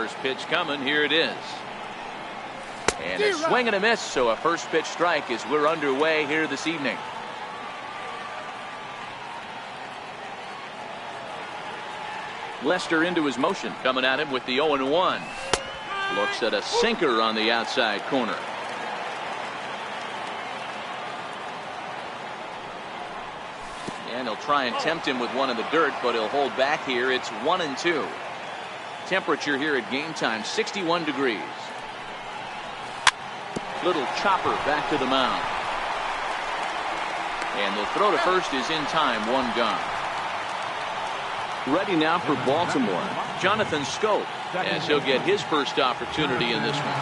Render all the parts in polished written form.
First pitch coming. Here it is. And a swing and a miss. So a first pitch strike as we're underway here this evening. Lester into his motion, coming at him with the 0-1. Looks at a sinker on the outside corner. And he'll try and tempt him with one in the dirt, but he'll hold back here. It's 1-2. Temperature here at game time, 61 degrees. Little chopper back to the mound. And the throw to first is in time, one gone. Ready now for Baltimore, Jonathan Scope, as he'll get his first opportunity in this one.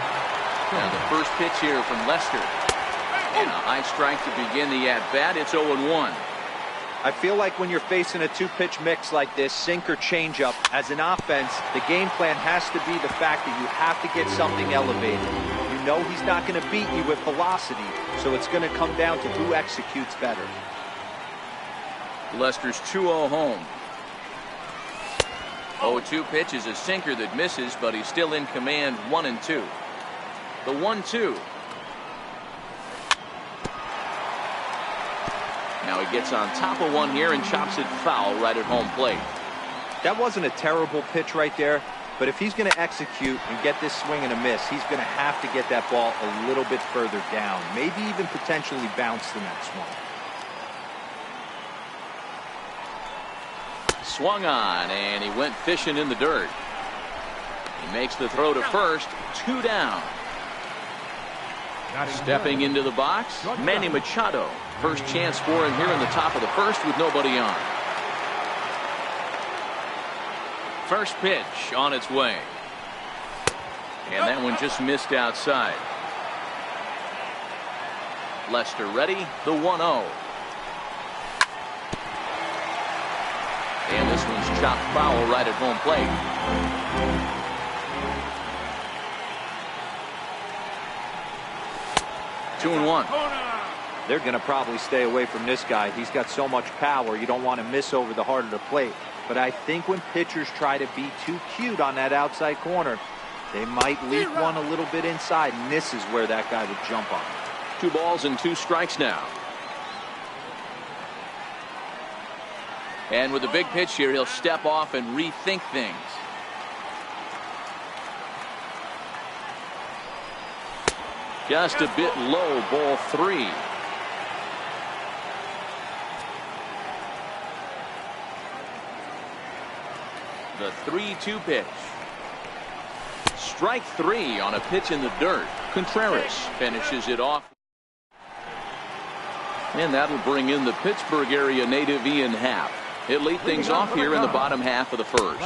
Now the first pitch here from Lester. And a high strike to begin the at-bat. It's 0-1. I feel like when you're facing a two-pitch mix like this, sink or changeup, as an offense, the game plan has to be the fact that you have to get something elevated. You know he's not going to beat you with velocity, so it's going to come down to who executes better. Lester's 2-0 home. 0-2 pitch is a sinker that misses, but he's still in command. 1-2. The 1-2. Now he gets on top of one here and chops it foul right at home plate. That wasn't a terrible pitch right there, but if he's going to execute and get this swing and a miss, he's going to have to get that ball a little bit further down, maybe even potentially bounce the next one. Swung on, and he went fishing in the dirt. He makes the throw to first. 2 down. Stepping into the box, Manny Machado. First chance for him here in the top of the first with nobody on. First pitch on its way. And that one just missed outside. Lester ready, the 1-0. And this one's chopped foul right at home plate. 2-1. They're going to probably stay away from this guy. He's got so much power. You don't want to miss over the heart of the plate. But I think when pitchers try to be too cute on that outside corner, they might leave one a little bit inside, and this is where that guy would jump on. 2 balls and 2 strikes now. And with a big pitch here, he'll step off and rethink things. Just a bit low, ball 3. The 3-2 pitch. Strike 3 on a pitch in the dirt. Contreras finishes it off. And that'll bring in the Pittsburgh area native Ian Happ. He'll lead things off here in the bottom half of the first.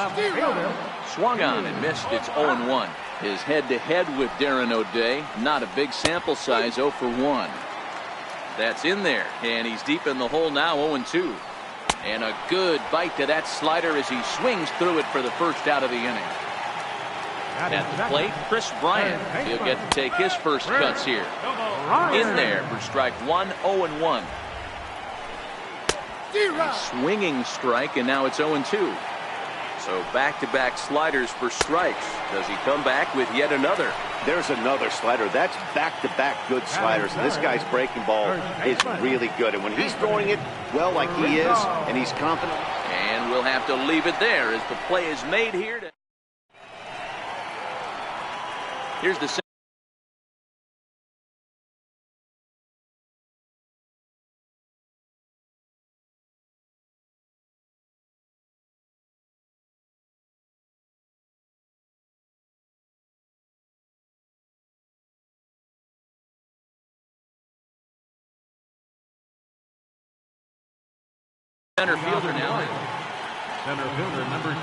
Swung on and missed. It's 0-1. His head-to-head with Darren O'Day. Not a big sample size, 0 for 1. That's in there, and he's deep in the hole now, 0-2. And a good bite to that slider as he swings through it for the first out of the inning. At the plate, Chris Bryant. He'll get to take his first cuts here. In there for strike 1, 0-1. A swinging strike, and now it's 0-2. So back-to-back sliders for strikes. Does he come back with yet another? There's another slider. That's back-to-back good sliders. And this guy's breaking ball is really good. And when he's throwing it well like he is, and he's confident. And we'll have to leave it there as the play is made here. Here's the center fielder now. Center fielder number 10,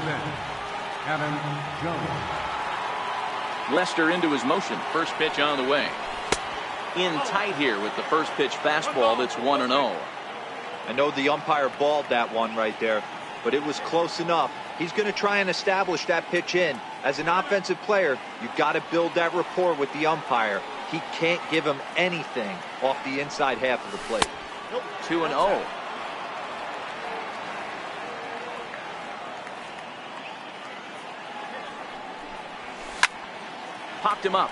Adam Jones. Lester into his motion. First pitch on the way. In tight here with the first pitch fastball. That's 1-0. I know the umpire balled that one right there, but it was close enough. He's going to try and establish that pitch in. As an offensive player, you've got to build that rapport with the umpire. He can't give him anything off the inside half of the plate. 2-0. Popped him up.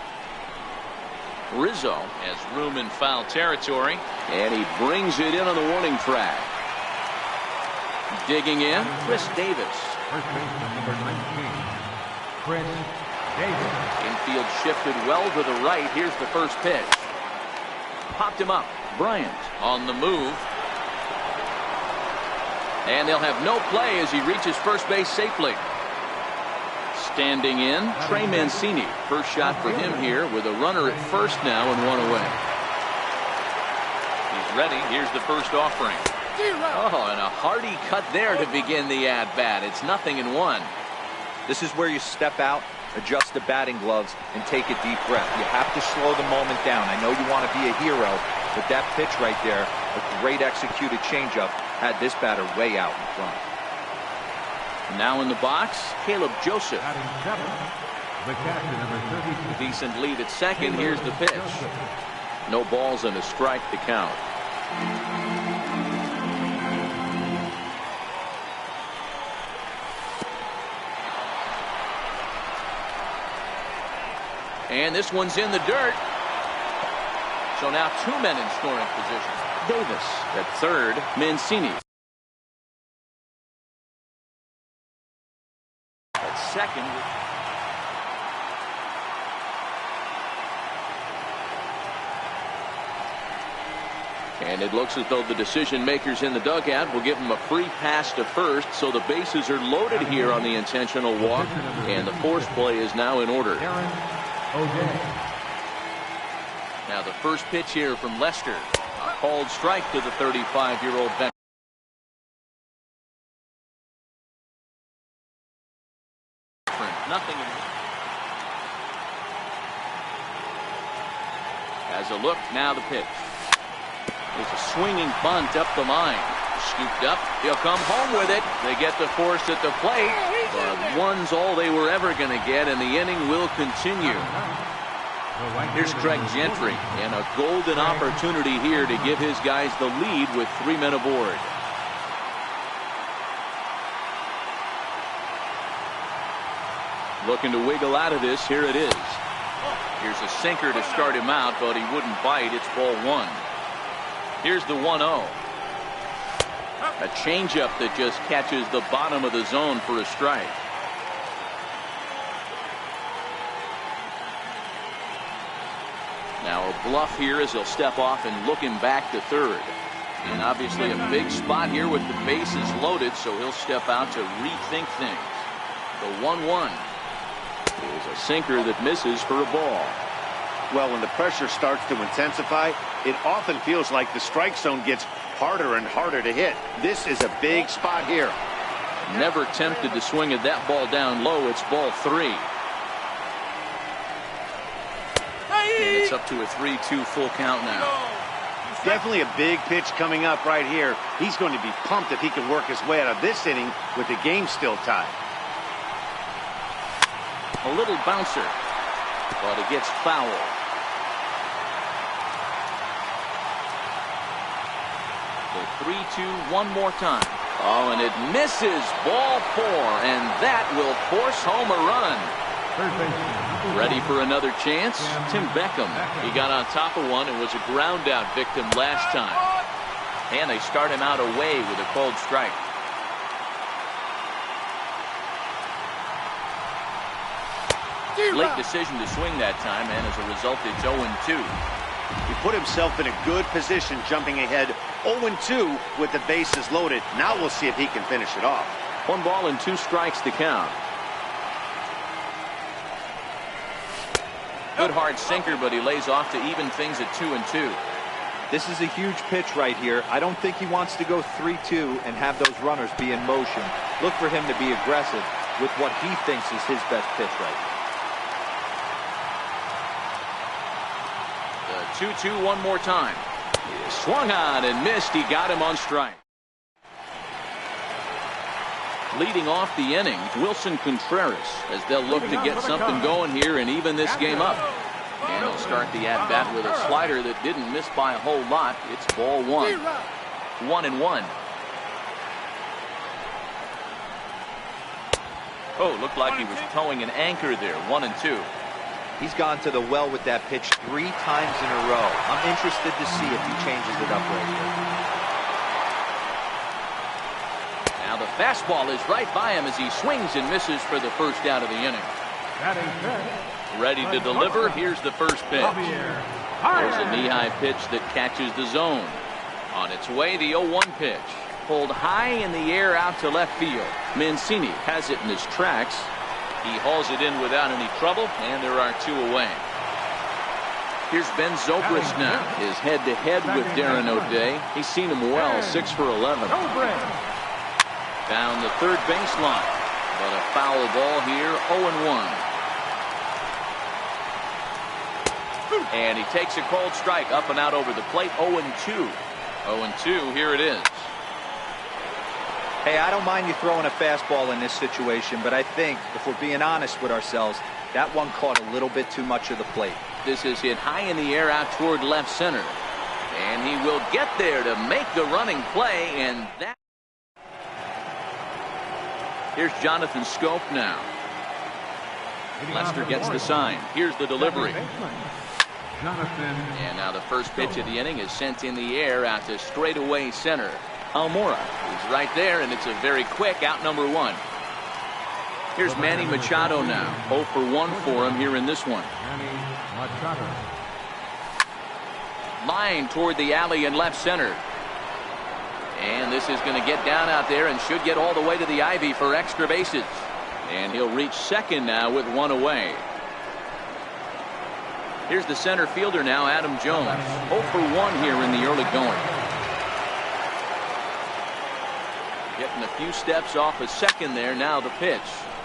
Rizzo has room in foul territory, and he brings it in on the warning track. Digging in, Chris Davis. First baseman, number 19, Chris Davis. Infield shifted well to the right. Here's the first pitch. Popped him up. Bryant on the move. And they'll have no play as he reaches first base safely. Standing in, Trey Mancini. First shot for him here with a runner at first now and one away. He's ready. Here's the first offering. Oh, and a hearty cut there to begin the at-bat. It's 0-1. This is where you step out, adjust the batting gloves, and take a deep breath. You have to slow the moment down. I know you want to be a hero, but that pitch right there, a great executed changeup, had this batter way out in front. Now in the box, Caleb Joseph. Batting seventh, the catcher, number 32. Decent lead at second. Here's the pitch. No balls and a strike to count. And this one's in the dirt. So now two men in scoring position. Davis at third, Mancini at second. And it looks as though the decision makers in the dugout will give him a free pass to first, so the bases are loaded here on the intentional walk, and the force play is now in order. Now the first pitch here from Lester. A called strike to the 35-year-old veteran. Nothing. As a look, now the pitch. There's a swinging bunt up the line. Scooped up. He'll come home with it. They get the force at the plate. But one's all they were ever going to get, and the inning will continue. Here's Craig Gentry, and a golden opportunity here to give his guys the lead with 3 men aboard. Looking to wiggle out of this. Here it is. Here's a sinker to start him out, but he wouldn't bite. It's ball 1. Here's the 1-0. A changeup that just catches the bottom of the zone for a strike. Now a bluff here as he'll step off and look him back to third. And obviously a big spot here with the bases loaded, so he'll step out to rethink things. The 1-1 is a sinker that misses for a ball. Well, when the pressure starts to intensify, it often feels like the strike zone gets harder and harder to hit. This is a big spot here. Never tempted to swing at that ball down low. It's ball 3. And it's up to a 3-2 full count now. Definitely a big pitch coming up right here. He's going to be pumped if he can work his way out of this inning with the game still tied. A little bouncer, but it gets foul. The 3-2 one more time. Oh, and it misses. Ball 4, and that will force home a run. Ready for another chance? Tim Beckham. He got on top of one and was a ground out victim last time. And they start him out away with a cold strike. Late decision to swing that time, and as a result, it's 0-2. He put himself in a good position jumping ahead 0-2 with the bases loaded. Now we'll see if he can finish it off. 1 ball and 2 strikes to count. Good hard sinker, but he lays off to even things at 2-2. This is a huge pitch right here. I don't think he wants to go 3-2 and have those runners be in motion. Look for him to be aggressive with what he thinks is his best pitch right now. The 2-2 one more time. He swung on and missed. He got him on strike. Leading off the inning, Wilson Contreras, as they'll look to get something going here and even this game up. And he'll start the at-bat with a slider that didn't miss by a whole lot. It's ball 1. 1-1. Oh, looked like he was towing an anchor there. 1-2. He's gone to the well with that pitch 3 times in a row. I'm interested to see if he changes it up right here. Now the fastball is right by him as he swings and misses for the first out of the inning. Ready to deliver. Here's the first pitch. There's a knee-high pitch that catches the zone. On its way, the 0-1 pitch. Pulled high in the air out to left field. Mancini has it in his tracks. He hauls it in without any trouble, and there are 2 away. Here's Ben Zobrist now. His head-to-head with Darren O'Day. He's seen him well, 6 for 11. Down the third baseline, but a foul ball here, 0-1. And he takes a cold strike up and out over the plate, 0-2. 0-2, here it is. Hey, I don't mind you throwing a fastball in this situation, but I think, if we're being honest with ourselves, that one caught a little bit too much of the plate. This is hit high in the air out toward left center. And he will get there to make the running play, and that... Here's Jonathan Scope now. Lester gets the sign. Here's the delivery. And now the first pitch of the inning is sent in the air out to straightaway center. Almora is right there, and it's a very quick out number 1. Here's Manny Machado now. 0 for 1 for him here in this one. Line toward the alley in left center. And this is going to get down out there and should get all the way to the ivy for extra bases. And he'll reach second now with 1 away. Here's the center fielder now, Adam Jones. 0 for 1 here in the early going. Getting a few steps off a second there. Now the pitch.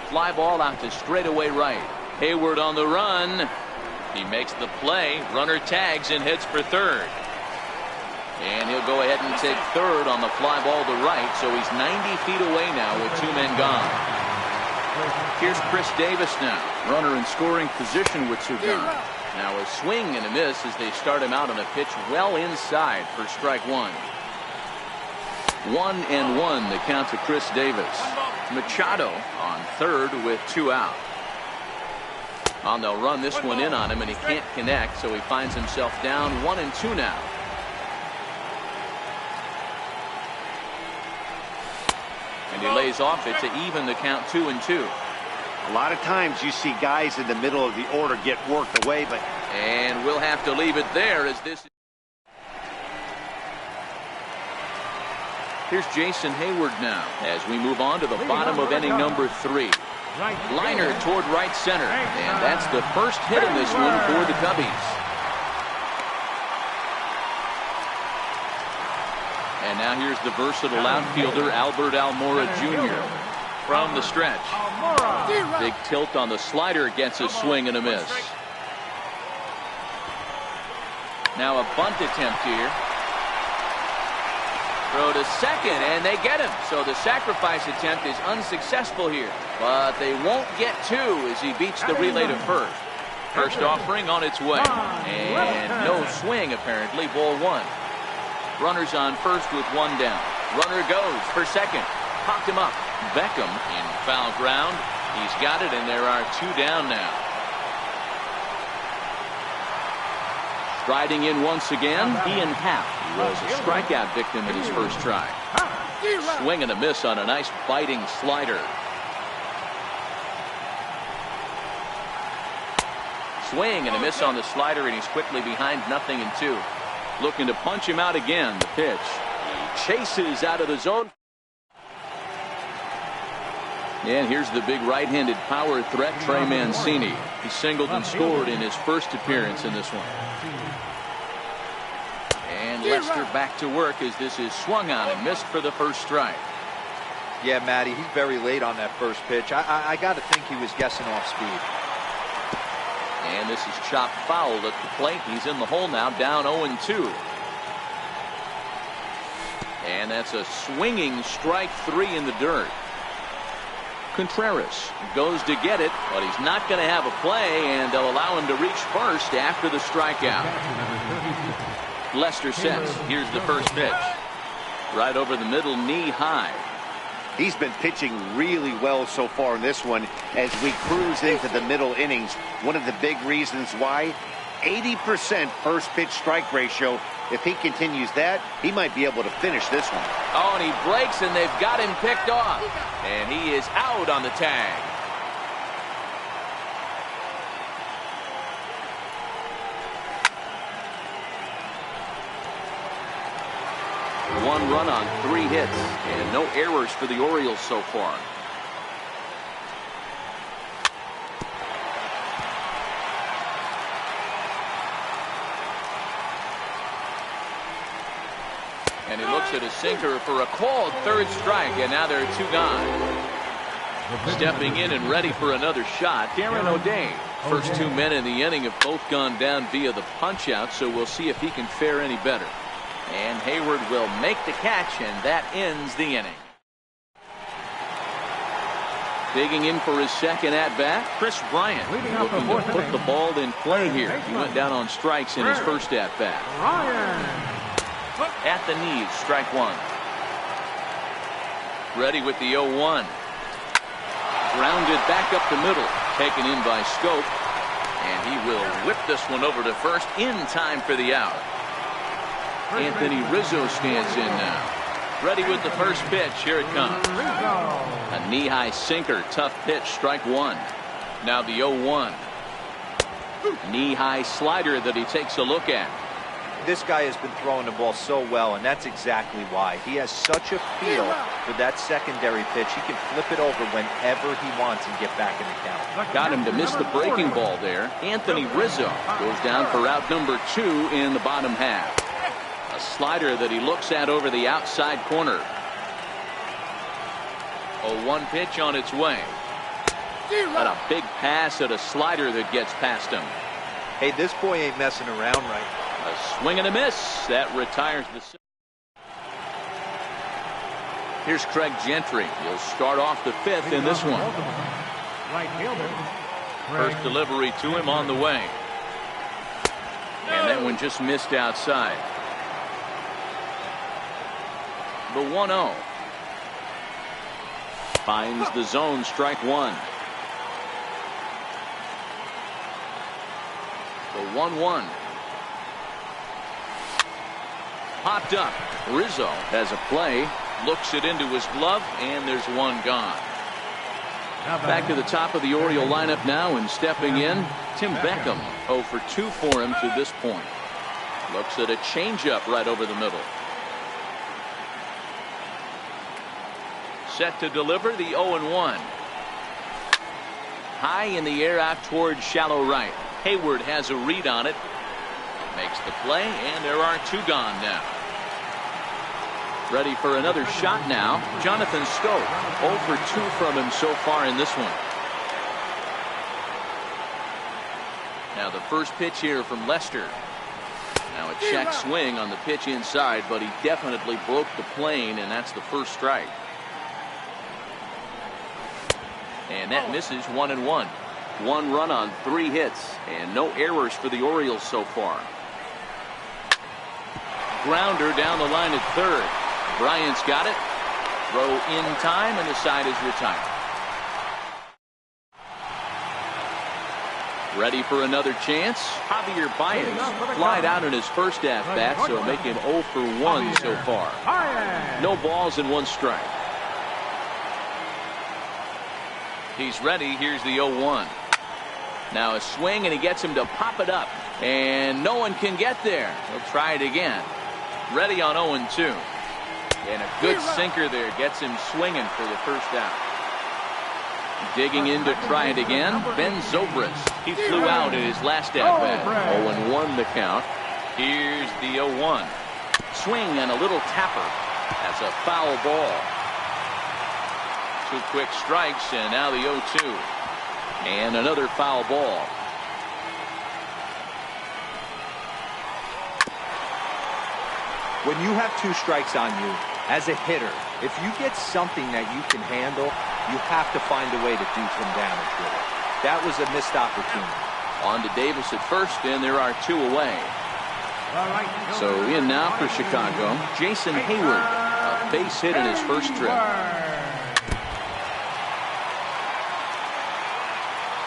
Fly ball out to straightaway right. Hayward on the run. He makes the play. Runner tags and heads for third. And he'll go ahead and take third on the fly ball to right. So he's 90 feet away now with 2 men gone. Here's Chris Davis now. Runner in scoring position with 2 gone. Now a swing and a miss as they start him out on a pitch well inside for strike 1. 1-1 the count to Chris Davis. Machado on third with 2 out. And they'll run this one in on him, and he can't connect, so he finds himself down 1-2 now. And he lays off it to even the count 2-2. A lot of times you see guys in the middle of the order get worked away, but... And we'll have to leave it there as this... Here's Jason Hayward now as we move on to the bottom of inning number 3. Liner toward right center, and that's the first hit in this one for the Cubbies. And now here's the versatile outfielder Albert Almora Jr. from the stretch. Big tilt on the slider, gets a swing and a miss. Now a bunt attempt here. Throw to second, and they get him. So the sacrifice attempt is unsuccessful here. But they won't get 2 as he beats the relay to first. First offering on its way. And no swing, apparently. Ball 1. Runners on first with 1 down. Runner goes for second. Popped him up. Beckham in foul ground. He's got it, and there are 2 down now. Striding in once again, Ian Happ was a strikeout victim in his first try. Swing and a miss on a nice biting slider. Swing and a miss on the slider, and he's quickly behind 0-2. Looking to punch him out again. The pitch. He chases out of the zone. And here's the big right-handed power threat, Trey Mancini. He singled and scored in his first appearance in this one. And Lester back to work as this is swung on and missed for the first strike. Yeah, Matty, he's very late on that first pitch. I got to think he was guessing off speed. And this is chopped foul at the plate. He's in the hole now, down 0-2. And that's a swinging strike 3 in the dirt. Contreras goes to get it, but he's not going to have a play, and they'll allow him to reach first after the strikeout. Lester sets. Here's the first pitch. Right over the middle, knee high. He's been pitching really well so far in this one as we cruise into the middle innings. One of the big reasons why, 80% first pitch strike ratio. If he continues that, he might be able to finish this one. Oh, and he breaks, and they've got him picked off. And he is out on the tag. One run on 3 hits, and no errors for the Orioles so far. And he looks at a sinker for a called 3rd strike, and now there are 2 gone. Stepping in and ready for another shot, Darren O'Day. First 2 men in the inning have both gone down via the punch-out, so we'll see if he can fare any better. And Hayward will make the catch, and that ends the inning. Digging in for his second at-bat, Chris Bryant, looking to put the ball in play here. He went down on strikes in his first at-bat. At the knees, strike 1. Ready with the 0-1. Grounded back up the middle, taken in by Scope, and he will whip this one over to first in time for the out. Anthony Rizzo stands in now. Ready with the first pitch. Here it comes. A knee-high sinker. Tough pitch. Strike 1. Now the 0-1. Knee-high slider that he takes a look at. This guy has been throwing the ball so well, and that's exactly why. He has such a feel for that secondary pitch. He can flip it over whenever he wants and get back in the count. Got him to miss the breaking ball there. Anthony Rizzo goes down for out number 2 in the bottom half. A slider that he looks at over the outside corner. 0-1 pitch on its way. But a big pass at a slider that gets past him. Hey, this boy ain't messing around right. A swing and a miss. That retires the. Here's Craig Gentry. He'll start off the 5th in this one. First delivery to him on the way. And that one just missed outside. The 1-0. Finds the zone, strike 1. The 1-1. Popped up. Rizzo has a play. Looks it into his glove, and there's 1 gone. Back to the top of the Oriole lineup now, and stepping in, Tim Beckham. 0 for 2 for him to this point. Looks at a changeup right over the middle. Set to deliver the 0-1. High in the air out towards shallow right. Hayward has a read on it. Makes the play, and there are 2 gone now. Ready for another shot now. Jonathan Scope. 0 for 2 from him so far in this one. Now the first pitch here from Lester. Now a check swing on the pitch inside, but he definitely broke the plane, and that's the first strike. And that misses. 1-1. 1 run on 3 hits, and no errors for the Orioles so far. Grounder down the line at 3rd. Bryant's got it. Throw in time, and the side is retired. Ready for another chance. Javier Baez flied out in his first at-bat, so make him 0 for 1 so far. No balls and 1 strike. He's ready. Here's the 0-1. Now a swing, and he gets him to pop it up, and no one can get there. He'll try it again. Ready on 0-2. And a good sinker there gets him swinging for the first out. Digging in to try it again, Ben Zobrist. He flew out in his last at-bat. 0-1 the count. Here's the 0-1. Swing and a little tapper. That's a foul ball. 2 quick strikes, and now the 0-2. And another foul ball. When you have 2 strikes on you, as a hitter, if you get something that you can handle, you have to find a way to do some damage with it. That was a missed opportunity. On to Davis at first, and there are 2 away. So in now for Chicago, Jason Hayward. A base hit in his first trip.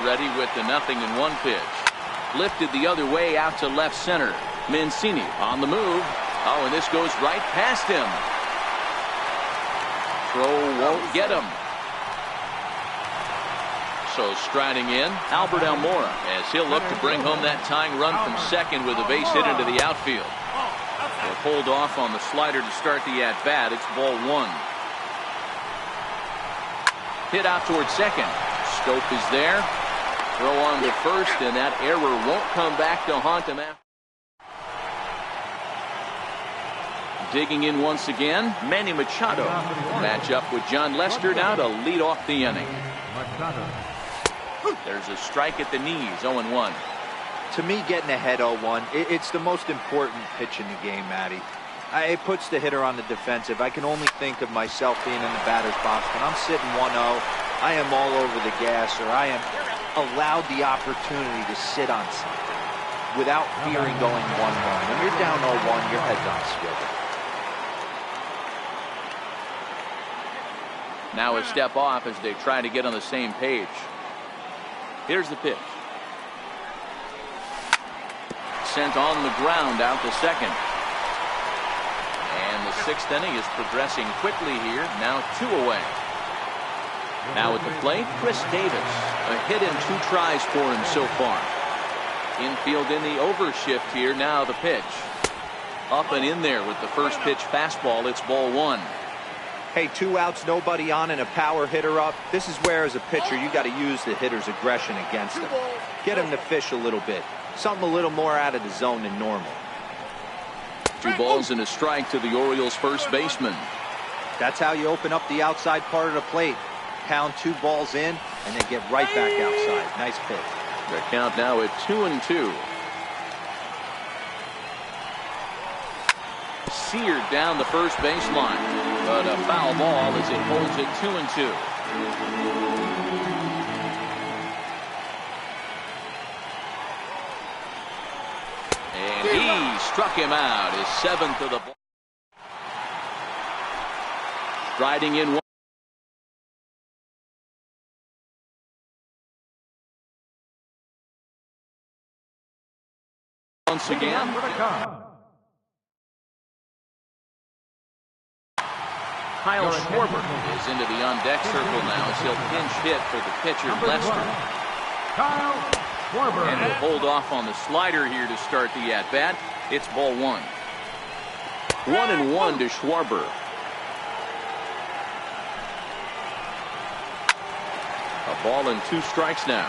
ready with the 0-1 pitch. Lifted the other way out to left center. Mancini on the move. Oh, and this goes right past him. Throw won't get him. So striding in, Albert Almora, as he'll look to bring home that tying run from second with a base hit into the outfield. He'll hold off on the slider to start the at-bat. It's ball one. Hit out towards second. Stope is there. Throw on to first, and that error won't come back to haunt him after. Digging in once again, Manny Machado. Match up with John Lester now to lead off the inning. There's a strike at the knees, 0-1. To me, getting ahead 0-1, it's the most important pitch in the game, Matty. It puts the hitter on the defensive. I can only think of myself being in the batter's box. When I'm sitting 1-0, I am all over the gas, or I am allowed the opportunity to sit on something without fearing going 1-1. When you're down 0-1, your head's on swivel. Now a step off as they try to get on the same page. Here's the pitch. Sent on the ground out to second. And the sixth inning is progressing quickly here. Now 2 away. Now at the plate, Chris Davis. A hit and 2 tries for him so far. Infield in the overshift here. Now the pitch. Up and in there with the first pitch fastball. It's ball one. Hey, 2 outs, nobody on, and a power hitter up. This is where, as a pitcher, you got to use the hitter's aggression against him. Get him to fish a little bit. Something a little more out of the zone than normal. 2 balls and a strike to the Orioles' first baseman. That's how you open up the outside part of the plate. Pound 2 balls in, and then get right back outside. Nice pitch. The count now at 2-2. Seared down the first baseline, but a foul ball as it holds it 2-2. And he struck him out, his 7th of the ball. Striding in one. Once again. Kyle Schwarber is into the on-deck circle now as he'll pinch hit for the pitcher, Lester. Kyle Schwarber. And he'll hold off on the slider here to start the at-bat. It's ball one. 1-1 to Schwarber. A ball and 2 strikes now.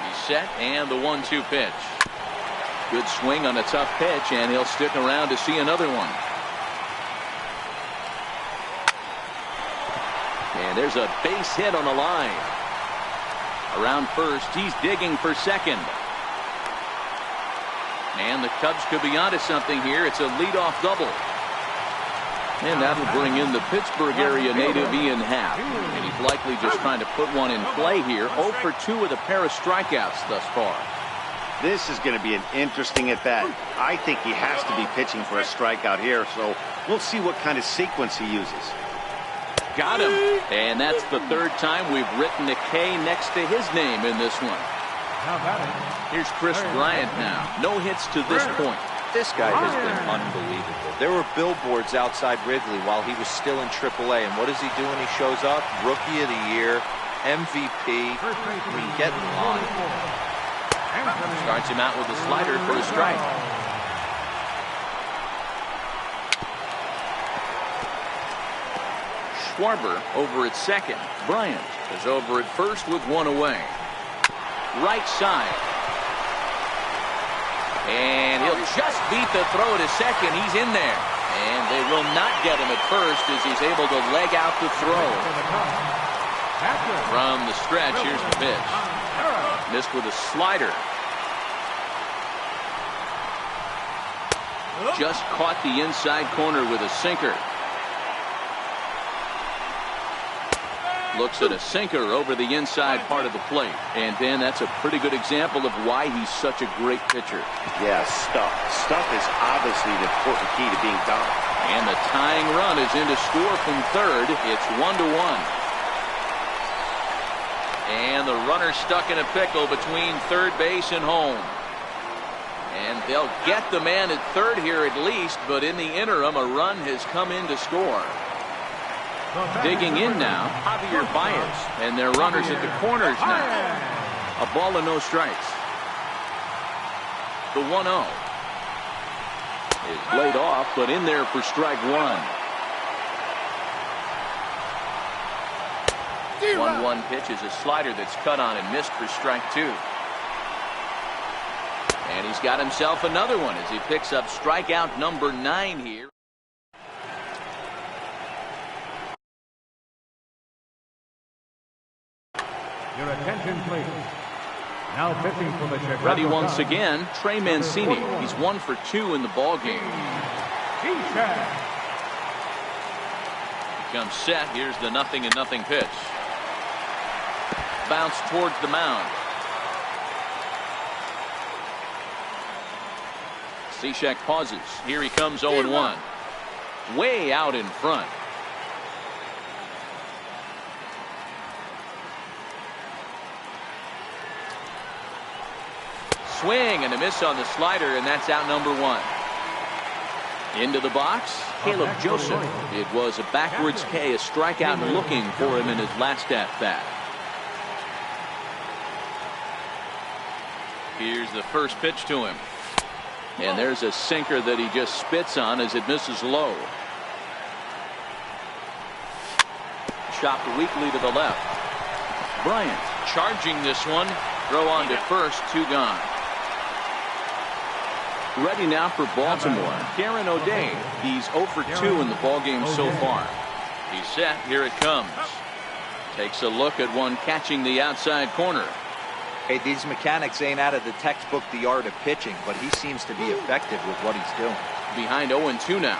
He's set, and the 1-2 pitch. Good swing on a tough pitch, and he'll stick around to see another one. And there's a base hit on the line. Around first, he's digging for second. And the Cubs could be onto something here. It's a leadoff double. And that'll bring in the Pittsburgh area native Ian Happ. And he's likely just trying to put one in play here. 0 for 2 with a pair of strikeouts thus far. This is going to be an interesting at-bat. I think he has to be pitching for a strikeout here, so we'll see what kind of sequence he uses. Got him. And that's the 3rd time we've written a K next to his name in this one. Here's Chris Bryant now. No hits to this point. This guy has been unbelievable. There were billboards outside Wrigley while he was still in AAA, and what does he do when he shows up? Rookie of the Year, MVP. I mean, get in line. Starts him out with a slider for a strike. Schwarber over at second. Bryant is over at first with 1 away. Right side. And he'll just beat the throw to second. He's in there. And they will not get him at first as he's able to leg out the throw. From the stretch, here's the pitch. Missed with a slider. Just caught the inside corner with a sinker. Looks at a sinker over the inside part of the plate. And then that's a pretty good example of why he's such a great pitcher. Yeah, stuff. Stuff is obviously the important key to being dominant. And the tying run is in to score from third. It's 1-1. And the runner stuck in a pickle between third base and home. And they'll get the man at third here at least, but in the interim, a run has come in to score. Digging in now, Javier Baez, and their runners at the corners now. A ball and no strikes. The 1-0 is laid off, but in there for strike one. 1-1 pitch is a slider that's cut on and missed for strike two. And he's got himself another one as he picks up strikeout number 9 here. Your attention, please. Now pitching for the Chicago Ready once Cubs. again, Trey Mancini. He's 1 for 2 in the ball game. Comes set. Here's the 0-0 pitch. Bounce towards the mound. Cishek pauses. Here he comes 0-1. Way out in front. Swing and a miss on the slider, and that's out number 1. Into the box, Caleb Joseph. It was a backwards K, a strikeout looking for him in his last at-bat. Here's the first pitch to him. And there's a sinker that he just spits on as it misses low. Chopped weakly to the left. Bryant charging this one. Throw on to first, 2 gone. Ready now for Baltimore, Karen O'Day. He's 0 for 2 in the ballgame so far. He's set. Here it comes. Takes a look at one catching the outside corner. Hey, these mechanics ain't out of the textbook The Art of Pitching, but he seems to be effective with what he's doing. Behind 0-2 now.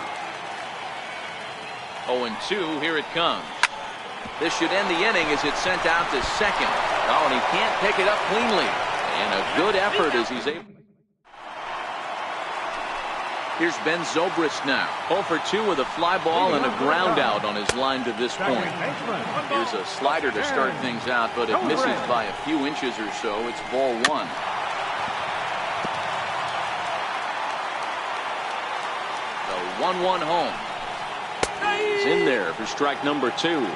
0-2. Here it comes. This should end the inning as it's sent out to second. Oh, and he can't pick it up cleanly. And a good effort as he's able. Here's Ben Zobrist now. 0 for 2 with a fly ball and a ground out on his line to this point. Here's a slider to start things out, but it misses by a few inches or so. It's ball 1. The 1-1 home. He's in there for strike number 2.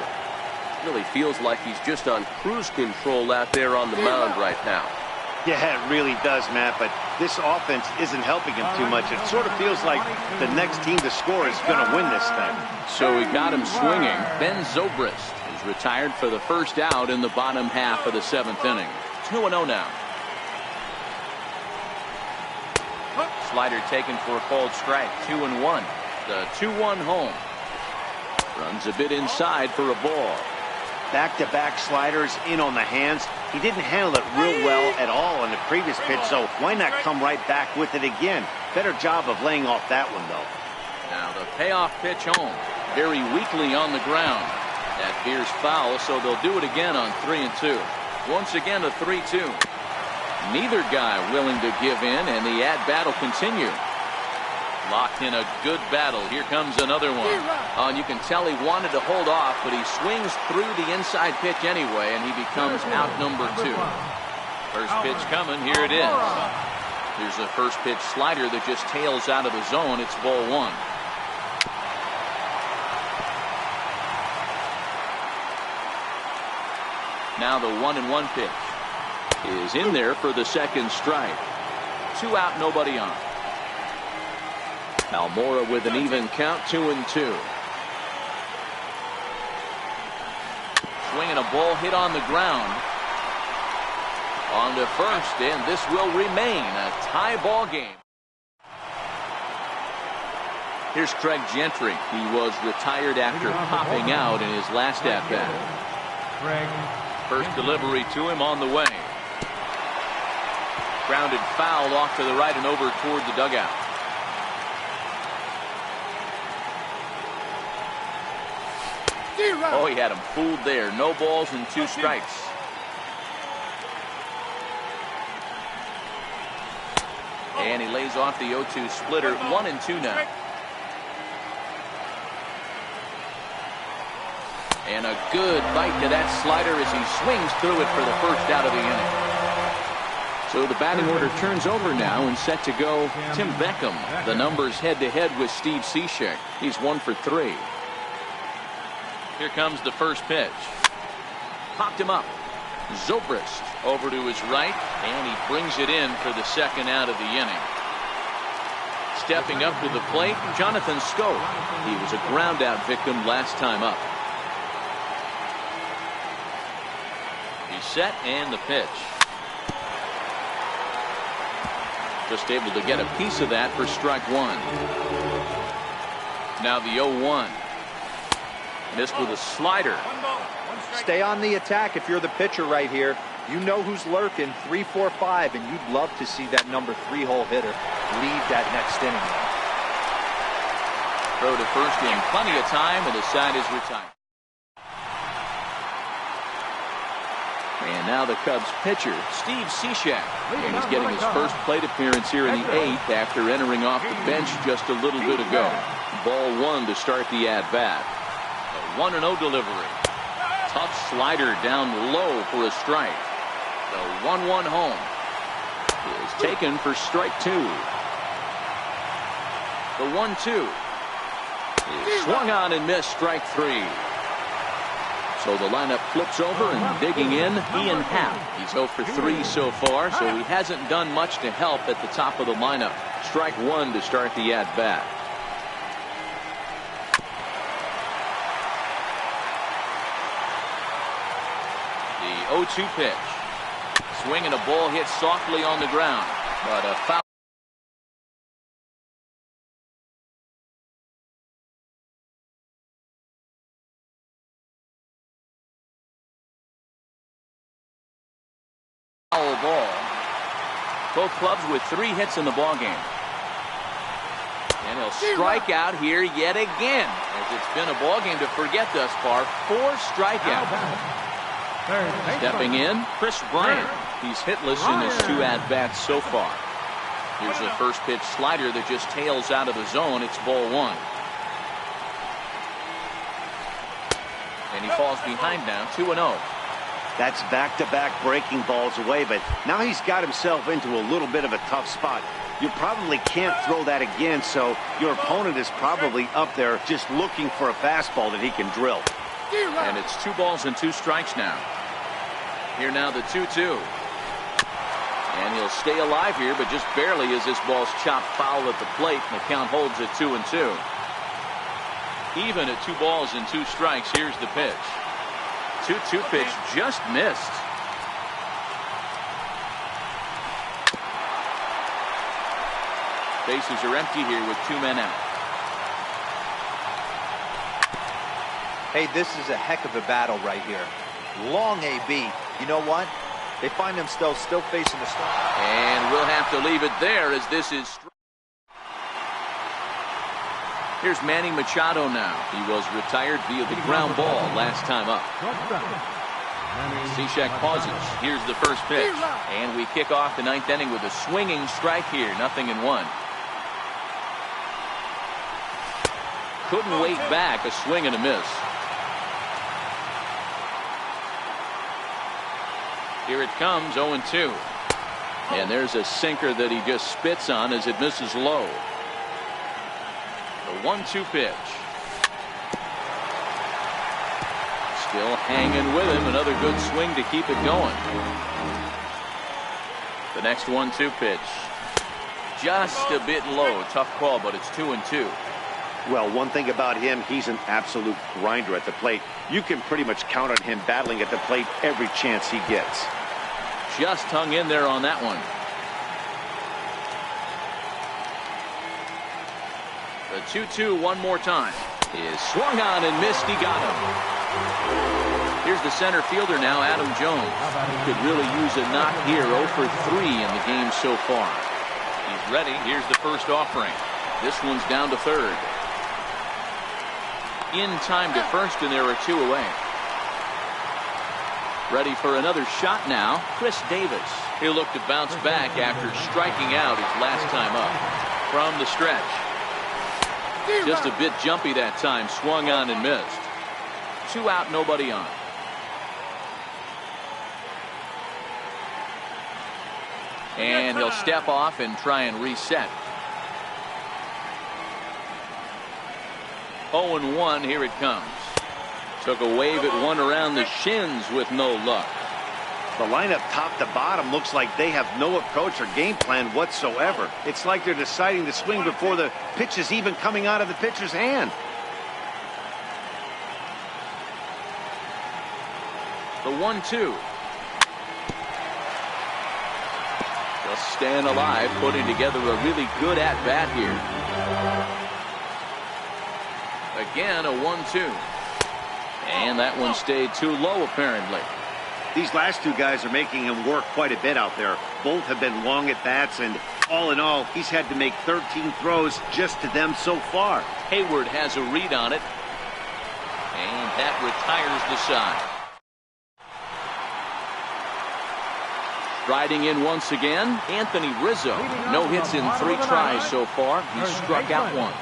Really feels like he's just on cruise control out there on the mound right now. Yeah, it really does, Matt, but this offense isn't helping him too much. It sort of feels like the next team to score is going to win this thing. So we got him swinging. Ben Zobrist is retired for the first out in the bottom half of the 7th inning. 2-0 now. Slider taken for a called strike. 2-1. The 2-1 home. Runs a bit inside for a ball. Back-to-back sliders in on the hands. He didn't handle it real well at all on the previous pitch, so why not come right back with it again? Better job of laying off that one, though. Now the payoff pitch home. Very weakly on the ground. That veers foul, so they'll do it again on 3-2. Once again a 3-2. Neither guy willing to give in, and the at-bat will continue. Locked in a good battle. Here comes another one. Oh, and you can tell he wanted to hold off, but he swings through the inside pitch anyway, and he becomes out number 2. First pitch coming. Here it is. Here's the first pitch slider that just tails out of the zone. It's ball 1. Now the 1-1 pitch is in there for the second strike. 2 out, nobody on. Almora with an even count, 2-2. Swinging a ball hit on the ground. On to first, and this will remain a tie ball game. Here's Craig Gentry. He was retired after popping out in his last at-bat. First delivery to him on the way. Grounded foul off to the right and over toward the dugout. Oh, he had him fooled there. No balls and 2 strikes. And he lays off the 0-2 splitter. 1-2 now. And a good bite to that slider as he swings through it for the first out of the inning. So the batting order turns over now and set to go Tim Beckham. The numbers head-to-head with Steve Cishek. He's 1 for 3. Here comes the first pitch. Popped him up. Zobrist over to his right, and he brings it in for the second out of the inning. Stepping up to the plate, Jonathan Scope. He was a ground-out victim last time up. He's set, and the pitch. Just able to get a piece of that for strike one. Now the 0-1. Missed with a slider. Stay on the attack if you're the pitcher right here. You know who's lurking, 3, 4, 5, and you'd love to see that number 3-hole hitter lead that next inning. Throw to first in plenty of time, and the side is retired. And now the Cubs pitcher, Steve Cishek. And he's getting his first plate appearance here in the 8th after entering off the bench just a little bit ago. Ball 1 to start the at-bat. A 1-0 delivery. Tough slider down low for a strike. The 1-1 home is taken for strike 2. The 1-2 is swung on and missed, strike 3. So the lineup flips over, and digging in, Ian Happ. He's 0 for 3 so far, so he hasn't done much to help at the top of the lineup. Strike 1 to start the at-bat. The 0-2 pitch. Swing and a ball hit softly on the ground, but a foul. Ball. Both clubs with 3 hits in the ball game. And he'll strike out here yet again, as it's been a ball game to forget thus far. 4 strikeouts. Stepping in, Chris Bryant. He's hitless in his 2 at-bats so far. Here's the first pitch slider that just tails out of the zone. It's ball 1. And he falls behind now, 2-0. That's back-to-back breaking balls away, but now he's got himself into a little bit of a tough spot. You probably can't throw that again, so your opponent is probably up there just looking for a fastball that he can drill. And it's 2 balls and 2 strikes now. Here now the 2-2. And he'll stay alive here, but just barely as this ball's chopped foul at the plate, and the count holds at 2-2. Even at 2 balls and 2 strikes, here's the pitch. 2-2 pitch just missed. Bases are empty here with 2 men out. Hey, this is a heck of a battle right here. Long AB. You know what? They find themselves still facing the start. And we'll have to leave it there, as this is. Here's Manny Machado now. He was retired via the ground ball last time up. Cishek pauses. Here's the first pitch. And we kick off the 9th inning with a swinging strike here. 0-1. Couldn't wait back. A swing and a miss. Here it comes, 0-2. And there's a sinker that he just spits on as it misses low. The 1-2 pitch. Still hanging with him. Another good swing to keep it going. The next 1-2 pitch. Just a bit low. Tough call, but it's 2-2. Well, one thing about him, he's an absolute grinder at the plate. You can pretty much count on him battling at the plate every chance he gets. Just hung in there on that one. The 2-2 one more time. Is swung on and missed. He got him. Here's the center fielder now, Adam Jones. He could really use a knock here. 0 for 3 in the game so far. He's ready. Here's the first offering. This one's down to third. In time to first, and there are 2 away. Ready for another shot now, Chris Davis. He'll look to bounce back after striking out his last time up. From the stretch. Just a bit jumpy that time. Swung on and missed. 2 out, nobody on. And he'll step off and try and reset. 0-1, here it comes. Took a wave at one around the shins with no luck. The lineup top to bottom looks like they have no approach or game plan whatsoever. It's like they're deciding to swing before the pitch is even coming out of the pitcher's hand. The 1-2. Just staying alive, putting together a really good at-bat here. Again, a 1-2. And that one stayed too low, apparently. These last two guys are making him work quite a bit out there. Both have been long at bats, and all in all, he's had to make 13 throws just to them so far. Hayward has a read on it. And that retires the side. Striding in once again, Anthony Rizzo. No hits in 3 tries so far. He's struck out once.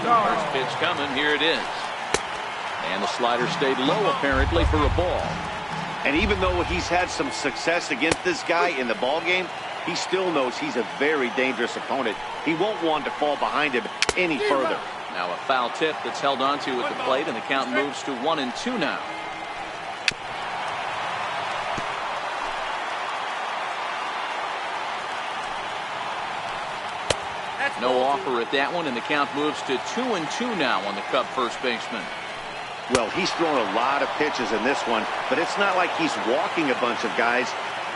First pitch coming. Here it is. And the slider stayed low, apparently, for a ball. And even though he's had some success against this guy in the ball game, he still knows he's a very dangerous opponent. He won't want to fall behind him any further. Now a foul tip that's held onto at the plate, and the count moves to 1-2 now. No offer at that one, and the count moves to 2-2 now on the Cub first baseman. Well, he's thrown a lot of pitches in this one, but it's not like he's walking a bunch of guys.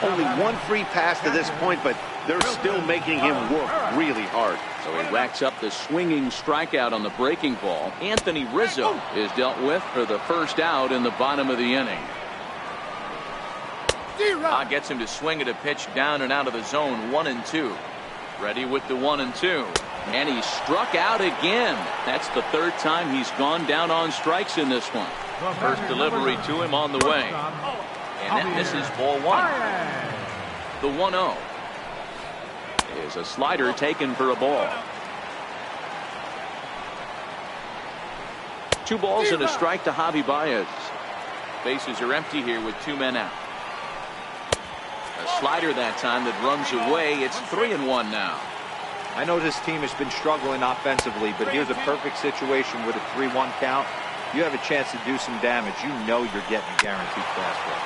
Only one free pass to this point, but they're still making him work really hard. So he racks up the swinging strikeout on the breaking ball. Anthony Rizzo is dealt with for the first out in the bottom of the inning. Gets him to swing at a pitch down and out of the zone. 1-2. Ready with the 1-2. And he struck out again. That's the 3rd time he's gone down on strikes in this one. First delivery to him on the way. And that misses ball 1. The 1-0 is a slider taken for a ball. 2 balls and a strike to Javi Baez. Bases are empty here with 2 men out. A slider that time that runs away. It's 3-1 now. I know this team has been struggling offensively, but here's a perfect situation with a 3-1 count. You have a chance to do some damage. You know you're getting a guaranteed fastball.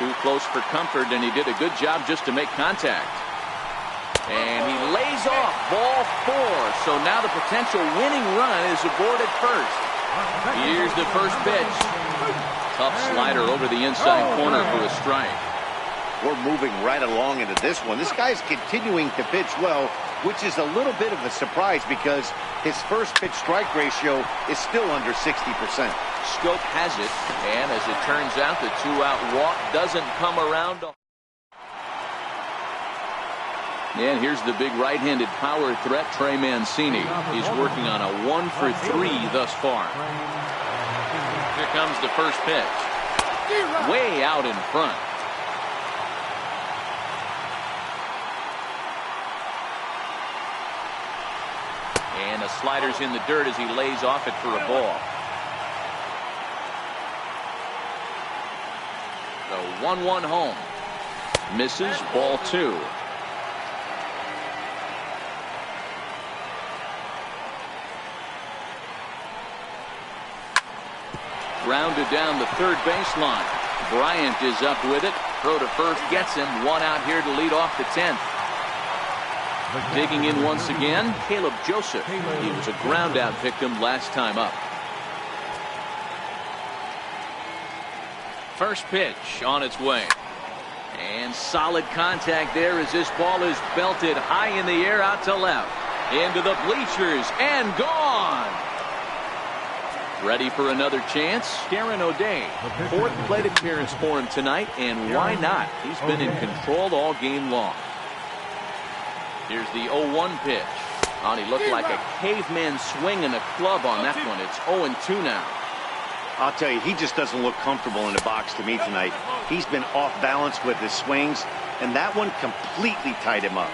Too close for comfort, and he did a good job just to make contact. And he lays off ball 4. So now the potential winning run is aboard at first. Here's the first pitch. Tough slider over the inside corner for a strike. We're moving right along into this one. This guy's continuing to pitch well, which is a little bit of a surprise because his first pitch strike ratio is still under 60%. Scope has it, and as it turns out, the 2-out walk doesn't come around. And here's the big right-handed power threat, Trey Mancini. He's working on a 1 for 3 thus far. Here comes the first pitch. Way out in front. And the slider's in the dirt as he lays off it for a ball. The 1-1 home. Misses, ball 2. Grounded down the third baseline. Bryant is up with it. Throw to first gets him. 1 out here to lead off the 10th. Digging in once again, Caleb Joseph. He was a ground-out victim last time up. First pitch on its way. And solid contact there as this ball is belted high in the air out to left. Into the bleachers and gone. Ready for another chance? Darren O'Day. 4th plate appearance for him tonight, and why not? He's been in control all game long. Here's the 0-1 pitch. Oh, he looked like a caveman swinging a club on that one. It's 0-2 now. I'll tell you, he just doesn't look comfortable in the box to me tonight. He's been off balance with his swings, and that one completely tied him up.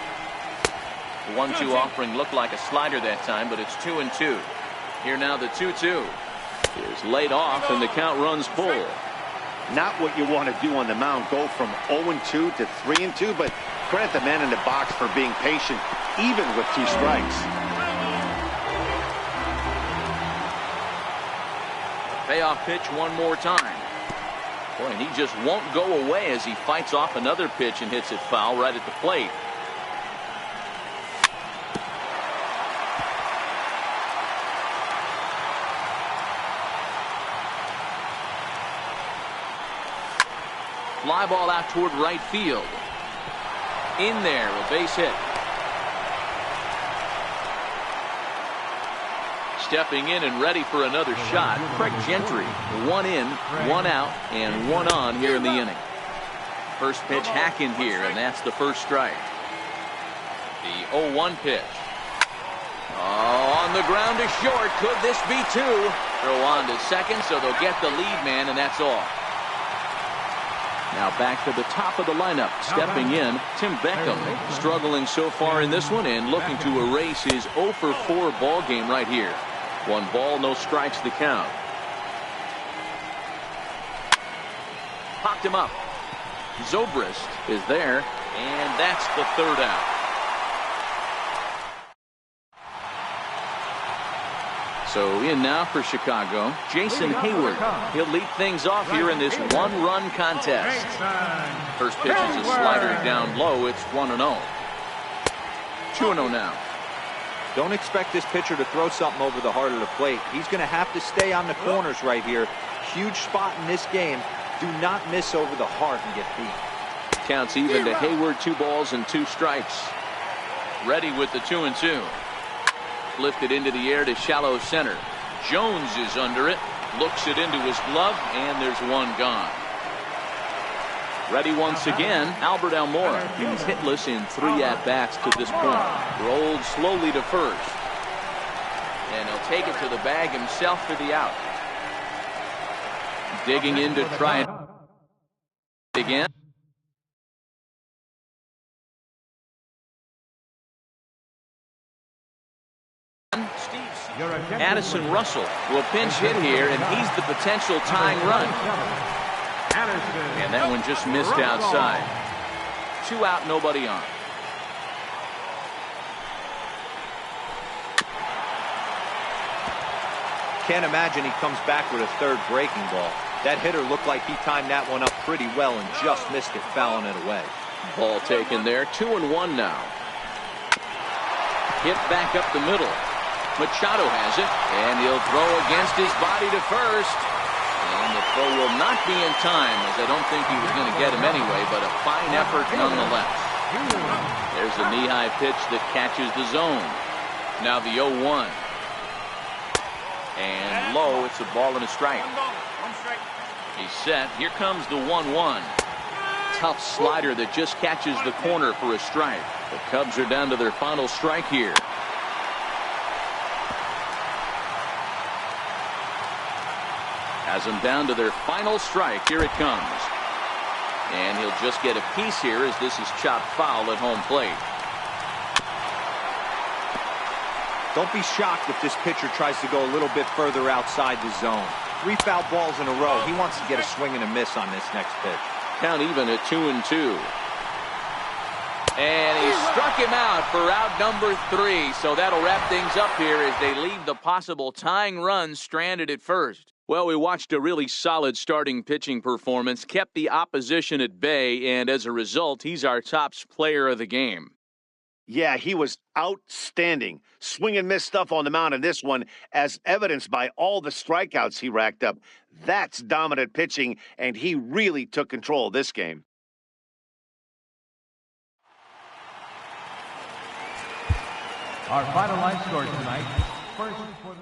The 1-2 offering looked like a slider that time, but it's 2-2. Here now the 2-2. is laid off, and the count runs full. Not what you want to do on the mound, go from 0-2 to 3-2, but credit the man in the box for being patient, even with 2 strikes. Payoff pitch one more time. Boy, and he just won't go away as he fights off another pitch and hits it foul right at the plate. Fly ball out toward right field. In there, a base hit. Stepping in and ready for another shot, Craig Gentry. 1 in, 1 out, and 1 on here in the inning. First pitch hacking here, and that's the first strike. The 0-1 pitch. Oh, on the ground to short. Could this be 2? Throw on to second, so they'll get the lead man, and that's all. Now back to the top of the lineup. Stepping in, Tim Beckham. Struggling so far in this one and looking to erase his 0-for-4 ball game right here. 1 ball, no strikes the count. Popped him up. Zobrist is there, and that's the 3rd out. So in now for Chicago, Jason Hayward. He'll lead things off here in this 1-run contest. First pitch is a slider down low. It's 1-0. 2-0 now. Don't expect this pitcher to throw something over the heart of the plate. He's going to have to stay on the corners right here. Huge spot in this game. Do not miss over the heart and get beat. Counts even to Hayward. 2 balls and 2 strikes. Ready with the 2-2. Lifted into the air to shallow center. Jones is under it. Looks it into his glove, and there's 1 gone. Ready once again, Albert Almora. He's hitless in 3 at-bats to this point. Rolled slowly to first. And he'll take it to the bag himself for the out. Digging in to try it again. Addison Russell will pinch hit here, and he's the potential tying run. And that one just missed outside. 2 out, nobody on. Can't imagine he comes back with a 3rd breaking ball. That hitter looked like he timed that one up pretty well and just missed it, fouling it away. Ball taken there. 2-1 now. Hit back up the middle. Machado has it, and he'll throw against his body to first. And the throw will not be in time, as I don't think he was going to get him anyway, but a fine effort nonetheless. There's a knee-high pitch that catches the zone. Now the 0-1. And low, it's a ball and a strike. He's set. Here comes the 1-1. Tough slider that just catches the corner for a strike. The Cubs are down to their final strike here. Has them down to their final strike. Here it comes. And he'll just get a piece here as this is chopped foul at home plate. Don't be shocked if this pitcher tries to go a little bit further outside the zone. 3 foul balls in a row. He wants to get a swing and a miss on this next pitch. Count even at 2-2. And he struck him out for out number 3. So that'll wrap things up here as they leave the possible tying run stranded at first. Well, we watched a really solid starting pitching performance, kept the opposition at bay, and as a result, he's our top player of the game. Yeah, he was outstanding. Swing and miss stuff on the mound in this one, as evidenced by all the strikeouts he racked up. That's dominant pitching, and he really took control of this game. Our final line score tonight. First for the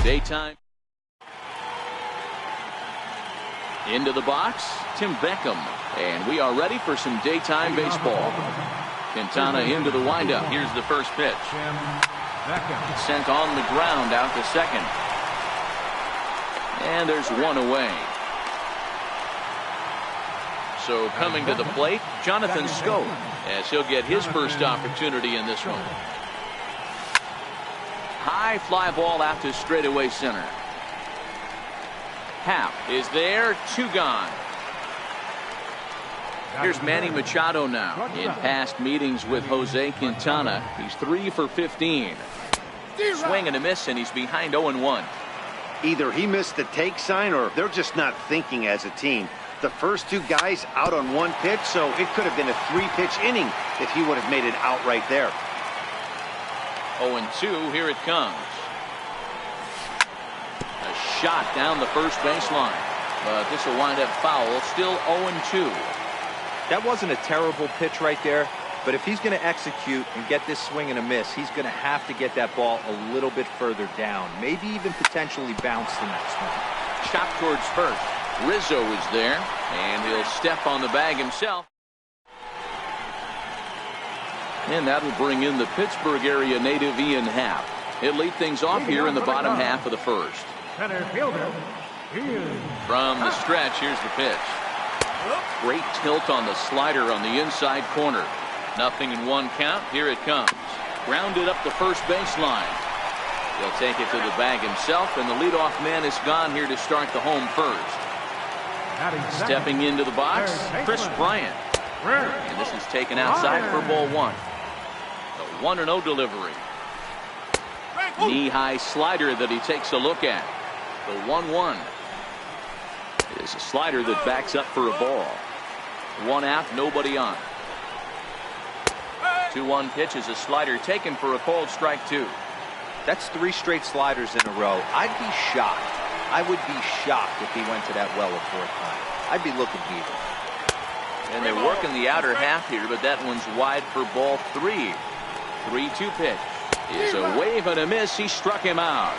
Daytime. Into the box, Tim Beckham. And we are ready for some daytime baseball. Quintana into the windup. Here's the first pitch. Sent on the ground out to second. And there's one away. So coming to the plate, Jonathan Scope, as he'll get his first opportunity in this one. High fly ball out to straightaway center. Happ is there, 2 gone. Here's Manny Machado now. In past meetings with Jose Quintana, he's 3 for 15. Swing and a miss, and he's behind 0-1. Either he missed the take sign or they're just not thinking as a team. The first 2 guys out on 1 pitch, so it could have been a 3-pitch inning if he would have made it out right there. 0-2, here it comes. A shot down the first baseline, but this will wind up foul. Still 0-2. That wasn't a terrible pitch right there, but if he's going to execute and get this swing and a miss, he's going to have to get that ball a little bit further down, maybe even potentially bounce the next one. Chop towards first. Rizzo is there, and he'll step on the bag himself. And that'll bring in the Pittsburgh area native Ian Happ. He'll lead things off here in the bottom half of the first. Center fielder, From the stretch, here's the pitch. Great tilt on the slider on the inside corner. 0-1 count. Here it comes. Grounded up the first baseline. He'll take it to the bag himself, and the leadoff man is gone here to start the home first. Stepping into the box, Chris Bryant. And this is taken outside for ball 1. The 1-0 delivery. Knee-high slider that he takes a look at. The 1-1. It is a slider that backs up for a ball. 1 out, nobody on. 2-1 pitch is a slider taken for a called strike 2. That's 3 straight sliders in a row. I'd be shocked. I would be shocked if he went to that well a 4th time. I'd be looking deeper. And they're working the outer half here, but that one's wide for ball 3. 3-2 pitch. It's a wave and a miss. He struck him out.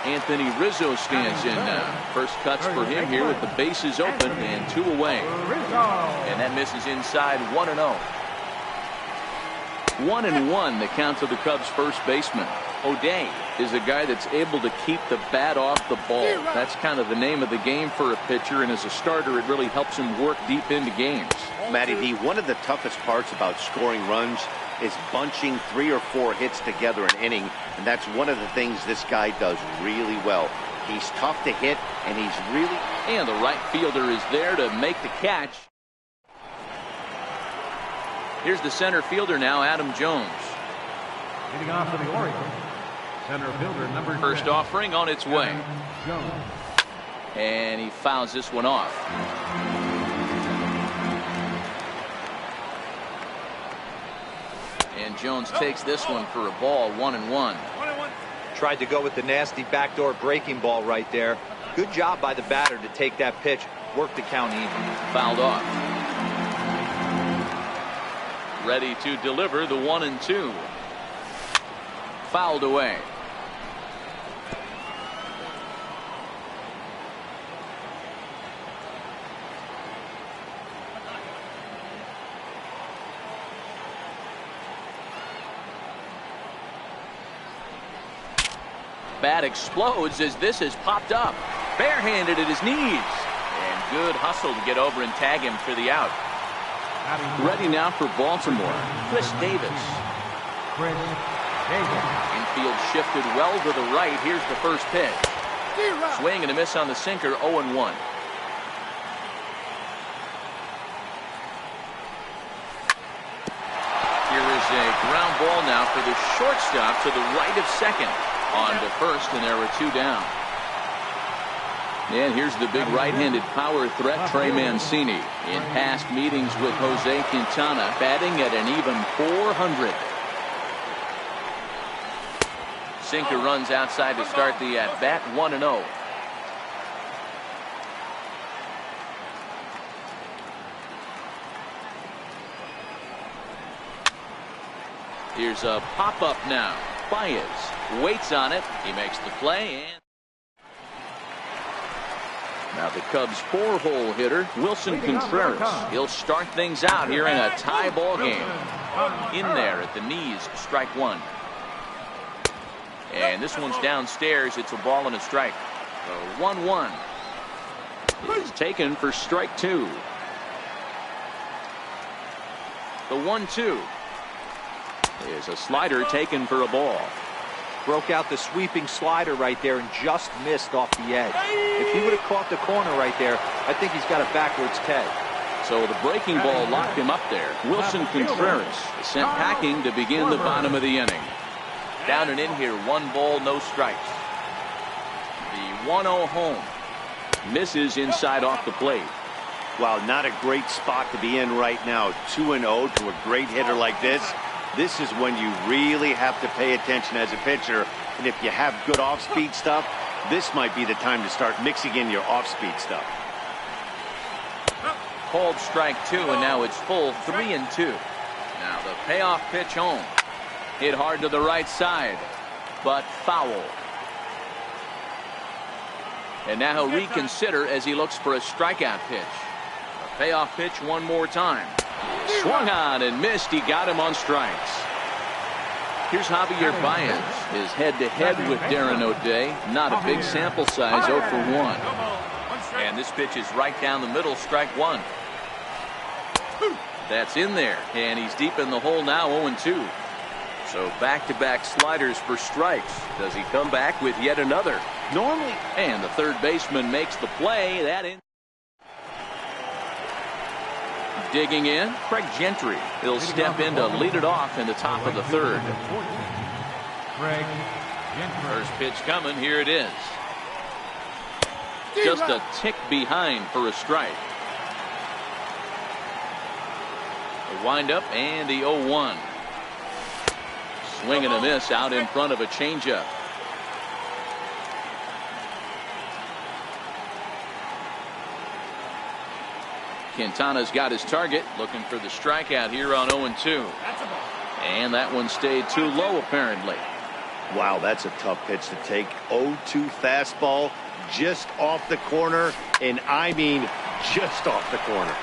Anthony Rizzo stands in now. First cuts for him here with the bases open and 2 away. And that misses inside. 1-0. 1-1 the count to the Cubs first baseman. O'Day is a guy that's able to keep the bat off the ball. That's kind of the name of the game for a pitcher, and as a starter it really helps him work deep into games. Matty D, one of the toughest parts about scoring runs is bunching 3 or 4 hits together an inning, and that's one of the things this guy does really well. He's tough to hit, and he's really... And the right fielder is there to make the catch. Here's the center fielder now, Adam Jones. Leading off for the Orioles, center fielder number 10. First offering on its way. Jones. And he fouls this one off. And Jones takes this one for a ball. 1-1. Tried to go with the nasty backdoor breaking ball right there. Good job by the batter to take that pitch. Work the count even. Fouled off. Ready to deliver the 1-2. Fouled away. Bat explodes as this has popped up. Barehanded at his knees. And good hustle to get over and tag him for the out. Ready now for Baltimore, Chris Davis. Infield shifted well to the right. Here's the first pitch. Swing and a miss on the sinker. 0-1. Here is a ground ball now for the shortstop to the right of second. On to first, and there are 2 down. And here's the big right-handed power threat, Trey Mancini. In past meetings with Jose Quintana, batting at an even .400. Sinker runs outside to start the at-bat. 1-0. Here's a pop-up now. Baez waits on it. He makes the play. And now the Cubs' 4-hole hitter, Wilson Contreras. He'll start things out here in a tie ball game. In there at the knees, strike one. And this one's downstairs. It's a ball and a strike. So 1-1 is taken for strike two. The 1-2 is a slider taken for a ball. Broke out the sweeping slider right there and just missed off the edge. If he would have caught the corner right there, I think he's got a backwards K. So the breaking ball locked him up there. Wilson Contreras is sent packing to begin the bottom of the inning. Down and in here, 1 ball, no strikes. The 1-0 home misses inside off the plate. Wow, not a great spot to be in right now. 2-0 to a great hitter like this. This is when you really have to pay attention as a pitcher. And if you have good off-speed stuff, this might be the time to start mixing in your off-speed stuff. Called strike two, and now it's full 3-2. Now the payoff pitch home. Hit hard to the right side, but foul. And now he'll reconsider as he looks for a strikeout pitch. A payoff pitch one more time. Swung on and missed. He got him on strikes. Here's Javier Baez. His head-to-head with Darren O'Day. Not a big sample size, 0 for 1. And this pitch is right down the middle, strike one. That's in there, and he's deep in the hole now, 0-2. So back-to-back sliders for strikes. Does he come back with yet another? Normally. And the third baseman makes the play. That in. Digging in, Craig Gentry. He'll step in to lead it off in the top of the third. First pitch coming. Here it is. Just a tick behind for a strike. The windup and the 0-1. Swing and a miss out in front of a changeup. Quintana's got his target, looking for the strikeout here on 0-2. And that one stayed too low, apparently. Wow, that's a tough pitch to take. 0-2 fastball just off the corner, and I mean just off the corner.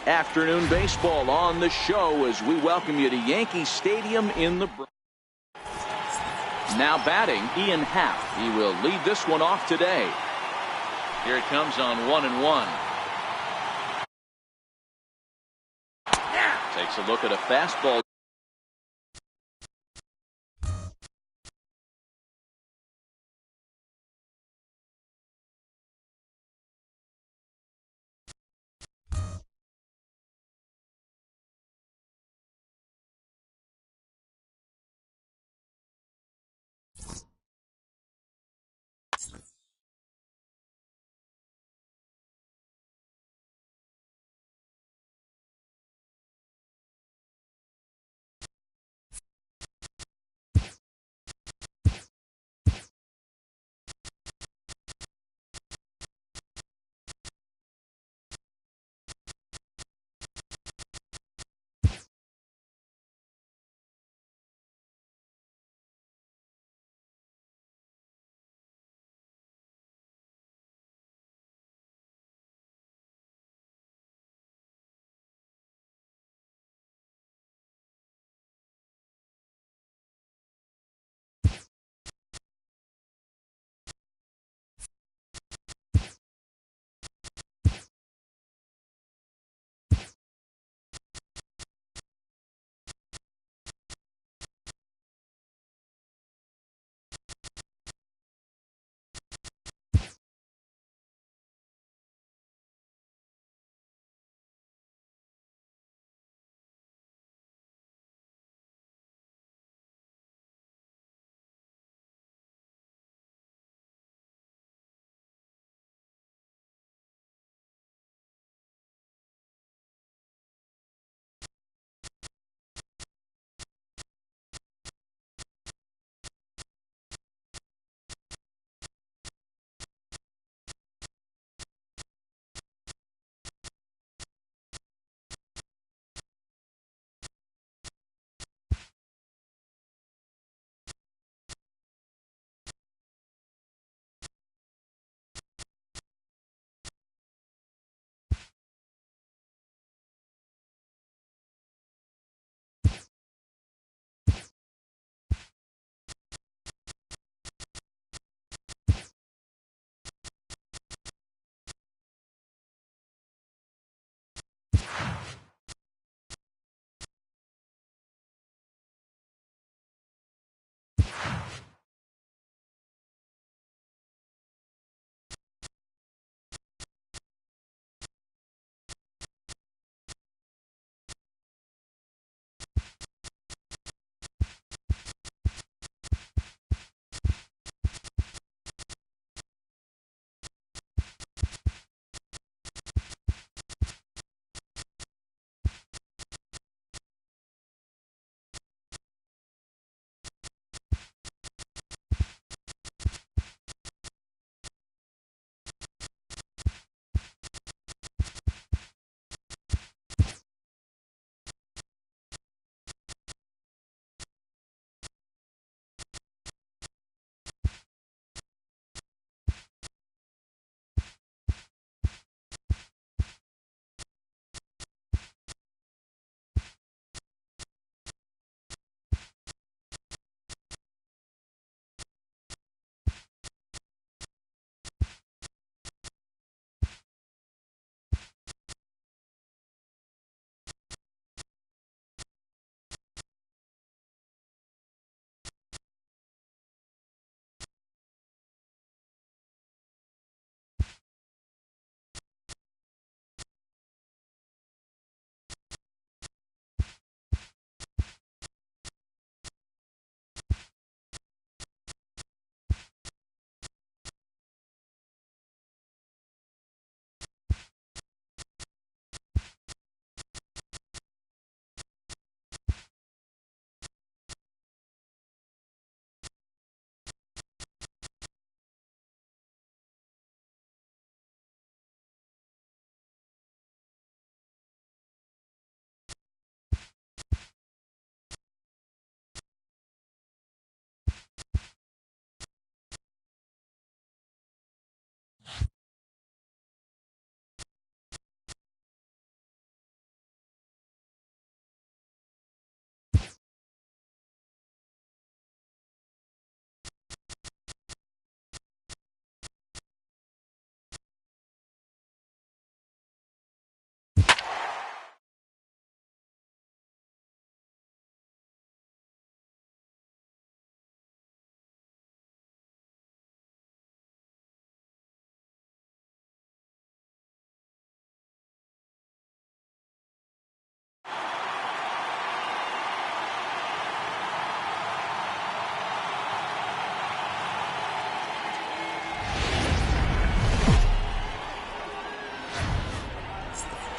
Afternoon baseball on the show as we welcome you to Yankee Stadium in the Bronx. Now batting, Ian Happ. He will lead this one off today. Here it comes on 1-1. Takes a look at a fastball.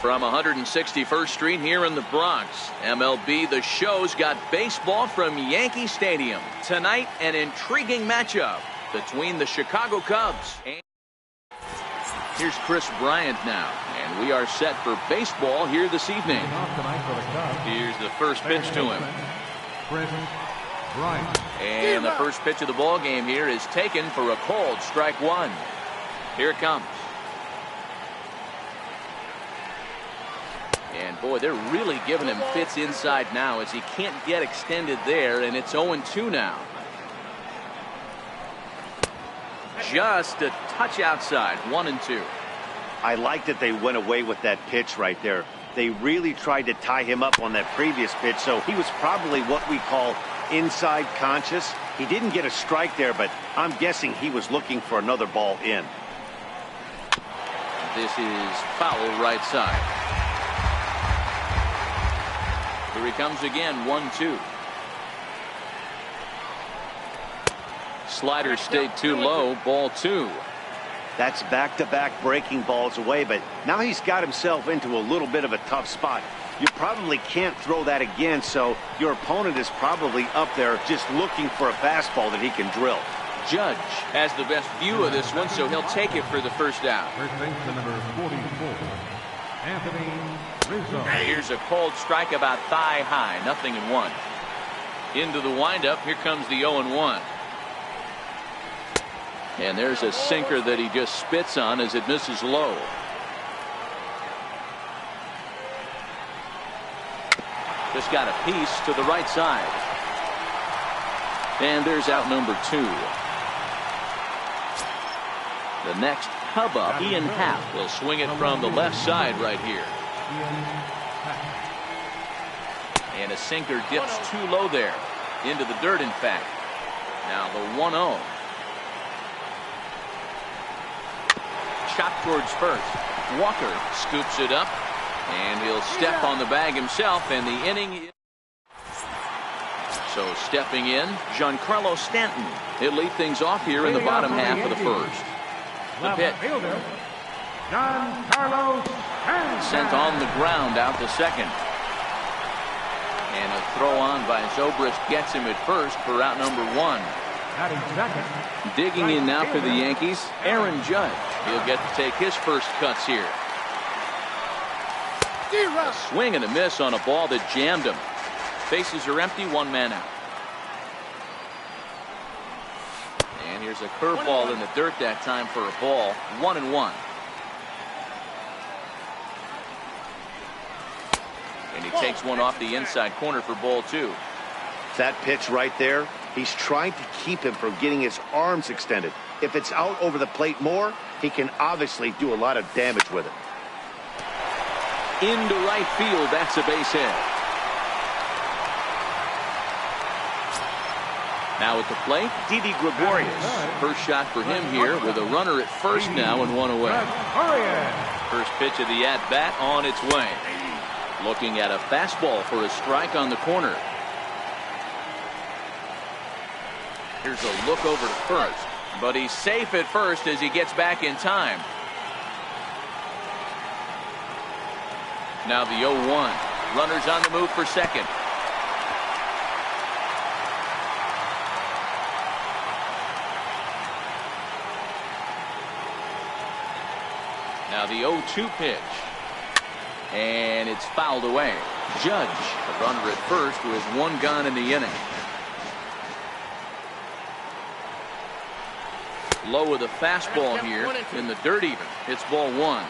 From 161st Street here in the Bronx, MLB The Show's got baseball from Yankee Stadium. Tonight, an intriguing matchup between the Chicago Cubs and... Here's Chris Bryant now, and we are set for baseball here this evening. Here's the first pitch to him. And the first pitch of the ball game here is taken for a called strike one. Here it comes. And boy, they're really giving him fits inside now as he can't get extended there, and it's 0-2 now. Just a touch outside, 1-2. I like that they went away with that pitch right there. They really tried to tie him up on that previous pitch, so he was probably what we call inside conscious. He didn't get a strike there, but I'm guessing he was looking for another ball in. This is foul right side. Here he comes again, 1-2. Slider stayed too low, ball two. That's back-to-back breaking balls away, but now he's got himself into a little bit of a tough spot. You probably can't throw that again, so your opponent is probably up there just looking for a fastball that he can drill. Judge has the best view of this one, so he'll take it for the first out. First baseman number 44, Anthony Rizzo. Here's a called strike about thigh high, 0-1. Into the windup, here comes the 0-1. And there's a sinker that he just spits on as it misses low. Just got a piece to the right side. And there's out number 2. The next Cub up, Ian Happ, will swing it from the left side right here. And a sinker dips too low there. Into the dirt, in fact. Now the 1-0. Shot towards first. Walker scoops it up, and he'll step on the bag himself, and the inning is... So stepping in, Giancarlo Stanton. He'll lead things off here in the bottom half of the first. The pitch. Sent on the ground out to second. And a throw on by Zobrist gets him at first for out number 1. Digging in now for the Yankees, Aaron Judge. He'll get to take his first cuts here. A swing and a miss on a ball that jammed him. Bases are empty, 1 man out. And here's a curveball in the dirt that time for a ball, 1-1. And he takes one off the inside corner for ball 2. That pitch right there, he's trying to keep him from getting his arms extended. If it's out over the plate more, he can obviously do a lot of damage with it. Into right field, that's a base hit. Now at the plate, Didi Gregorius. First shot for him here with a runner at first now and 1 away. First pitch of the at-bat on its way. Looking at a fastball for a strike on the corner. Here's a look over to first, but he's safe at first as he gets back in time. Now the 0-1. Runners on the move for second. Now the 0-2 pitch. And it's fouled away. Judge, the runner at first with 1 gone in the inning. Low with a fastball here in the dirt even. It's ball 1.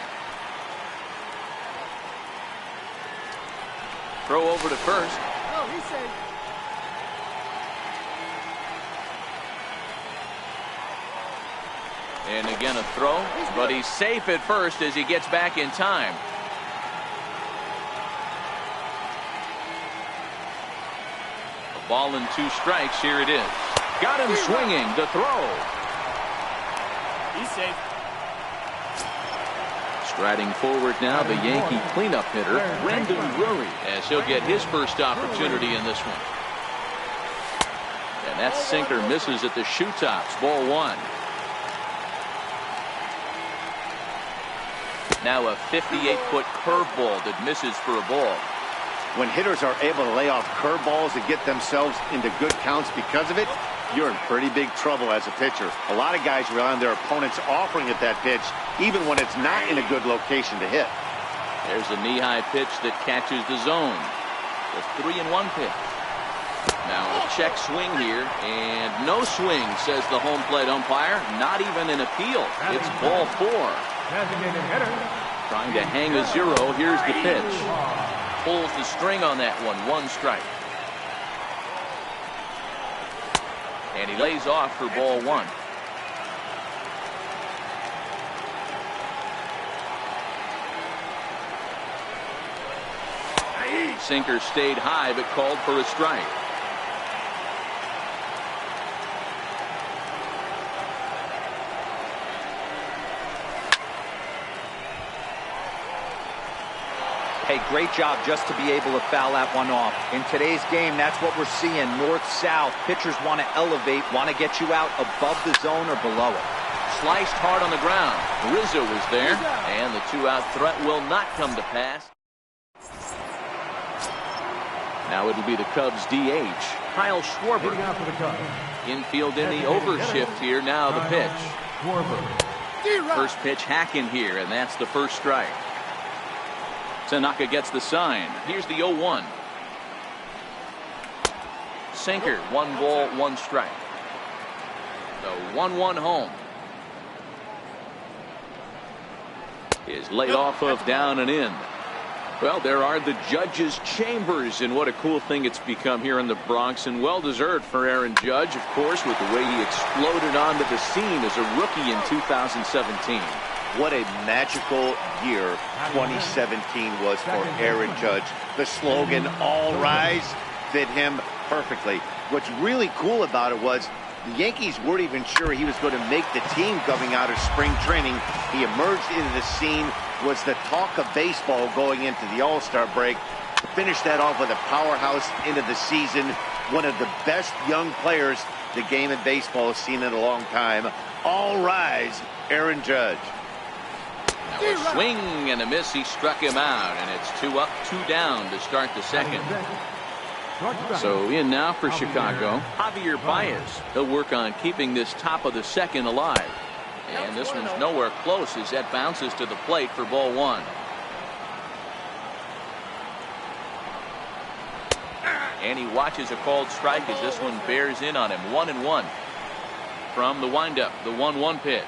Throw over to first. Oh, he's safe. And again a throw, but he's safe at first as he gets back in time. A ball and 2 strikes. Here it is. Got him swinging. The throw. He's safe. Striding forward now, the Yankee cleanup hitter, Brandon Drury, as he'll get his first opportunity in this one. And that sinker misses at the shoe tops. Ball 1. Now a 58-foot curveball that misses for a ball. When hitters are able to lay off curveballs and get themselves into good counts because of it, you're in pretty big trouble as a pitcher. A lot of guys rely on their opponents offering at that pitch, even when it's not in a good location to hit. There's a knee-high pitch that catches the zone. The 3-1 pitch. Now a check swing here, and no swing, says the home plate umpire. Not even an appeal. It's ball 4. Designated hitter. Trying to hang a 0. Here's the pitch. Pulls the string on that one. 1 strike. And he lays off for ball 1. Sinker stayed high but called for a strike. Hey, great job just to be able to foul that one off. In today's game, that's what we're seeing, north-south. Pitchers want to elevate, want to get you out above the zone or below it. Sliced hard on the ground. Rizzo was there, and the 2-out threat will not come to pass. Now it'll be the Cubs DH, Kyle Schwarber. Hitting out for the Cubs. Infield in the overshift here. Now the pitch. Schwarber. First pitch hack in here, and that's the first strike. Tanaka gets the sign. Here's the 0-1. Sinker, 1 ball, 1 strike. The 1-1 home is laid off of down and in. Well, there are the judges' chambers, and what a cool thing it's become here in the Bronx, and well-deserved for Aaron Judge, of course, with the way he exploded onto the scene as a rookie in 2017. What a magical year 2017 was for Aaron Judge. The slogan, "All Rise," fit him perfectly. What's really cool about it was the Yankees weren't even sure he was going to make the team coming out of spring training. He emerged into the scene, was the talk of baseball going into the All-Star break. Finished that off with a powerhouse into the season. One of the best young players the game of baseball has seen in a long time. All rise, Aaron Judge. Now a swing and a miss. He struck him out, and it's 2 up, 2 down to start the second. So in now for Chicago, Javier Baez. He'll work on keeping this top of the second alive. And this one's nowhere close as that bounces to the plate for ball 1. And he watches a called strike as this one bears in on him. 1-1 from the windup. The 1-1 pitch.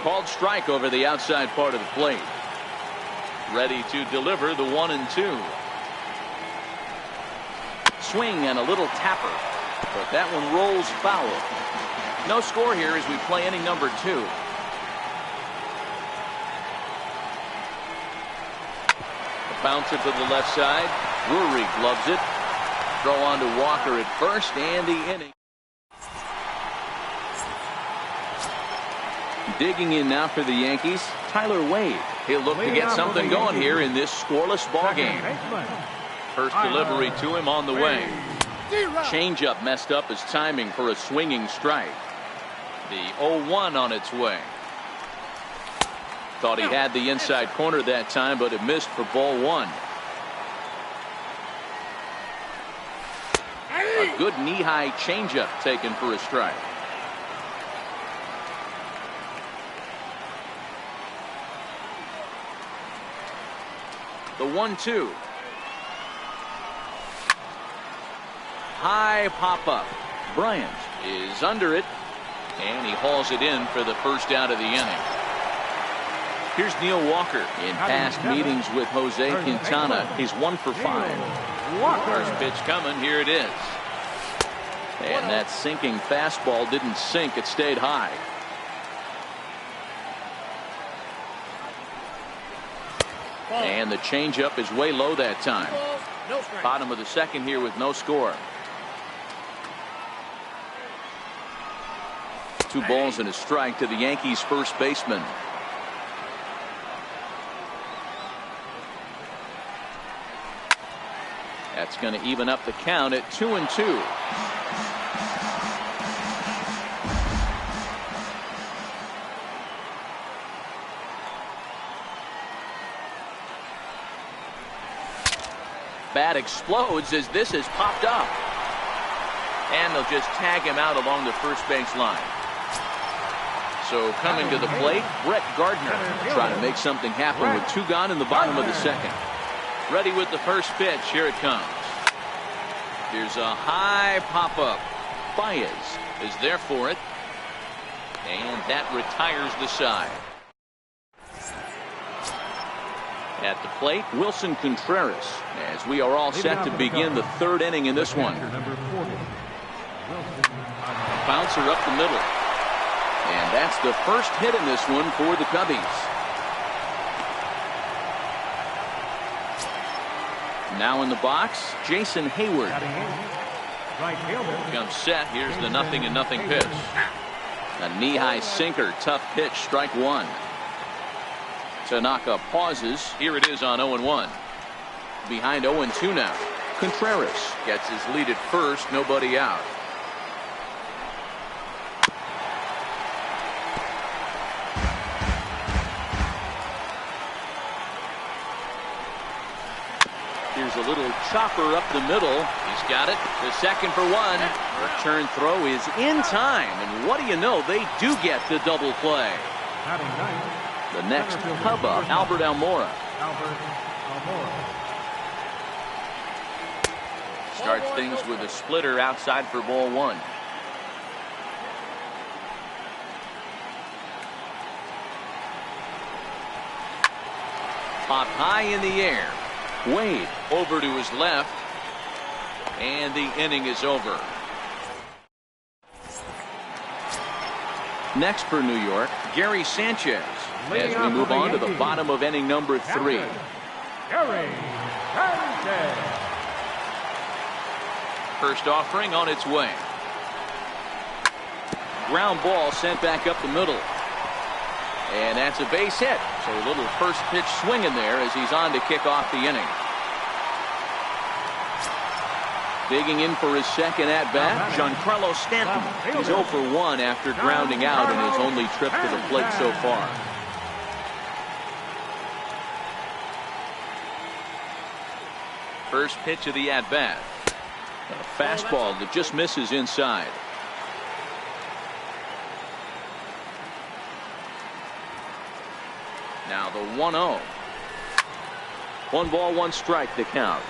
Called strike over the outside part of the plate. Ready to deliver the 1-2. Swing and a little tapper, but that one rolls foul. No score here as we play inning number 2. A bouncer to the left side. Drury gloves it. Throw on to Walker at first, and the inning. Digging in now for the Yankees, Tyler Wade. He'll look to get something going here in this scoreless ball game. First delivery to him on the way. Changeup messed up his timing for a swinging strike. The 0-1 on its way. Thought he had the inside corner that time, but it missed for ball 1. A good knee-high changeup taken for a strike. The 1-2. High pop-up. Bryant is under it, and he hauls it in for the first out of the inning. Here's Neil Walker. In past meetings with Jose Quintana, he's 1 for 5. First pitch coming. Here it is. And that sinking fastball didn't sink. It stayed high. And the changeup is way low that time. Bottom of the second here with no score. 2 balls and a strike to the Yankees first baseman. That's going to even up the count at 2-2. Bat explodes as this has popped up. And they'll just tag him out along the first base line. So coming to the plate, Brett Gardner trying to make something happen with 2 gone in the bottom of the second. Ready with the first pitch. Here it comes. Here's a high pop-up. Baez is there for it. And that retires the side. At the plate, Wilson Contreras, as we are all set to begin the 3rd inning in this one. Bouncer up the middle. And that's the first hit in this one for the Cubbies. Now in the box, Jason Hayward. Comes set. Here's the 0-0 pitch. A knee-high sinker. Tough pitch. Strike 1. Tanaka pauses. Here it is on 0-1. Behind 0-2 now. Contreras gets his lead at first. Nobody out. Here's a little chopper up the middle. He's got it. The second for 1. Return throw is in time. And what do you know? They do get the double play. The next Cub up, Albert Almora. Starts things with a splitter outside for ball 1. Popped high in the air. Wade over to his left, and the inning is over. Next for New York, Gary Sanchez, as we move on to the bottom of inning number 3. Gary Sanchez. First offering on its way. Ground ball sent back up the middle. And that's a base hit. So a little first pitch swing in there as he's on to kick off the inning. Digging in for his second at-bat, Giancarlo Stanton. He's 0 for 1 after grounding out in his only trip to the plate so far. First pitch of the at-bat. A fastball that just misses inside. Now the 1-0. 1 ball, 1 strike to count.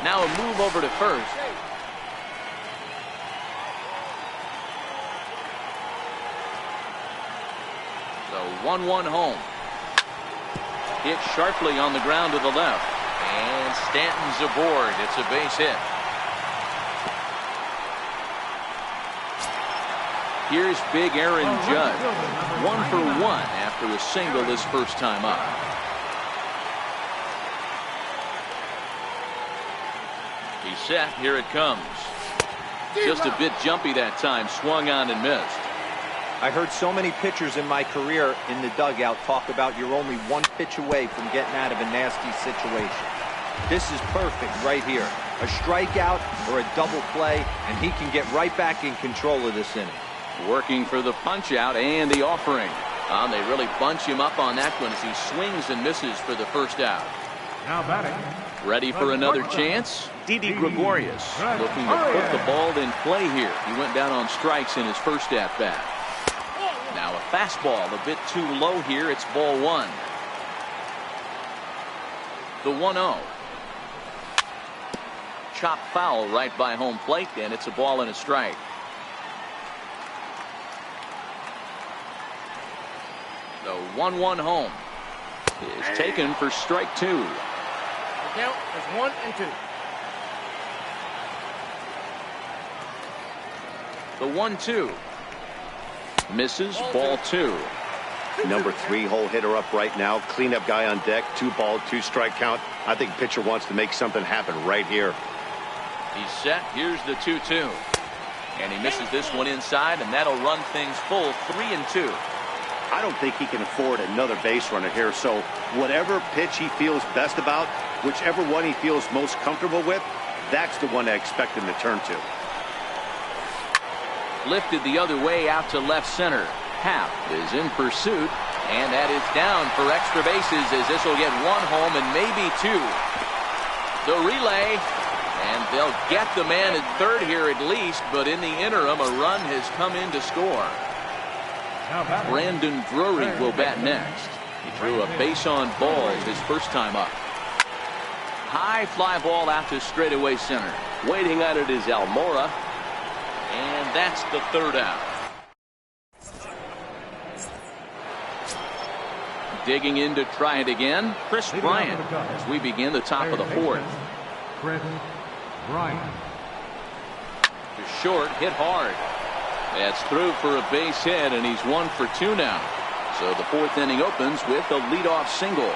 Now a move over to first. The 1-1 home. Hit sharply on the ground to the left. And Stanton's aboard. It's a base hit. Here's big Aaron Judge. 1 for 1 after a single his first time up. He's set. Here it comes. Just a bit jumpy that time. Swung on and missed. I heard so many pitchers in my career in the dugout talk about you're only 1 pitch away from getting out of a nasty situation. This is perfect right here. A strikeout or a double play, and he can get right back in control of this inning. Working for the punch out and the offering. They really bunch him up on that one as he swings and misses for the first out. Now batting. Ready for another chance? Didi Gregorius looking to put the ball in play here. He went down on strikes in his first at bat. Now a fastball a bit too low here. It's ball 1. The 1-0. Chop foul right by home plate, and it's a ball and a strike. The 1-1 home is taken for strike 2. The count is 1-2. The 1-2 misses. Ball 2. Number 3 hole hitter up right now. Cleanup guy on deck. 2 ball, 2 strike count. I think pitcher wants to make something happen right here. He's set. Here's the 2-2. And he misses this one inside, and that'll run things full 3-2. I don't think he can afford another base runner here, so whatever pitch he feels best about, whichever one he feels most comfortable with, that's the one I expect him to turn to. Lifted the other way out to left center. Happ is in pursuit, And that is down for extra bases, as this will get one home and maybe two. The relay, and they'll get the man at third here at least, but in the interim, a run has come in to score. Brandon Drury will bat next. He threw a base on balls his first time up. High fly ball out to straightaway center. Waiting on it is Almora. And that's the third out. Digging in to try it again, Chris Bryant, as we begin the top of the fourth. Chris Bryant. To short, hit hard. That's through for a base hit, and he's 1 for 2 now. So the fourth inning opens with a leadoff single.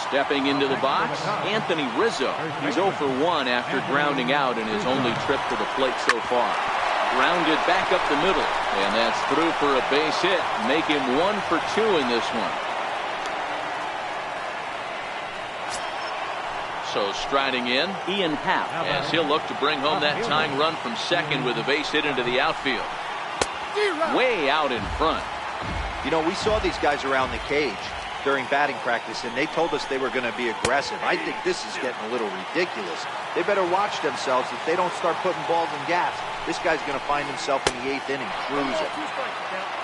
Stepping into the box, Anthony Rizzo. He's 0 for 1 after grounding out in his only trip to the plate so far. Grounded back up the middle, and that's through for a base hit. Make him 1 for 2 in this one. So striding in, Ian Happ, as he'll look to bring home that tying run from second with a base hit into the outfield. Way out in front. You know, we saw these guys around the cage during batting practice, and they told us they were going to be aggressive. I think this is getting a little ridiculous. They better watch themselves if they don't start putting balls in gaps. This guy's going to find himself in the 8th inning cruising.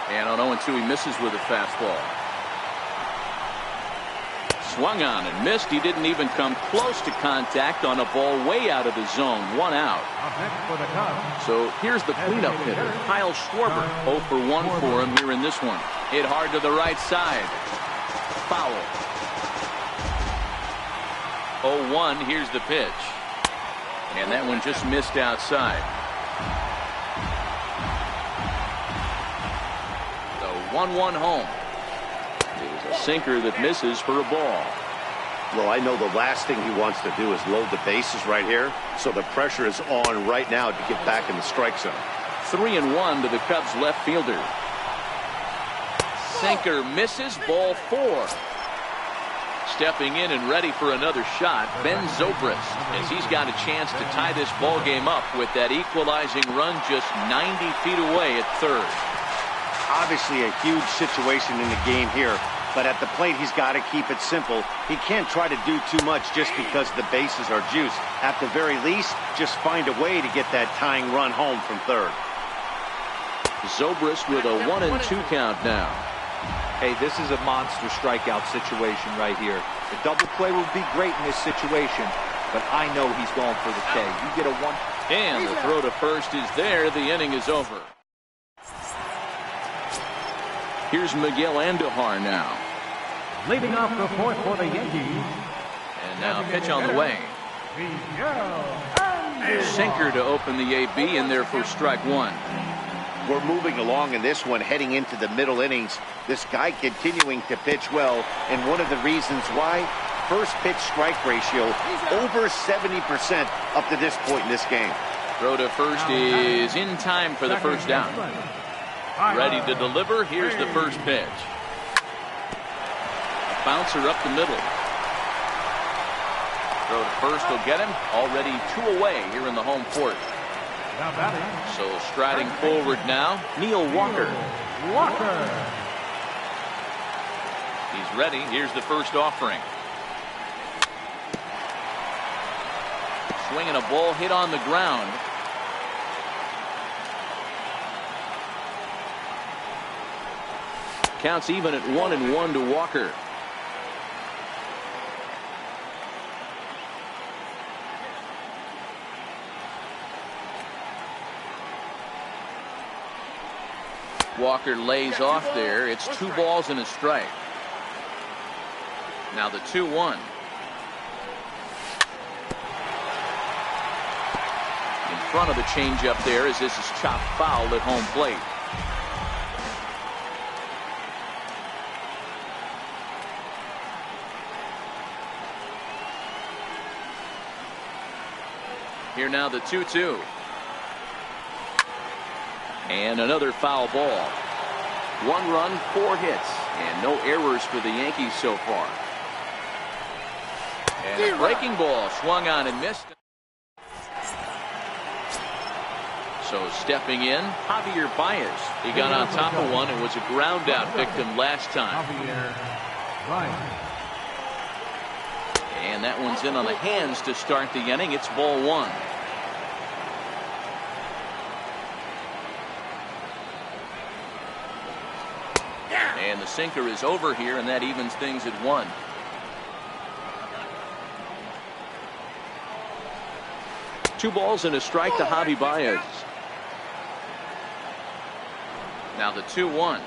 And on 0-2, he misses with a fastball. Swung on and missed. He didn't even come close to contact on a ball way out of the zone. 1 out. So here's the cleanup hitter, Kyle Schwarber. 0 for 1 for him here in this one. Hit hard to the right side. Foul. 0-1. Here's the pitch. And that one just missed outside. The 1-1 home. It was a sinker that misses for a ball. Well, I know the last thing he wants to do is load the bases right here, so the pressure is on right now to get back in the strike zone. 3-1 to the Cubs left fielder. Sinker misses, ball 4. Stepping in and ready for another shot, Ben Zobrist, as he's got a chance to tie this ball game up with that equalizing run just 90 feet away at third. Obviously a huge situation in the game here, but at the plate he's got to keep it simple. He can't try to do too much just because the bases are juiced. At the very least, just find a way to get that tying run home from third. Zobrist with a 1-2 count now. Hey, this is a monster strikeout situation right here. The double play would be great in this situation, but I know he's going for the K. You get a 1. And the throw to first is there. The inning is over. Here's Miguel Andujar now. Leading off the fourth for the Yankees. And now a pitch on the way. Sinker to open the AB in there for strike 1. We're moving along in this one, heading into the middle innings. This guy continuing to pitch well, and one of the reasons why, first pitch strike ratio over 70% up to this point in this game. Throw to first is in time for the first down. Ready to deliver. Here's the first pitch. A bouncer up the middle. Throw to first will get him. Already 2 away here in the home court. So striding forward now, Neil Walker. He's ready. Here's the first offering. Swinging a ball hit on the ground. Counts even at 1-1 to Walker. Walker lays off there. It's 2 balls and a strike. Now the 2-1. In front of the changeup there as this is chopped foul at home plate. Here now the 2-2. And another foul ball. 1 run, 4 hits, and no errors for the Yankees so far. And a breaking ball swung on and missed. So stepping in, Javier Baez. He got on top of one and was a ground out victim last time. And that one's in on the hands to start the inning. It's ball one. And the sinker is over here, and that evens things at one. Two balls and a strike to Javi Baez. Now the 2-1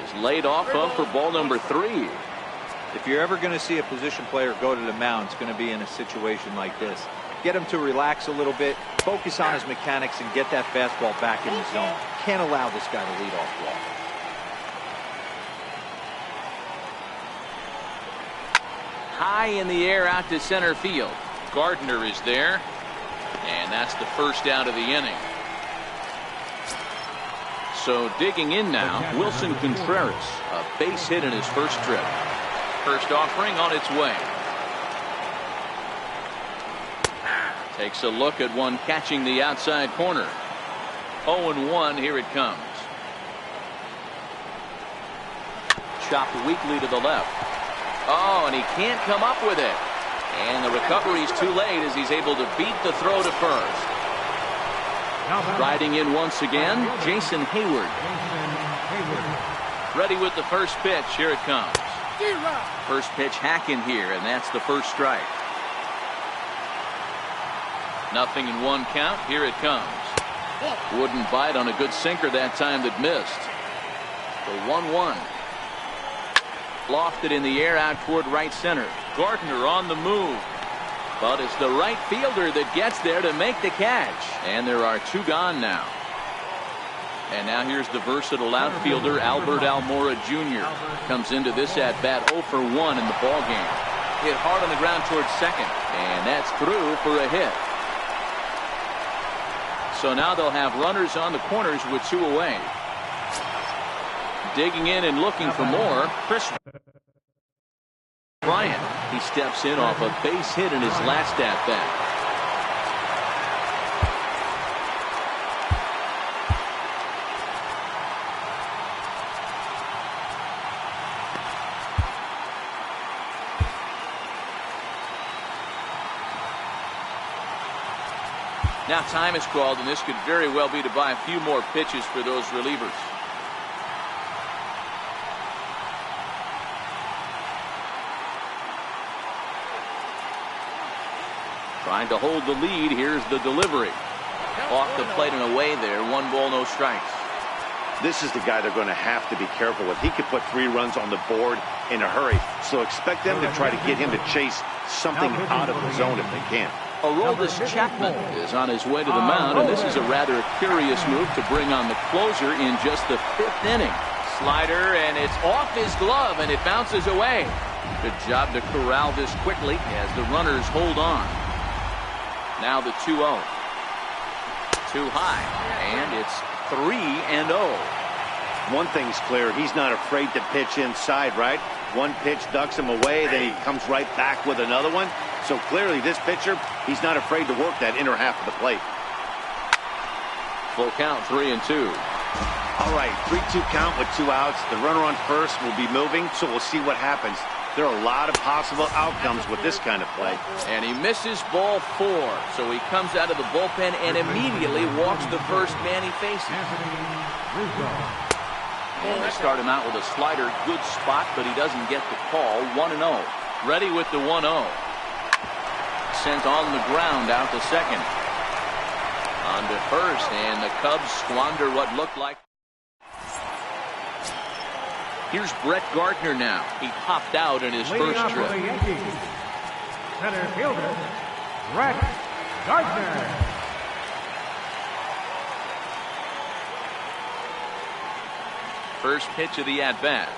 is laid off of for ball number 3. If you're ever going to see a position player go to the mound, it's going to be in a situation like this. Get him to relax a little bit, focus on his mechanics, and get that fastball back in the zone. Can't allow this guy to lead off walk. High in the air out to center field. Gardner is there, and that's the first out of the inning. So digging in now, Wilson Contreras, a base hit in his first trip. First offering on its way. Takes a look at one catching the outside corner. 0-1, here it comes. Chopped weakly to the left. Oh, and he can't come up with it. And the recovery's too late as he's able to beat the throw to first. Riding in once again, Jason Hayward. Ready with the first pitch. Here it comes. First pitch hacking here, and that's the first strike. Nothing in one count. Here it comes. Wouldn't bite on a good sinker that time that missed. The 1-1. Lofted in the air out toward right center. Gardner on the move. But it's the right fielder that gets there to make the catch. And there are two gone now. And now here's the versatile outfielder Albert Almora Jr. Comes into this at bat 0 for 1 in the ball game. Hit hard on the ground towards second. And that's through for a hit. So now they'll have runners on the corners with 2 away. Digging in and looking for more, Chris Bryant. He steps in off a base hit in his last at bat. Now time is called, and this could very well be to buy a few more pitches for those relievers. Trying to hold the lead. Here's the delivery. Off the plate and away there. 1 ball, no strikes. This is the guy they're going to have to be careful with. He could put 3 runs on the board in a hurry. So expect them to try to get him to chase something out of the zone if they can. Aroldis Chapman is on his way to the mound, and this is a rather curious move to bring on the closer in just the 5th inning. Slider, and it's off his glove, and it bounces away. Good job to corral this quickly as the runners hold on. Now the 2-0. Too high, and it's 3-0. One thing's clear, he's not afraid to pitch inside, right? One pitch ducks him away, then he comes right back with another one. So clearly this pitcher, he's not afraid to work that inner half of the plate. Full count, 3-2. All right, 3-2 count with 2 outs. The runner on first will be moving, so we'll see what happens. There are a lot of possible outcomes with this kind of play. And he misses ball 4, so he comes out of the bullpen and immediately walks the first man he faces. And they start him out with a slider. Good spot, but he doesn't get the call. 1-0. Ready with the 1-0. Sent on the ground out to second. On to first, and the Cubs squander what looked like. Here's Brett Gardner now. He popped out in his first trip. Center fielder, Brett Gardner. First pitch of the at-bat.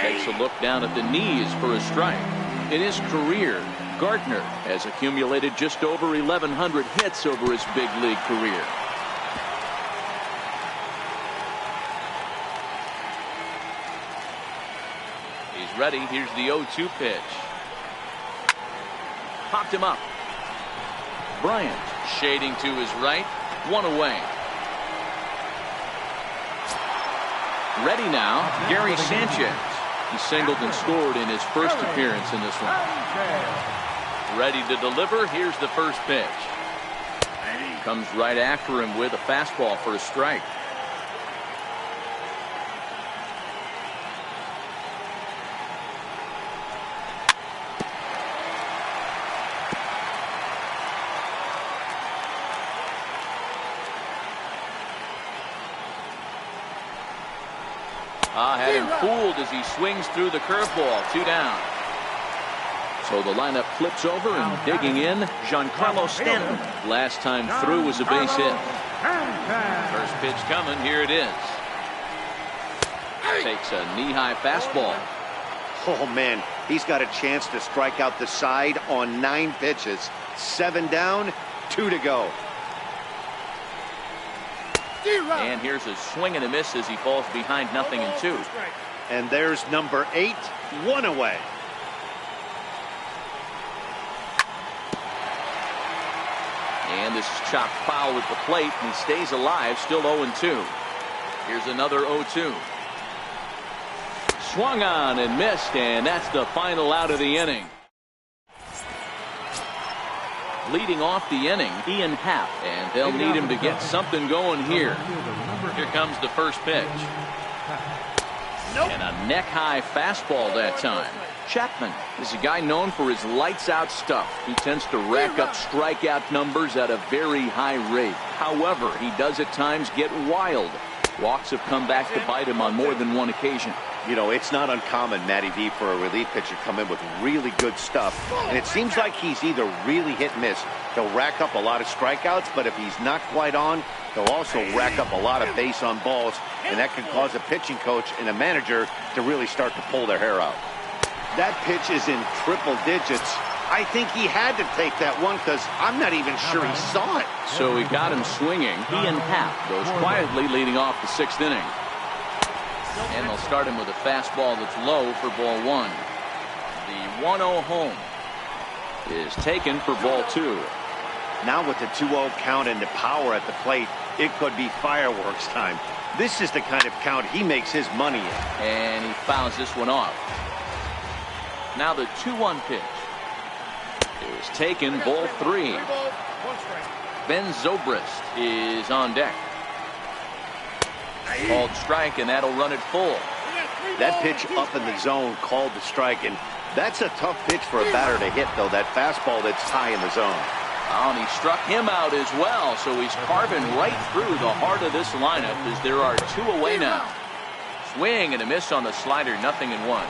Takes a look down at the knees for a strike. In his career, Gardner has accumulated just over 1,100 hits over his big league career. He's ready. Here's the 0-2 pitch. Popped him up. Bryant shading to his right. One away. Ready now, Gary Sanchez. He singled and scored in his first appearance in this one. Ready to deliver. Here's the first pitch. Comes right after him with a fastball for a strike. Had him fooled as he swings through the curveball. 2 down. So the lineup flips over and digging in, Giancarlo Stanton. Last time through was a base hit. First pitch coming. Here it is. Takes a knee-high fastball. Oh, man, he's got a chance to strike out the side on 9 pitches. 7 down, 2 to go. And here's a swing and a miss as he falls behind 0-2. And there's number 8, 1 away. And this is chopped foul at the plate, and he stays alive, still 0-2. Here's another 0-2. Swung on and missed, and that's the final out of the inning. Leading off the inning, Ian Happ, and they'll need him to get something going here. Here comes the first pitch. And a neck-high fastball that time. Chapman is a guy known for his lights-out stuff. He tends to rack up strikeout numbers at a very high rate. However, he does at times get wild. Walks have come back to bite him on more than one occasion. You know, it's not uncommon, Matty V, for a relief pitcher to come in with really good stuff. And it seems like he's either really hit and miss. He'll rack up a lot of strikeouts, but if he's not quite on, he'll also rack up a lot of base on balls. And that can cause a pitching coach and a manager to really start to pull their hair out. That pitch is in triple digits. I think he had to take that one because I'm not even sure he saw it. So he got him swinging. Ian Happ goes quietly leading off the 6th inning. And they'll start him with a fastball that's low for ball 1. The 1-0 home is taken for ball 2. Now with the 2-0 count and the power at the plate, it could be fireworks time. This is the kind of count he makes his money in. And he fouls this one off. Now the 2-1 pitch. It was taken, ball 3. Ben Zobrist is on deck. Called strike, and that'll run it full. That pitch up in the zone called the strike, and that's a tough pitch for a batter to hit, though. That fastball that's high in the zone. Oh, and he struck him out as well, so he's carving right through the heart of this lineup as there are 2 away now. Swing and a miss on the slider, 0-1.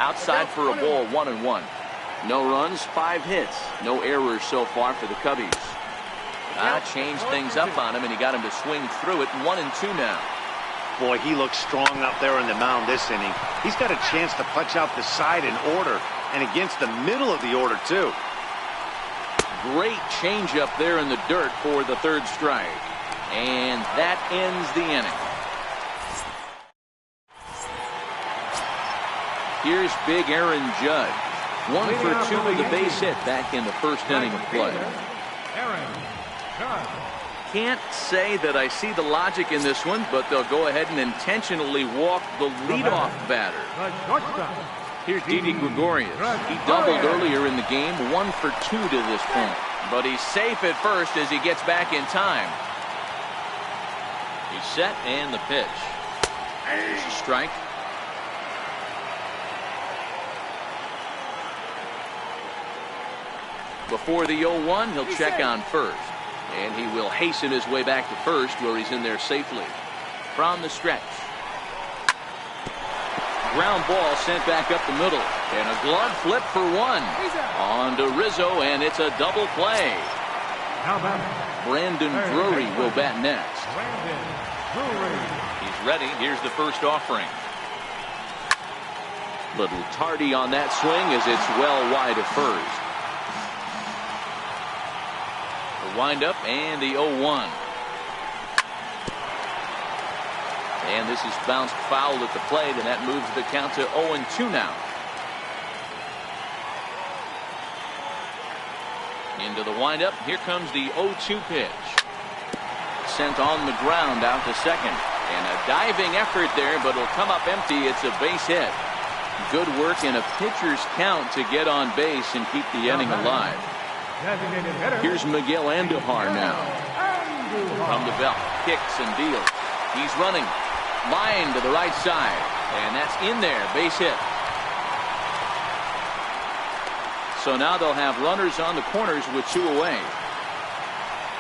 Outside for a ball, 1-1. No runs, 5 hits. No errors so far for the Cubbies. Changed things up on him, and he got him to swing through it. 1-2 now. Boy, he looks strong up there in the mound this inning. He's got a chance to punch out the side in order, and against the middle of the order, too. Great change up there in the dirt for the 3rd strike. And that ends the inning. Here's big Aaron Judge. 1 for 2 with a base hit back in the 1st inning of play. Can't say that I see the logic in this one, but they'll go ahead and intentionally walk the leadoff batter. Here's Didi Gregorius. He doubled earlier in the game, 1 for 2 to this point. But he's safe at first as he gets back in time. He's set, and the pitch. There's a strike. Before the 0-1, he'll check on first. And he will hasten his way back to first, where he's in there safely. From the stretch. Ground ball sent back up the middle. And a glove flip for 1. On to Rizzo, and it's a double play. Brandon Drury will bat next. He's ready. Here's the first offering. Little tardy on that swing as it's well wide of first. The windup and the 0-1. And this is bounced foul at the plate, and that moves the count to 0-2 now. Into the windup. Here comes the 0-2 pitch. Sent on the ground out to second. And a diving effort there, but it'll come up empty. It's a base hit. Good work in a pitcher's count to get on base and keep the inning alive. Here's Miguel Andujar now. From the belt. Kicks and deals. He's running. Line to the right side. And that's in there. Base hit. So now they'll have runners on the corners with 2 away.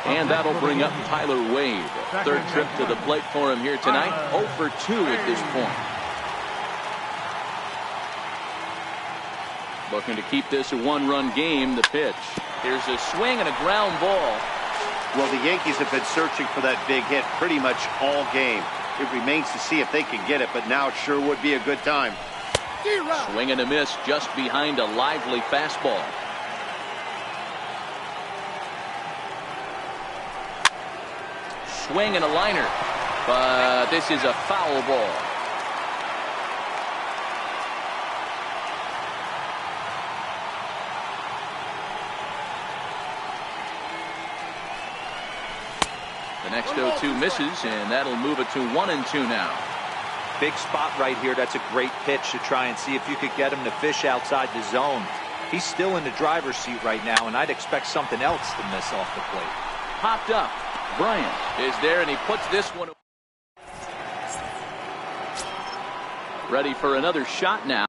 And that'll bring up Tyler Wade. Third trip to the plate for him here tonight. 0 for 2 at this point. Looking to keep this a 1-run game. The pitch. Here's a swing and a ground ball. Well, the Yankees have been searching for that big hit pretty much all game. It remains to see if they can get it, but now it sure would be a good time. Swing and a miss just behind a lively fastball. Swing and a liner, but this is a foul ball. The next 0-2 misses, and that'll move it to 1-2 now. Big spot right here. That's a great pitch to try and see if you could get him to fish outside the zone. He's still in the driver's seat right now, and I'd expect something else to miss off the plate. Popped up. Bryant is there, and he puts this one away. Ready for another shot now.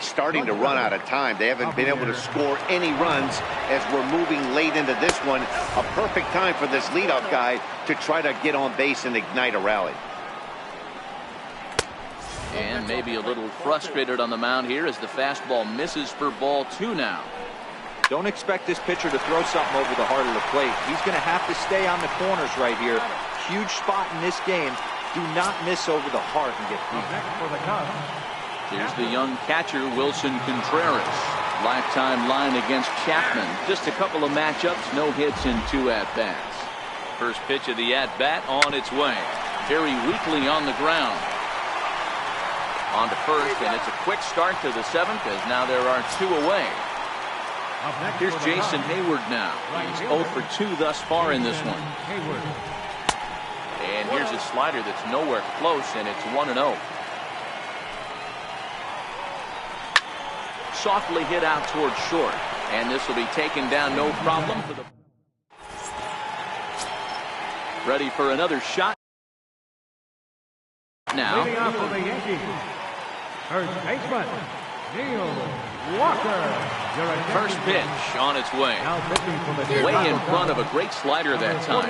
Starting to run out of time. They haven't been able to score any runs as we're moving late into this one. A perfect time for this leadoff guy to try to get on base and ignite a rally. And maybe a little frustrated on the mound here as the fastball misses for ball 2 now. Don't expect this pitcher to throw something over the heart of the plate. He's going to have to stay on the corners right here. Huge spot in this game. Do not miss over the heart and get beat. Here's the young catcher, Wilson Contreras. Lifetime line against Chapman. Just a couple of matchups, no hits in 2 at-bats. First pitch of the at-bat on its way. Very weakly on the ground. On to first, and it's a quick start to the 7th as now there are 2 away. Here's Jason Hayward now. He's 0 for 2 thus far in this one. And here's a slider that's nowhere close, and it's 1-0. Softly hit out towards short, and this will be taken down no problem for the. Ready for another shot now. Leading off for the Yankees, first baseman Neil Walker. First pitch on its way. Now pitching for the Way in front of a great slider that time.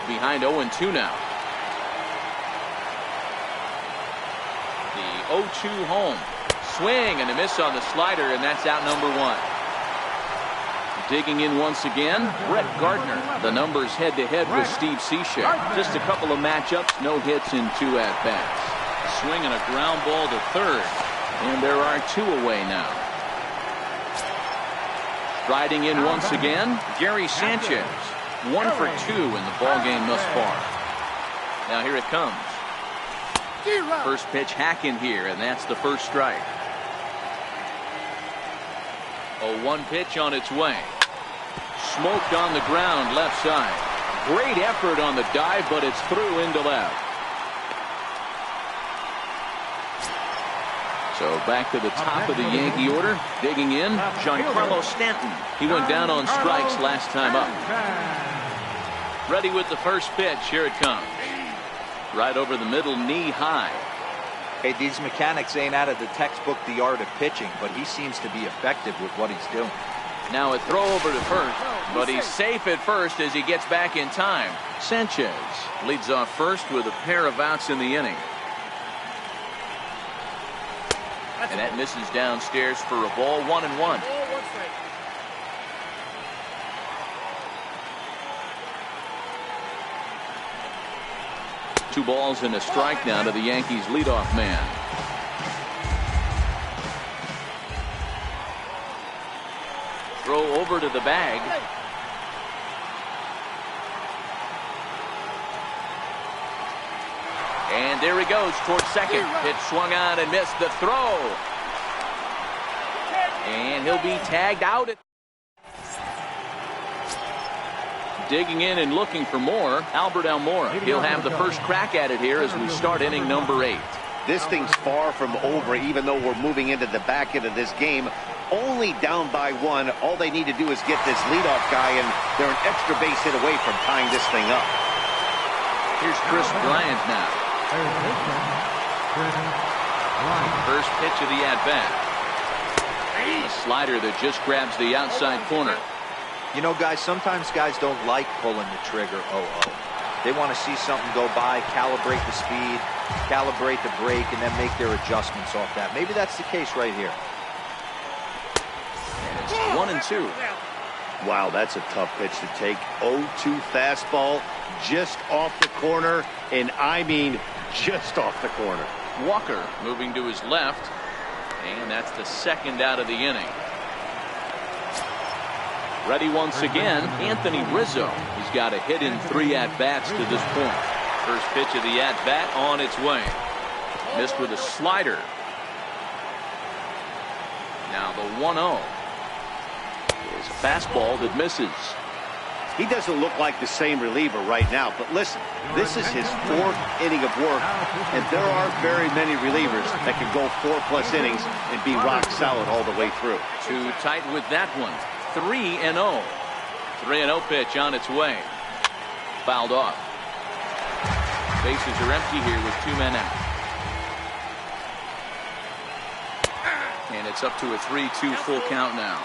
Behind 0-2 now. The 0-2 home. Swing and a miss on the slider, and that's out number 1. Digging in once again, Brett Gardner. The numbers head-to-head with Steve Cishek. Just a couple of matchups, no hits in 2 at-bats. Swing and a ground ball to third, and there are 2 away now. Riding in once again, Gary Sanchez. 1 for 2 in the ballgame thus far. Now here it comes. First pitch hack in here, and that's the first strike. 0-1 pitch on its way. Smoked on the ground left side. Great effort on the dive, but it's through into left. So back to the top of the Yankee order. Digging in, Giancarlo Stanton. He went down on strikes last time up. Ready with the first pitch. Here it comes. Right over the middle, knee high. Hey, these mechanics ain't out of the textbook The Art of Pitching, but he seems to be effective with what he's doing. Now a throw over to first, but he's safe at first as he gets back in time. Sanchez leads off first with a pair of outs in the inning. And that misses downstairs for a ball, 1-1. 2 balls and a strike now to the Yankees leadoff man. Throw over to the bag. And there he goes towards second. Pitch swung on and missed the throw. And he'll be tagged out. Digging in and looking for more, Albert Almora. He'll have the first crack at it here as we start inning number 8. This thing's far from over, even though we're moving into the back end of this game. Only down by 1. All they need to do is get this leadoff guy, and they're an extra base hit away from tying this thing up. Here's Chris Bryant now. First pitch of the at-bat. A slider that just grabs the outside corner. You know, guys, sometimes guys don't like pulling the trigger 0-0. They want to see something go by, calibrate the speed, calibrate the break, and then make their adjustments off that. Maybe that's the case right here. And it's 1-2. Wow, that's a tough pitch to take. 0-2 fastball just off the corner, and I mean just off the corner. Walker moving to his left, and that's the second out of the inning. Ready once again, Anthony Rizzo. He's got a hit in 3 at-bats to this point. First pitch of the at-bat on its way. Missed with a slider. Now the 1-0 is a fastball that misses. He doesn't look like the same reliever right now, but listen, this is his 4th inning of work, and there aren't very many relievers that can go 4+ innings and be rock solid all the way through. Too tight with that one. 3-0. 3-0 pitch on its way. Fouled off. Bases are empty here with 2 men out. And it's up to a 3-2 full count now.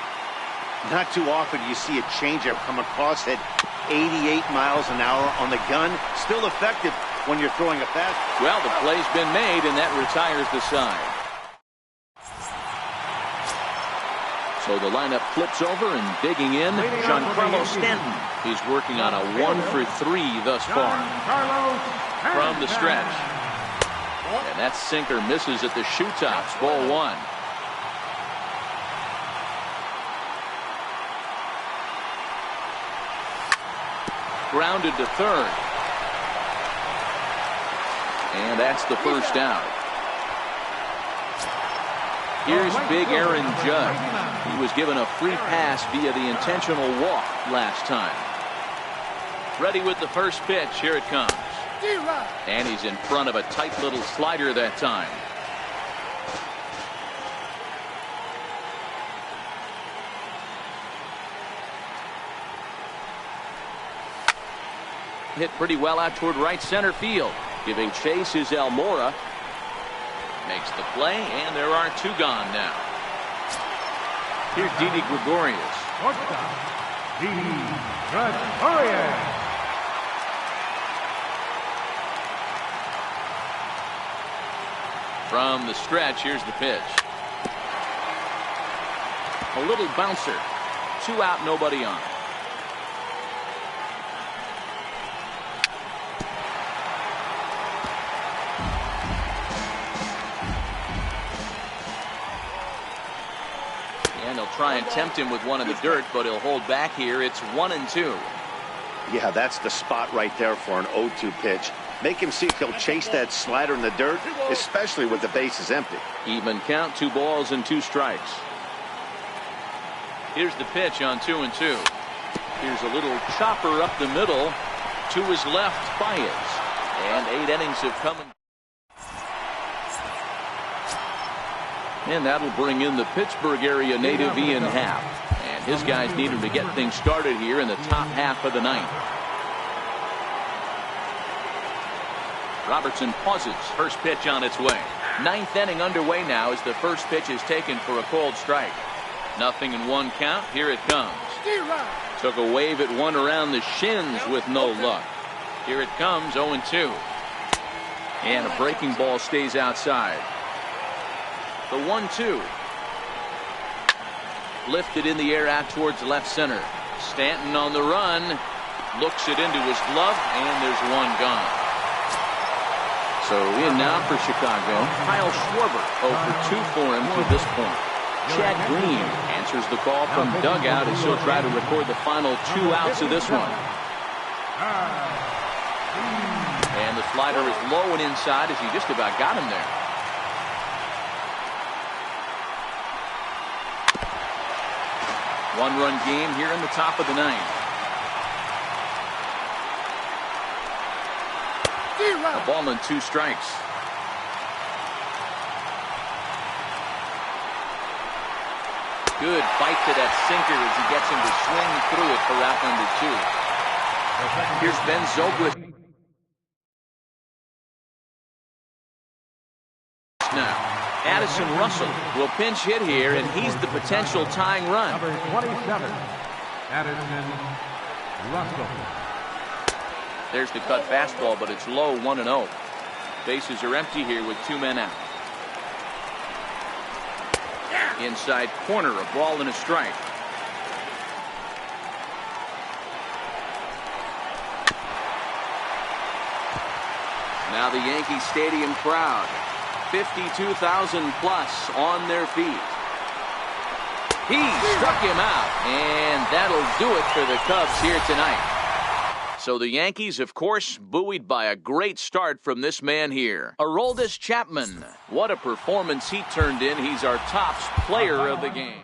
Not too often do you see a changeup come across at 88 miles an hour on the gun. Still effective when you're throwing a fastball. Well, the play's been made, and that retires the side. So the lineup flips over, and digging in, Giancarlo Stanton. He's working on a 1-for-3 thus far. From the stretch. And that sinker misses at the shoe tops. Ball 1. Grounded to third. And that's the first out. Here's big Aaron Judge. He was given a free pass via the intentional walk last time. Ready with the first pitch. Here it comes. And he's in front of a tight little slider that time. Hit pretty well out toward right center field. Giving chase is Almora. Makes the play, and there are 2 gone now. Here's Didi Gregorius. From the stretch, here's the pitch. A little bouncer. 2 out, nobody on. Try and tempt him with one in the dirt, but he'll hold back here. It's 1-2. Yeah, that's the spot right there for an 0-2 pitch. Make him see if he'll chase that slider in the dirt, especially with the bases empty. Even count, 2 balls and 2 strikes. Here's the pitch on 2-2. Here's a little chopper up the middle. To his left, Baez. And 8 innings have come. And that'll bring in the Pittsburgh area native Ian Happ. And his guys need him to get things started here in the top half of the 9th. Robertson pauses. First pitch on its way. 9th inning underway now as the first pitch is taken for a called strike. Nothing in 1 count. Here it comes. Took a wave at 1 around the shins with no luck. Here it comes, 0-2. And a breaking ball stays outside. The 1-2. Lifted in the air out towards left center. Stanton on the run. Looks it into his glove, and there's 1 gone. So in now for Chicago, Kyle Schwarber. 0-for-2 for him to this point. Chad Green answers the call from dugout as he'll try to record the final 2 outs of this one. And the slider is low and inside as he just about got him there. One-run game here in the top of the ninth. A ball and 2 strikes. Good fight to that sinker as he gets him to swing through it for out number 2. Here's Ben Zobrist now. Addison Russell will pinch hit here, and he's the potential tying run. Number 27, Addison Russell. There's the cut fastball, but it's low, 1-0. Bases are empty here with 2 men out. Inside corner, a ball and a strike. Now the Yankee Stadium crowd, 52,000 plus on their feet. He struck him out, and that'll do it for the Cubs here tonight. So the Yankees, of course, buoyed by a great start from this man here, Aroldis Chapman. What a performance he turned in. He's our top player of the game.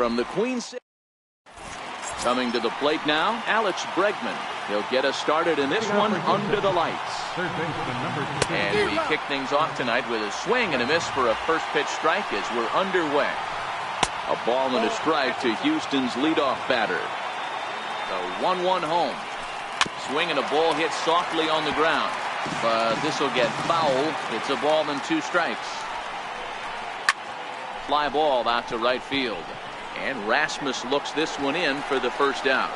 from the Queen City. Coming to the plate now, Alex Bregman. He'll get us started in this one under the lights. And we kick things off tonight with a swing and a miss for a first pitch strike as we're underway. A ball and a strike to Houston's leadoff batter. The 1-1 home. Swing and a ball hit softly on the ground. But this will get foul. It's a ball and 2 strikes. Fly ball out to right field. And Rasmus looks this one in for the first out.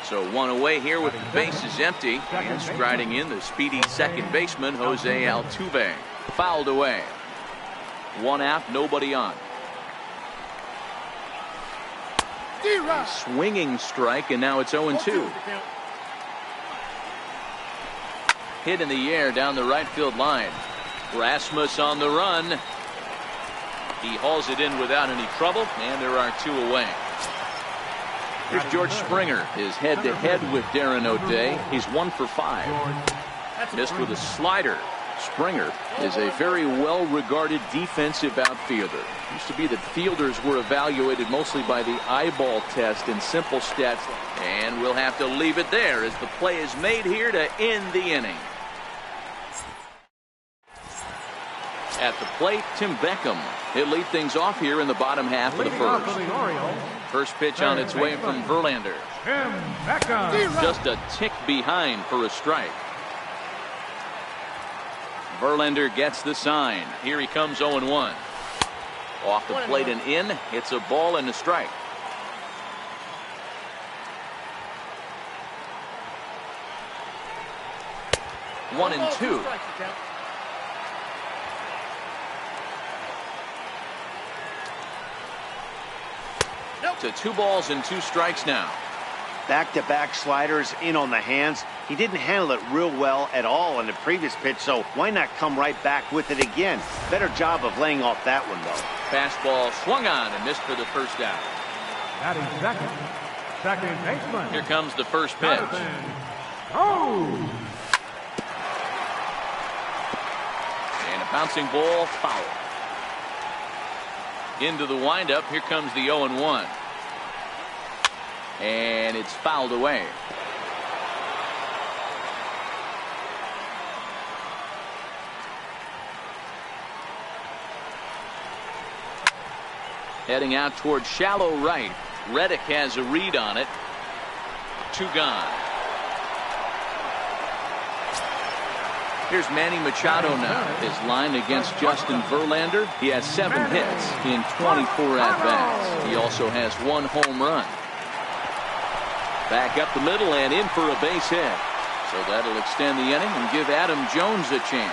So 1 away here with the bases empty. And striding in the speedy second baseman, Jose Altuve. Fouled away. 1 out, nobody on. A swinging strike, and now it's 0-2. Hit in the air down the right field line. Rasmus on the run. He hauls it in without any trouble, and there are 2 away. Here's George Springer, his head-to-head with Darren O'Day. He's 1 for 5. Missed with a slider. Springer is a very well-regarded defensive outfielder. Used to be that fielders were evaluated mostly by the eyeball test and simple stats. And we'll have to leave it there as the play is made here to end the inning. At the plate, Tim Beckham. He'll lead things off here in the bottom half of the first. First pitch on its way from Verlander. Just a tick behind for a strike. Verlander gets the sign. Here he comes 0-1. Off the plate and in. It's a ball and a strike. One and 2. To 2 balls and 2 strikes now. Back-to-back sliders in on the hands. He didn't handle it real well at all in the previous pitch, so why not come right back with it again? Better job of laying off that one, though. Fastball swung on and missed for the first out. Second baseman. Here comes the first pitch. Oh! And a bouncing ball, foul. Into the windup. Here comes the 0-1. And it's fouled away. Heading out toward shallow right. Reddick has a read on it. 2 gone. Here's Manny Machado now. His line against Justin Verlander. He has 7 hits in 24 at-bats. He also has 1 home run. Back up the middle and in for a base hit. So that'll extend the inning and give Adam Jones a chance.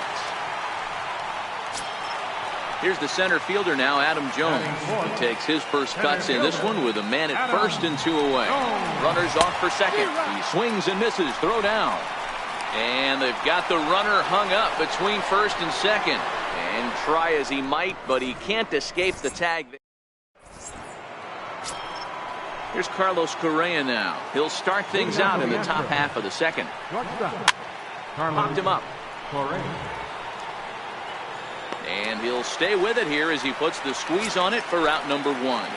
Here's the center fielder now, Adam Jones. He takes his first cuts in this one with a man at first and 2 away. Runners off for second. He swings and misses. Throw down. And they've got the runner hung up between first and second. And try as he might, but he can't escape the tag. Here's Carlos Correa now. He'll start things out in the top half of the second. Popped him up. And he'll stay with it here as he puts the squeeze on it for out number 1.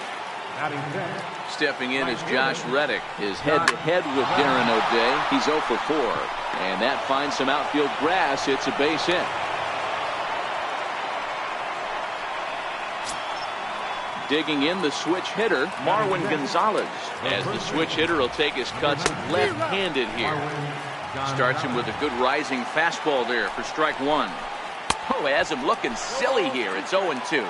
Stepping in is Josh Reddick. His head-to-head with Darren O'Day. He's 0 for 4. And that finds some outfield grass. It's a base hit. Digging in the switch hitter, Marwin Gonzalez. As the switch hitter will take his cuts left-handed here. Starts him with a good rising fastball there for strike 1. Oh, has him looking silly here. It's 0-2.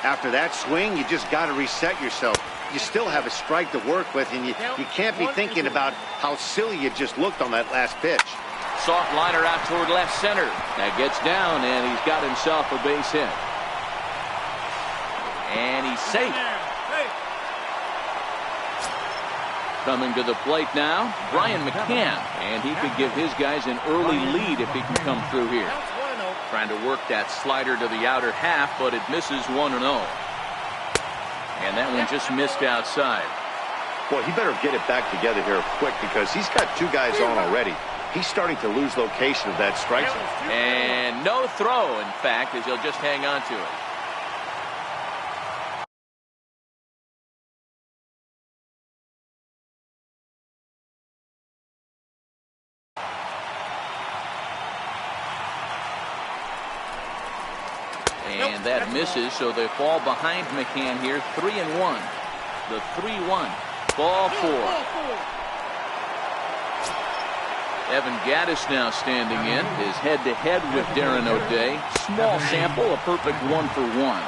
After that swing, you just got to reset yourself. You still have a strike to work with, and you can't be thinking about how silly you just looked on that last pitch. Soft liner out toward left center. That gets down, and he's got himself a base hit. And he's safe. Coming to the plate now, Brian McCann. And he could give his guys an early lead if he can come through here. Trying to work that slider to the outer half, but it misses 1-0. And that one just missed outside. Well, he better get it back together here quick because he's got 2 guys on already. He's starting to lose location of that strike zone. And no throw, in fact, as he'll just hang on to it. And that misses, so they fall behind McCann here, 3-1. The 3-1. Ball 4. Evan Gaddis now standing in. His head-to-head with Darren O'Day. Small sample, a perfect 1-for-1.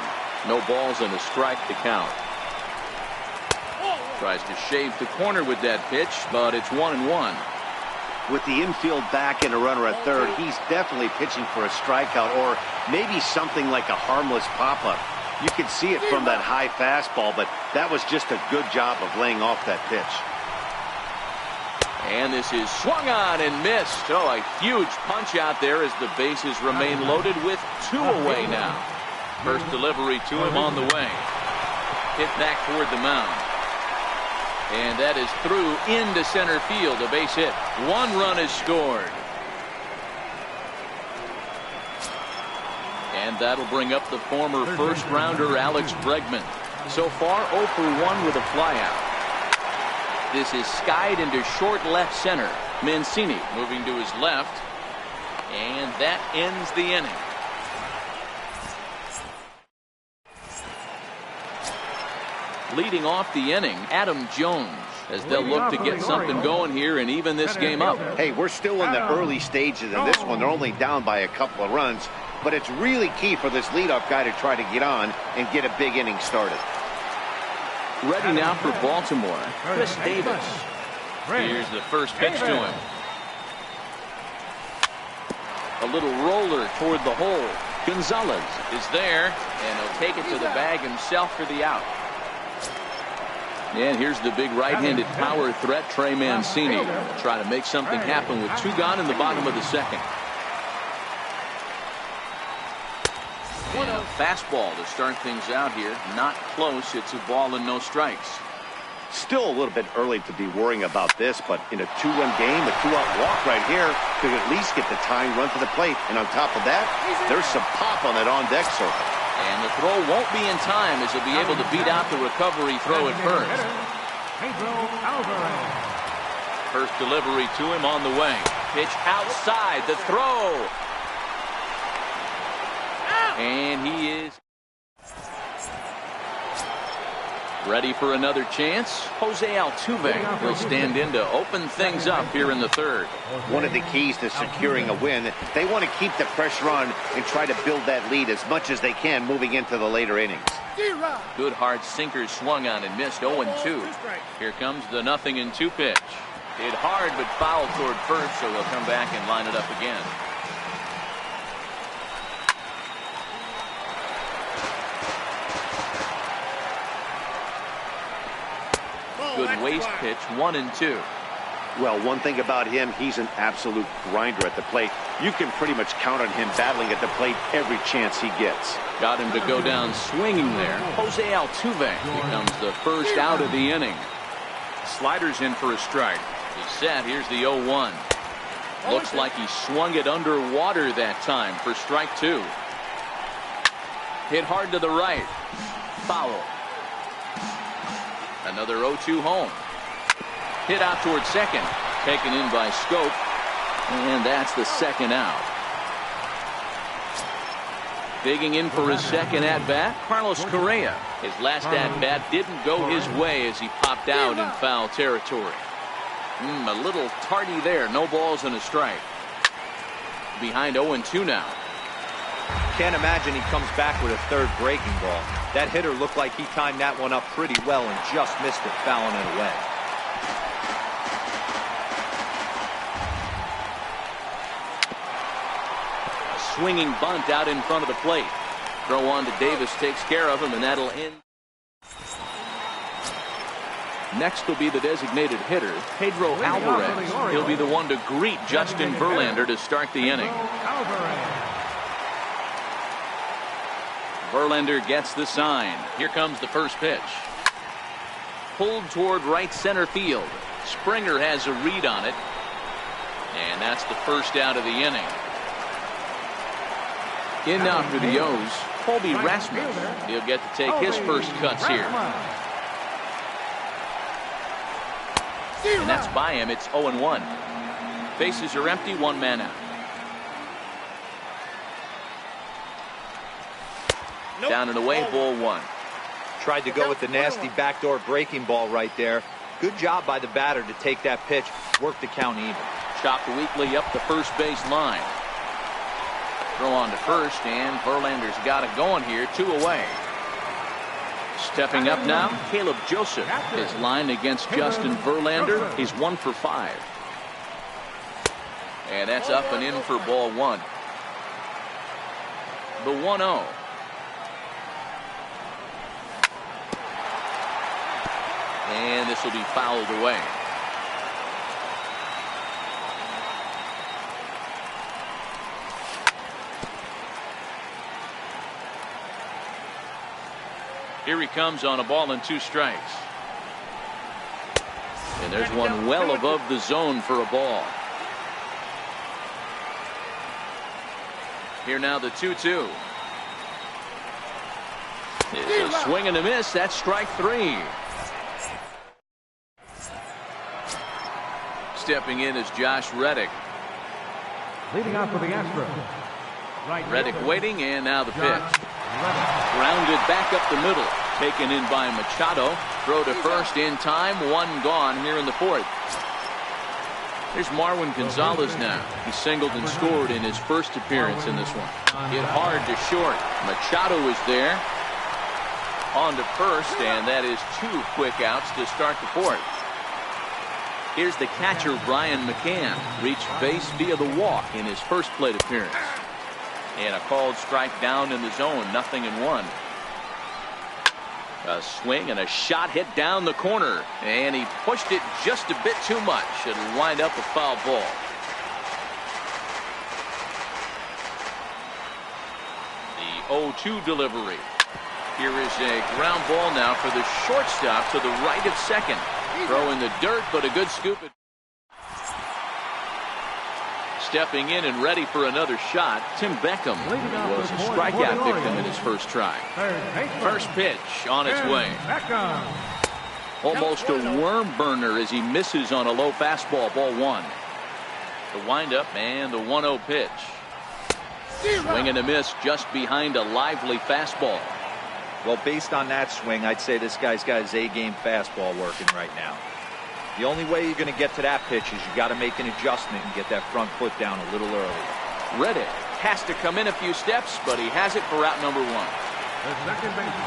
No balls and a strike to count. Tries to shave the corner with that pitch, but it's 1-1. With the infield back and a runner at third, he's definitely pitching for a strikeout or maybe something like a harmless pop-up. You can see it from that high fastball, but that was just a good job of laying off that pitch. And this is swung on and missed. Oh, a huge punch out there as the bases remain loaded with 2 away now. First delivery to him on the way. Hit back toward the mound. And that is through into center field, a base hit. 1 run is scored. And that'll bring up the former first-rounder Alex Bregman. So far, 0 for 1 with a flyout. This is skied into short left center. Mancini moving to his left. And that ends the inning. Leading off the inning, Adam Jones, as they'll look to get something going here and even this game up. Hey, we're still in the early stages of this one. They're only down by a couple of runs, but it's really key for this leadoff guy to try to get on and get a big inning started. Ready now for Baltimore, Chris Davis. Here's the first pitch to him. A little roller toward the hole. Gonzalez is there, and he'll take it to the bag himself for the out. And here's the big right-handed power threat, Trey Mancini. Try to make something happen with 2 gone in the bottom of the second. And a fastball to start things out here. Not close. It's a ball and no strikes. Still a little bit early to be worrying about this, but in a 2-run game, a 2-out walk right here could at least get the tying run to the plate. And on top of that, there's some pop on that on-deck circle. And the throw won't be in time as he'll be able to beat out the recovery throw at first. First delivery to him on the way. Pitch outside. The throw. And he is ready for another chance. Jose Altuve will stand in to open things up here in the third. One of the keys to securing a win, they want to keep the pressure on and try to build that lead as much as they can moving into the later innings. Good hard sinker swung on and missed. 0-2. Here comes the 0-2 pitch. Hit hard but foul toward first, so they'll come back and line it up again. Good waist pitch, 1-2. Well, one thing about him, he's an absolute grinder at the plate. You can pretty much count on him battling at the plate every chance he gets. Got him to go down swinging there. Jose Altuve becomes the first out of the inning. Sliders in for a strike. He's set. Here's the 0-1. Looks like he swung it underwater that time for strike 2. Hit hard to the right. Foul. Another 0-2 home. Hit out toward second. Taken in by Scope. And that's the second out. Digging in for his second at-bat, Carlos Correa. His last at-bat didn't go his way as he popped out in foul territory. A little tardy there. No balls and a strike. Behind 0-2 now. Can't imagine he comes back with a third breaking ball. That hitter looked like he timed that one up pretty well and just missed it, fouling it away. A swinging bunt out in front of the plate. Throw on to Davis takes care of him, and that'll end. Next will be the designated hitter, Pedro Alvarez. He'll be the one to greet Justin Verlander to start the inning. Verlander gets the sign. Here comes the first pitch. Pulled toward right center field. Springer has a read on it. And that's the first out of the inning. In now for the O's, Colby Rasmus. He'll get to take his first cuts here. And that's by him. It's 0-1. Bases are empty, 1 man out. Down and away, ball one. Tried to go with the nasty backdoor breaking ball right there. Good job by the batter to take that pitch, work the count even. Chopped weakly up the first base line. Throw on to first, and Verlander's got it going here, 2 away. Stepping up now, Caleb Joseph is lined against Justin Verlander. He's 1 for 5. And that's up and in for ball one. The 1-0. And this will be fouled away. Here he comes on a ball and 2 strikes. And there's one well above the zone for a ball. Here now the 2-2. It's a swing and a miss. That's strike 3. Stepping in is Josh Reddick. Leading off for the Astros. Right Reddick waiting, and now the pitch. Grounded back up the middle. Taken in by Machado. Throw to first in time. 1 gone here in the 4th. Here's Marwin Gonzalez now. He singled and scored in his first appearance in this one. Hit hard to short. Machado is there. On to first, and that is 2 quick outs to start the 4th. Here's the catcher, Brian McCann. Reached base via the walk in his first plate appearance. And a called strike down in the zone, 0-1. A swing and a shot hit down the corner. And he pushed it just a bit too much. It'll wind up a foul ball. The 0-2 delivery. Here is a ground ball now for the shortstop to the right of second. Throw in the dirt, but a good scoop. Stepping in and ready for another shot, Tim Beckham was a strikeout victim in his first try. First pitch on its way. Almost a worm burner as he misses on a low fastball, ball 1. The windup and the 1-0 pitch. Swing and a miss just behind a lively fastball. Well, based on that swing, I'd say this guy's got his A-game fastball working right now. The only way you're going to get to that pitch is you got to make an adjustment and get that front foot down a little early. Reddick has to come in a few steps, but he has it for out number 1.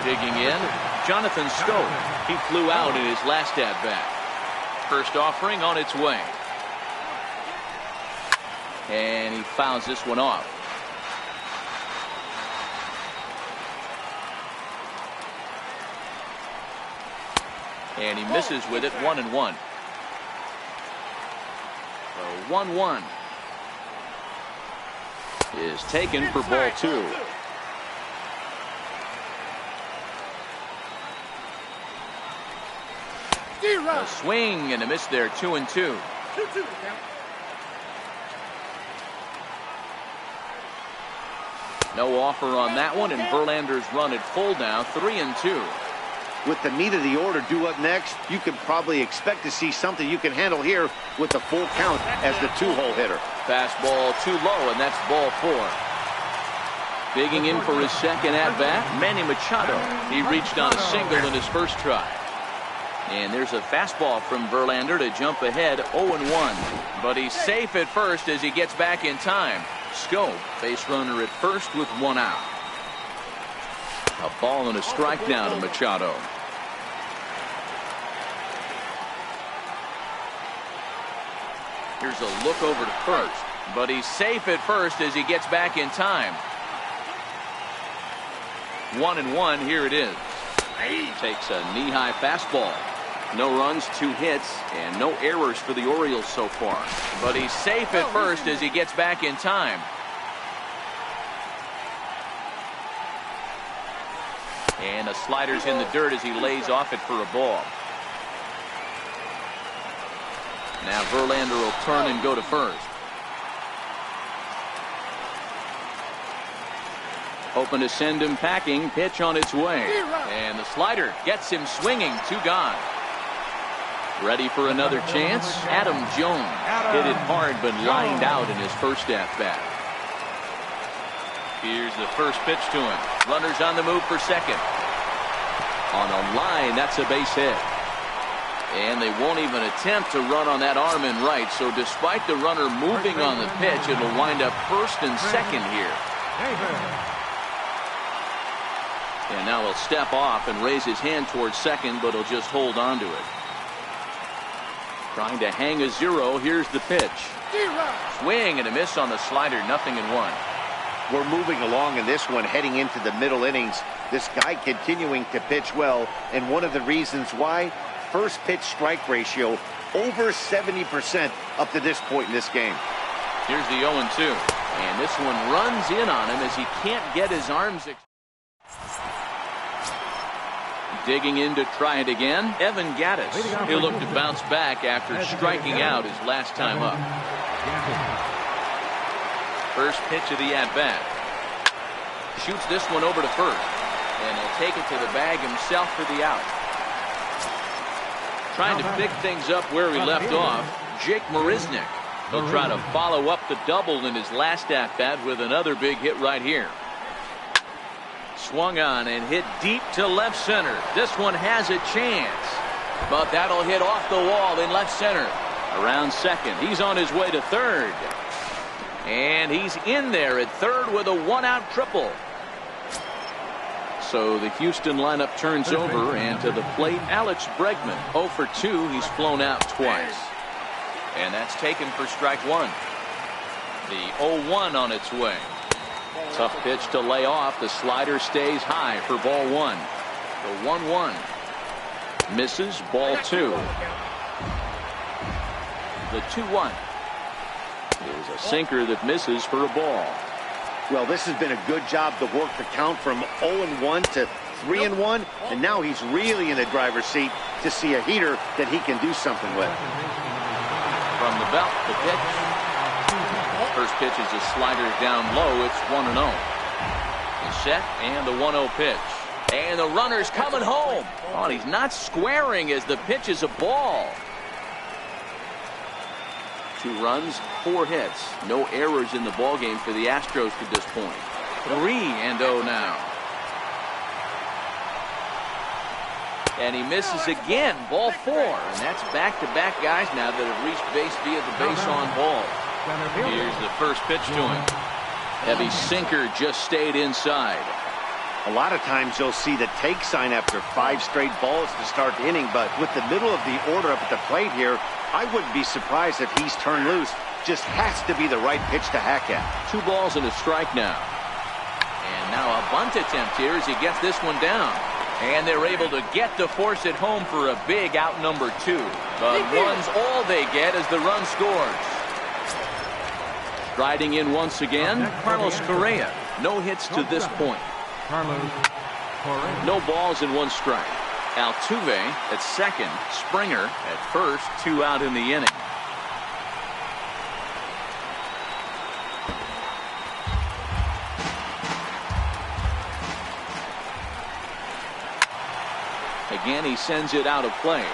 Digging in, Jonathan Scope. He flew out in his last at-bat. First offering on its way. And he fouls this one off. And he misses with it, 1-1. The 1-1 is taken for ball 2. A swing and a miss there, 2-2. No offer on that one, and Verlander's run at full now, 3-2. With the meat of the order due up next, you can probably expect to see something you can handle here with the full count as the 2-hole hitter. Fastball too low, and that's ball 4. Digging in for his second at-bat, Manny Machado. He reached on a single in his first try. And there's a fastball from Verlander to jump ahead, 0-1. But he's safe at first as he gets back in time. Scope, base runner at first with 1 out. A ball and a strike now to Machado. Here's a look over to first, but he's safe at first as he gets back in time. 1-1, here it is. Takes a knee-high fastball. No runs, 2 hits, and no errors for the Orioles so far. But he's safe at first as he gets back in time. And the slider's in the dirt as he lays off it for a ball. Now Verlander will turn and go to first. Hoping to send him packing. Pitch on its way. And the slider gets him swinging. 2 gone. Ready for another chance? Adam Jones hit it hard but lined out in his first at-bat. Here's the first pitch to him. Runners on the move for second. On a line, that's a base hit. And they won't even attempt to run on that arm in right. So despite the runner moving on the pitch, it'll wind up first and second here. And now he'll step off and raise his hand towards second, but he'll just hold on to it. Trying to hang a zero. Here's the pitch. Swing and a miss on the slider. 0-1. We're moving along in this one, heading into the middle innings. This guy continuing to pitch well, and one of the reasons why, first pitch strike ratio over 70% up to this point in this game. Here's the 0-2, and this one runs in on him as he can't get his arms. Digging in to try it again, Evan Gattis. He'll look to bounce back after striking out his last time up. First pitch of the at-bat. Shoots this one over to first, and he'll take it to the bag himself for the out. Trying to pick things up where he left off, Jake Marisnick. He'll try to follow up the double in his last at-bat with another big hit right here. Swung on and hit deep to left center. This one has a chance, but that'll hit off the wall in left center. Around second, he's on his way to third. And he's in there at third with a one-out triple. So the Houston lineup turns over, and to the plate, Alex Bregman. 0 for 2. He's flown out twice. And that's taken for strike one. The 0-1 on its way. Tough pitch to lay off. The slider stays high for ball one. The 1-1. Misses, ball two. The 2-1. Is a sinker that misses for a ball. Well, this has been a good job to work the count from 0-1 to 3-1, and now he's really in the driver's seat to see a heater that he can do something with. From the belt, the pitch. First pitch is a slider down low. It's 1-0. The set and the 1-0 pitch. And the runner's coming home. Oh, he's not squaring as the pitch is a ball. 2 runs, 4 hits. No errors in the ballgame for the Astros to this point. 3-0 now. And he misses again. Ball 4. And that's back-to-back guys now that have reached base via the base on ball. Here's the first pitch to him. Heavy sinker just stayed inside. A lot of times you'll see the take sign after 5 straight balls to start the inning, but with the middle of the order up at the plate here, I wouldn't be surprised if he's turned loose. Just has to be the right pitch to hack at. 2 balls and a strike now. And now a bunt attempt here as he gets this one down. And they're able to get to force it home for a big out number 2. But one's all they get as the run scores. Striding in once again, Carlos Correa. No hits to this point. No balls and 1 strike. Altuve at second, Springer at first, 2 out in the inning. Again, he sends it out of play.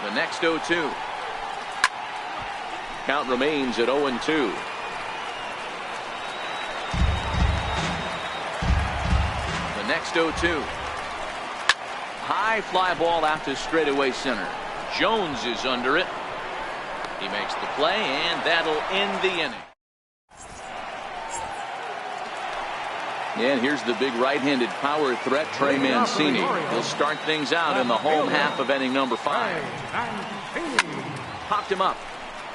The next 0-2. Count remains at 0-2. Next 0-2. High fly ball out to straightaway center. Jones is under it. He makes the play, and that'll end the inning. And here's the big right-handed power threat, Trey Mancini. He'll start things out in the home half of inning number 5. Popped him up.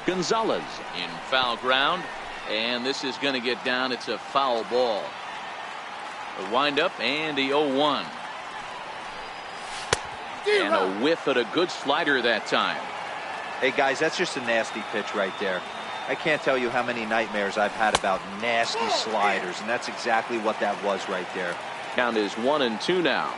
Gonzalez in foul ground, and this is going to get down. It's a foul ball. A windup and the 0-1. And a whiff at a good slider that time. Hey, guys, that's just a nasty pitch right there. I can't tell you how many nightmares I've had about nasty sliders, and that's exactly what that was right there. Count is 1-2 now.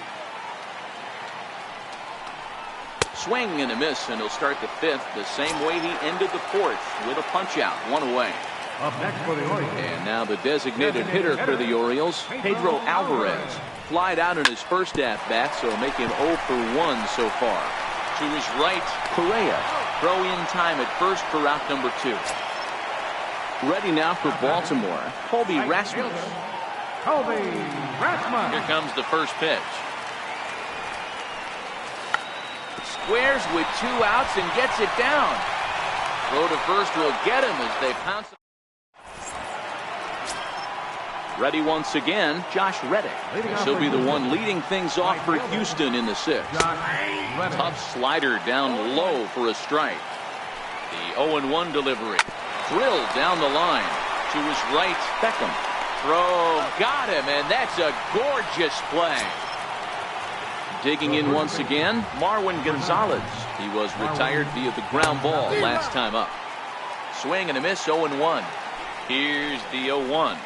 Swing and a miss, and he'll start the 5th the same way he ended the 4th with a punch out, 1 away. Up next for the Orioles. And now the designated hitter for the Orioles, Pedro Alvarez. Flied out in his first at-bat, so make him 0 for 1 so far. To his right, Correa. Throw in time at first for out number 2. Ready now for Baltimore, Colby Rasmus. Colby Rasmus. Here comes the first pitch. Squares with 2 outs and gets it down. Throw to first will get him as they pounce. Ready once again, Josh Reddick. He'll be the one leading things off for Houston in the 6th. Tough slider down low for a strike. The 0-1 delivery. Drilled down the line to his right. Beckham. Throw. Got him, and that's a gorgeous play. Digging in once again, Marwin Gonzalez. He was retired via the ground ball last time up. Swing and a miss, 0-1. Here's the 0-1.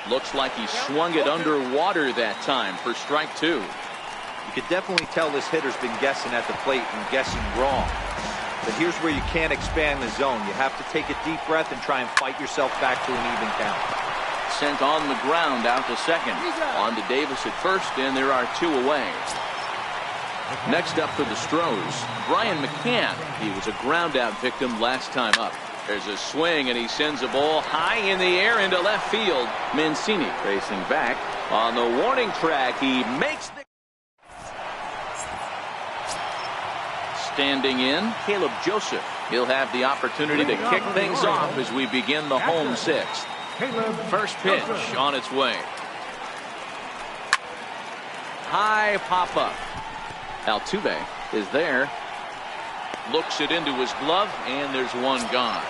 Looks like he swung it underwater that time for strike 2. You could definitely tell this hitter's been guessing at the plate and guessing wrong. But here's where you can't expand the zone. You have to take a deep breath and try and fight yourself back to an even count. Sent on the ground out to second. On to Davis at first, and there are 2 away. Next up for the Stros, Brian McCann. He was a ground out victim last time up. There's a swing, and he sends a ball high in the air into left field. Mancini facing back. On the warning track, he makes the... Standing in, Caleb Joseph. He'll have the opportunity to kick things off as we begin the home 6th. First pitch on its way. High pop-up. Altuve is there. Looks it into his glove, and there's 1 gone.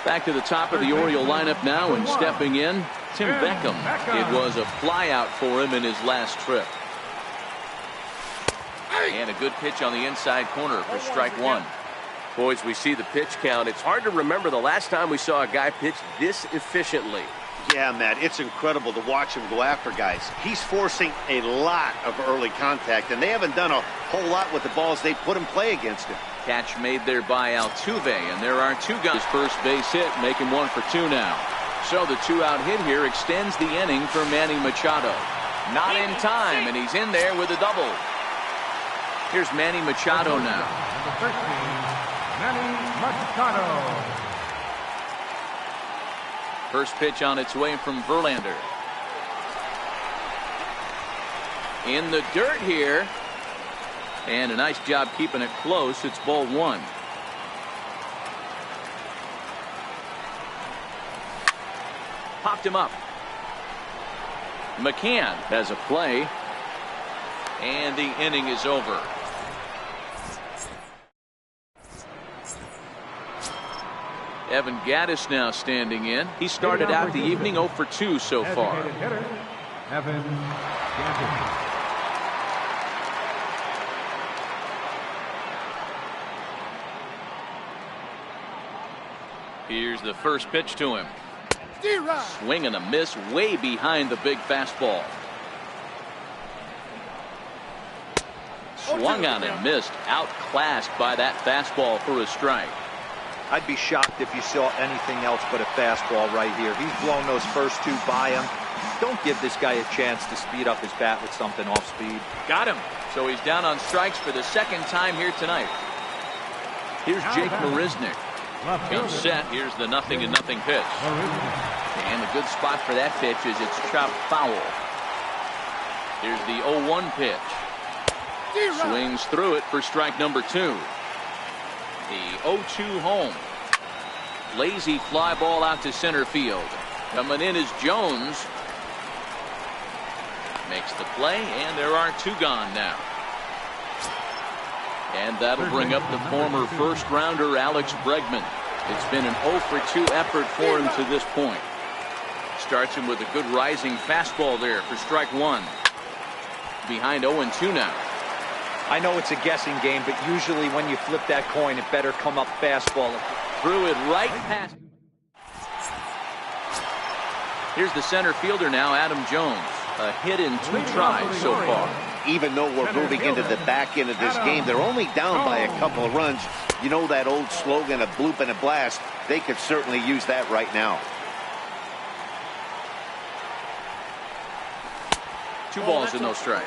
Back to the top of the Oriole lineup now, and stepping in, Tim Beckham. It was a flyout for him in his last trip. And a good pitch on the inside corner for strike 1. Boys, we see the pitch count. It's hard to remember the last time we saw a guy pitch this efficiently. Yeah, Matt, it's incredible to watch him go after guys. He's forcing a lot of early contact, and they haven't done a whole lot with the balls they put in play against him. Catch made there by Altuve, and there are 2 guys. First base hit, making 1 for 2 now. So the 2-out hit here extends the inning for Manny Machado. Not in time, and he's in there with a double. Here's Manny Machado now. Number 13, Manny Machado. First pitch on its way from Verlander. In the dirt here. And a nice job keeping it close. It's ball 1. Popped him up. McCann has a play. And the inning is over. Evan Gattis now standing in. He started out the evening 0 for 2 so far. Evan Gattis. Here's the first pitch to him. Swing and a miss way behind the big fastball. Swung on and missed. Outclassed by that fastball for a strike. I'd be shocked if you saw anything else but a fastball right here. He's blown those first 2 by him. Don't give this guy a chance to speed up his bat with something off speed. Got him. So he's down on strikes for the 2nd time here tonight. Here's Jake Marisnick. Comes set. Here's the 0-0 pitch. And a good spot for that pitch is it's chopped foul. Here's the 0-1 pitch. Swings through it for strike number 2. The 0-2 home. Lazy fly ball out to center field. Coming in is Jones. Makes the play, and there are 2 gone now. And that'll bring up the former first-rounder Alex Bregman. It's been an 0 for 2 effort for him to this point. Starts him with a good rising fastball there for strike 1. Behind 0-2 now. I know it's a guessing game, but usually when you flip that coin, it better come up fastball. Threw it right past. Here's the center fielder now, Adam Jones. A hit in 2 tries so far. Even though we're moving into the back end of this game, they're only down by a couple of runs. You know that old slogan, a bloop and a blast. They could certainly use that right now. 2 balls and no strikes.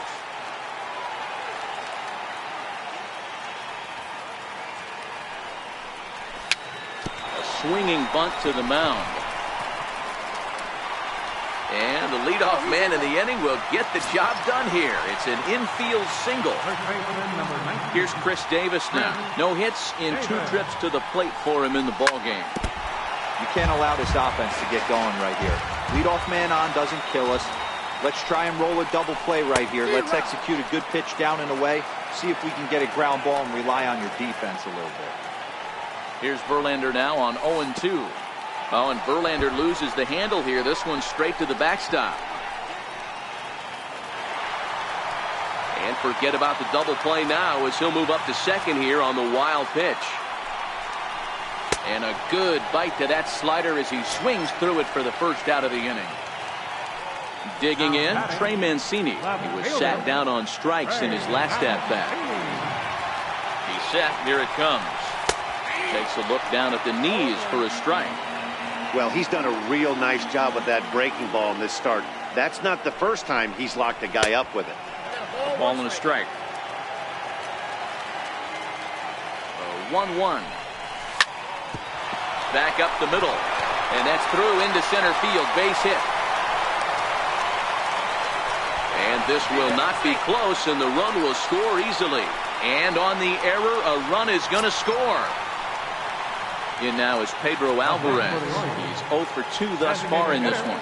A swinging bunt to the mound. And the leadoff man in the inning will get the job done here. It's an infield single. Here's Chris Davis now. No hits in 2 trips to the plate for him in the ballgame. You can't allow this offense to get going right here. Leadoff man on doesn't kill us. Let's try and roll a double play right here. Let's execute a good pitch down and away. See if we can get a ground ball and rely on your defense a little bit. Here's Verlander now on 0-2. Oh, and Verlander loses the handle here. This one straight to the backstop. And forget about the double play now as he'll move up to second here on the wild pitch. And a good bite to that slider as he swings through it for the first out of the inning. Digging in, Trey Mancini. He was sat down on strikes in his last at-bat. He's set. Here it comes. Takes a look down at the knees for a strike. Well, he's done a real nice job with that breaking ball in this start. That's not the first time he's locked a guy up with it. A ball and a strike. 1-1. Back up the middle. And that's through into center field. Base hit. And this will not be close, and the run will score easily. And on the error, a run is going to score. In now is Pedro Alvarez. He's 0 for 2 thus far in this one.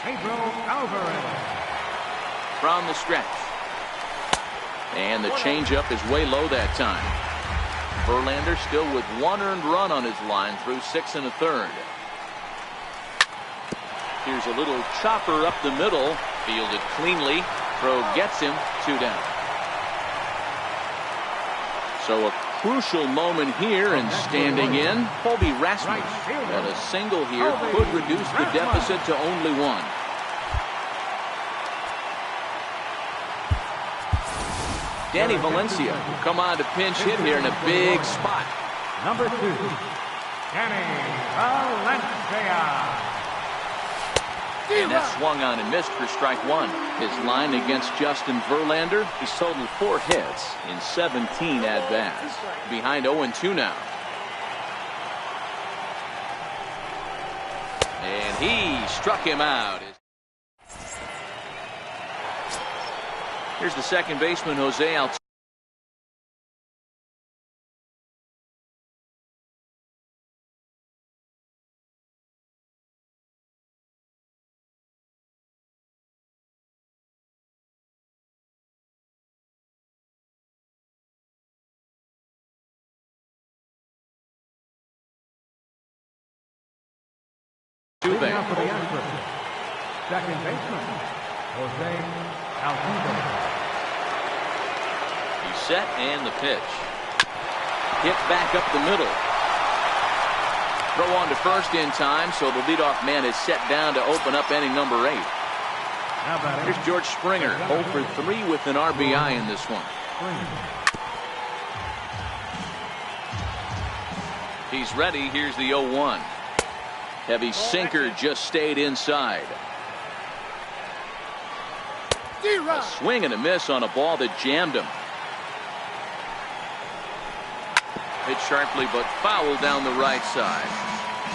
Pedro Alvarez. From the stretch. And the changeup is way low that time. Verlander still with 1 earned run on his line through 6 1/3. Here's a little chopper up the middle. Fielded cleanly. Throw gets him. 2 down. So a crucial moment here, and standing in, Colby Rasmus. But a single here could reduce the deficit to only 1. Danny Valencia will come on to pinch hit here in a big spot. Number 2, Danny Valencia. And that swung on and missed for strike 1. His line against Justin Verlander, he's totaled 4 hits in 17 at-bats. Behind 0-2 now. And he struck him out. Here's the second baseman, Jose Altuve. Second baseman, Jose Altuve. He's set, and the pitch. Hit back up the middle. Throw on to first in time, so the leadoff man is set down to open up inning number 8. Here's George Springer, 0 for 3 with an RBI in this one. He's ready. Here's the 0-1. Heavy sinker just stayed inside. A swing and a miss on a ball that jammed him. Hit sharply but foul down the right side.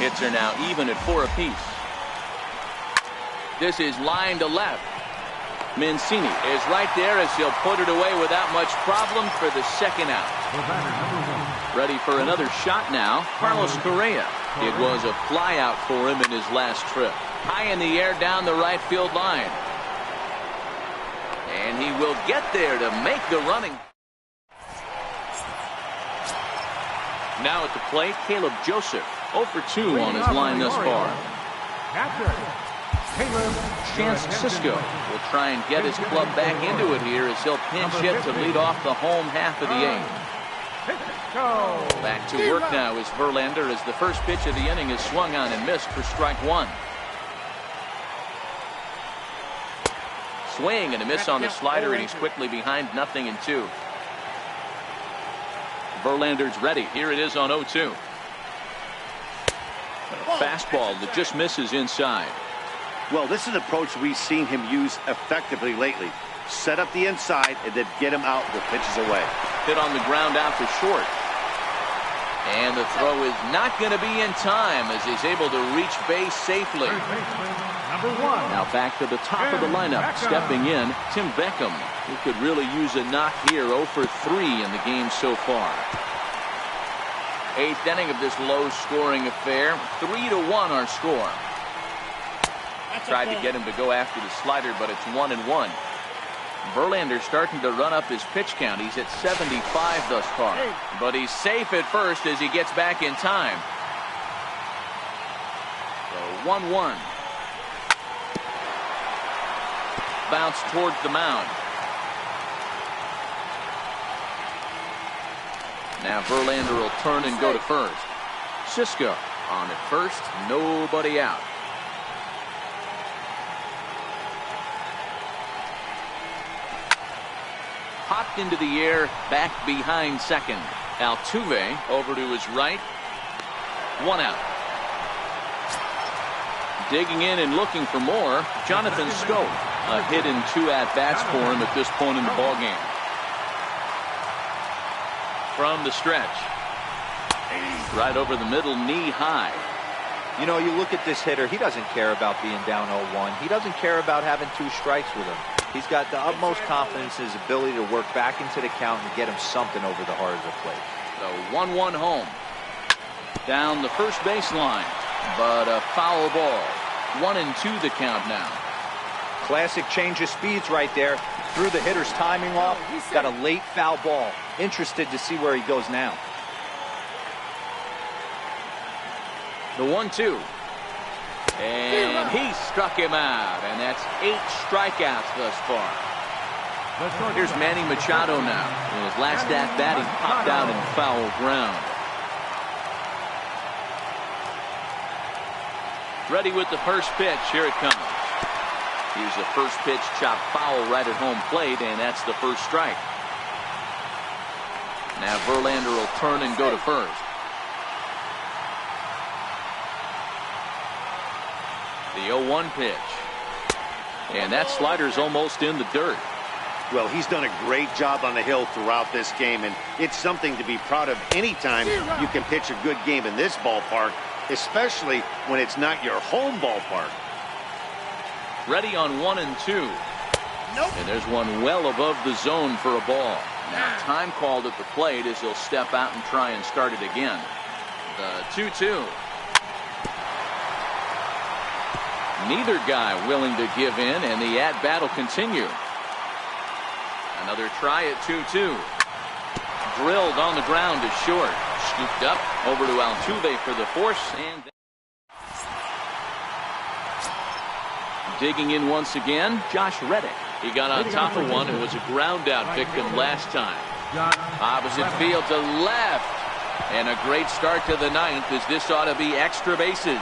Hits are now even at 4 apiece. This is line to left. Mancini is right there as he'll put it away without much problem for the second out. Ready for another shot now, Carlos Correa. It was a fly out for him in his last trip. High in the air down the right field line. And he will get there to make the running. Now at the plate, Caleb Joseph, 0 for 2 on his line thus far. Chance Sisco will try and get his club back into it here as he'll pinch hit to lead off the home half of the 8th. Back to work now is Verlander as the first pitch of the inning is swung on and missed for strike 1. Swing and a miss on the slider, and he's quickly behind 0-2. Verlander's ready. Here it is on 0-2. A fastball that just misses inside. Well, this is an approach we've seen him use effectively lately. Set up the inside and then get him out with pitches away. Hit on the ground out to short. And the throw is not going to be in time as he's able to reach base safely. Now back to the top of the lineup. Stepping in, Tim Beckham, who could really use a knock here. 0 for 3 in the game so far. 8th inning of this low-scoring affair. 3-1 our score. Tried to get him to go after the slider, but it's 1-1. Verlander starting to run up his pitch count. He's at 75 thus far. But he's safe at first as he gets back in time. So 1-1. Bounce towards the mound. Now Verlander will turn and go to first. Cisco on at first. Nobody out. Popped into the air, back behind second. Altuve over to his right. 1 out. Digging in and looking for more, Jonathan Schoop. A hit in 2 at-bats for him at this point in the ballgame. From the stretch. Right over the middle, knee high. You know, you look at this hitter, he doesn't care about being down 0-1. He doesn't care about having 2 strikes with him. He's got the utmost confidence in his ability to work back into the count and get him something over the heart of the plate. So 1-1 home. Down the first baseline, but a foul ball. 1-2 the count now. Classic change of speeds right there. Threw the hitter's timing off. Got a late foul ball. Interested to see where he goes now. The 1-2. And he struck him out. And that's 8 strikeouts thus far. Here's Manny Machado now. In his last at-bat, he popped out in foul ground. Ready with the first pitch. Here it comes. Here's the first pitch chopped foul right at home plate, and that's the first strike. Now Verlander will turn and go to first. The 0-1 pitch. And that slider's almost in the dirt. Well, he's done a great job on the hill throughout this game, and it's something to be proud of anytime you can pitch a good game in this ballpark, especially when it's not your home ballpark. Ready on 1-2. Nope. And there's one well above the zone for a ball. Now time called at the plate as he'll step out and try and start it again. The 2-2. Neither guy willing to give in, and the at-bat will continue. Another try at 2-2. Drilled on the ground to short. Scooped up over to Altuve for the force, and digging in once again, Josh Reddick. He got on top of one and was a ground out victim last time. Opposite field to left. And a great start to the 9th as this ought to be extra bases.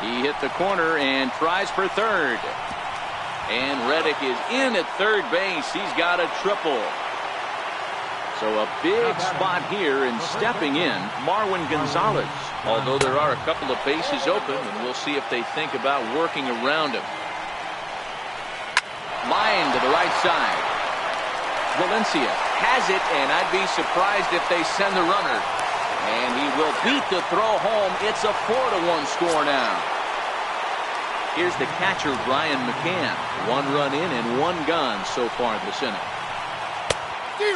He hit the corner and tries for third. And Reddick is in at third base. He's got a triple. So a big spot here, and stepping in, Marwin Gonzalez. Although there are a couple of bases open, and we'll see if they think about working around him. Line to the right side. Valencia has it, and I'd be surprised if they send the runner. And he will beat the throw home. It's a 4-1 score now. Here's the catcher, Brian McCann. 1 run in and 1 gone so far this inning.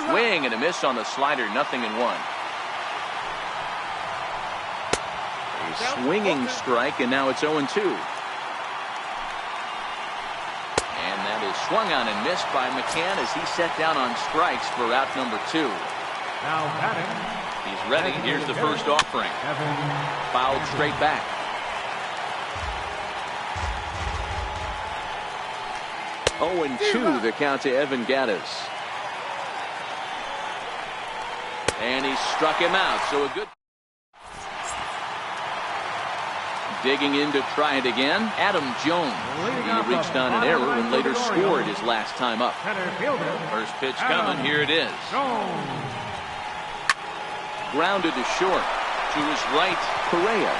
Swing and a miss on the slider, 0-1. A swinging strike, and now it's 0-2. And that is swung on and missed by McCann as he set down on strikes for out number 2. Now batting. He's ready. Here's the first offering. Fouled straight back. Oh, and 2 the count to Evan Gattis. And he struck him out. So a good. Digging in to try it again. Adam Jones. He reached on an error and later scored his last time up. First pitch coming. Here it is. Grounded to short. To his right, Correa.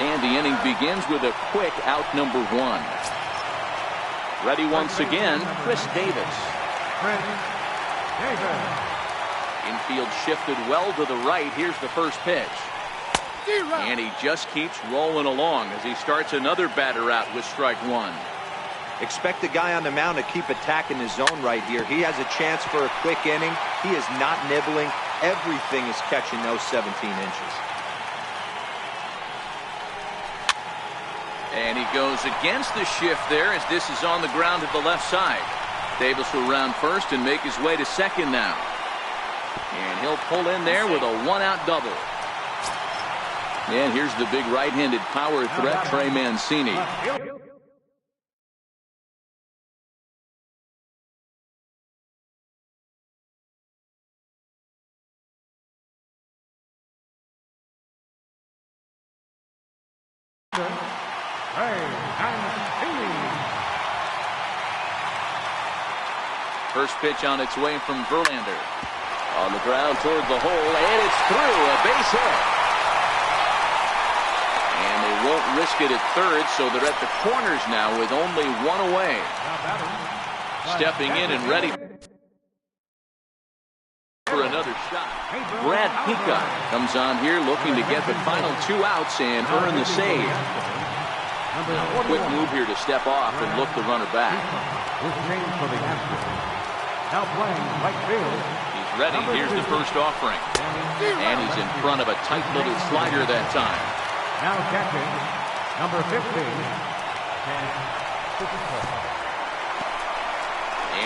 And the inning begins with a quick out number 1. Ready once again, Chris Davis. Infield shifted well to the right. Here's the first pitch. And he just keeps rolling along as he starts another batter out with strike one. Expect the guy on the mound to keep attacking his zone right here. He has a chance for a quick inning. He is not nibbling. Everything is catching those 17 inches. And he goes against the shift there as this is on the ground at the left side. Davis will round first and make his way to second now. And he'll pull in there with a one-out double. And here's the big right-handed power threat, Trey Mancini. First pitch on its way from Verlander. On the ground toward the hole, and it's through. A base hit. And they won't risk it at third, so they're at the corners now with only one away. Stepping in and ready for another shot. Brad Peacock comes on here looking to get the final 2 outs and earn the save. Quick move here to step off and look the runner back. Now playing right field. He's ready. Here's the first offering. And he's in front of a tight little slider that time. Now catching number 15.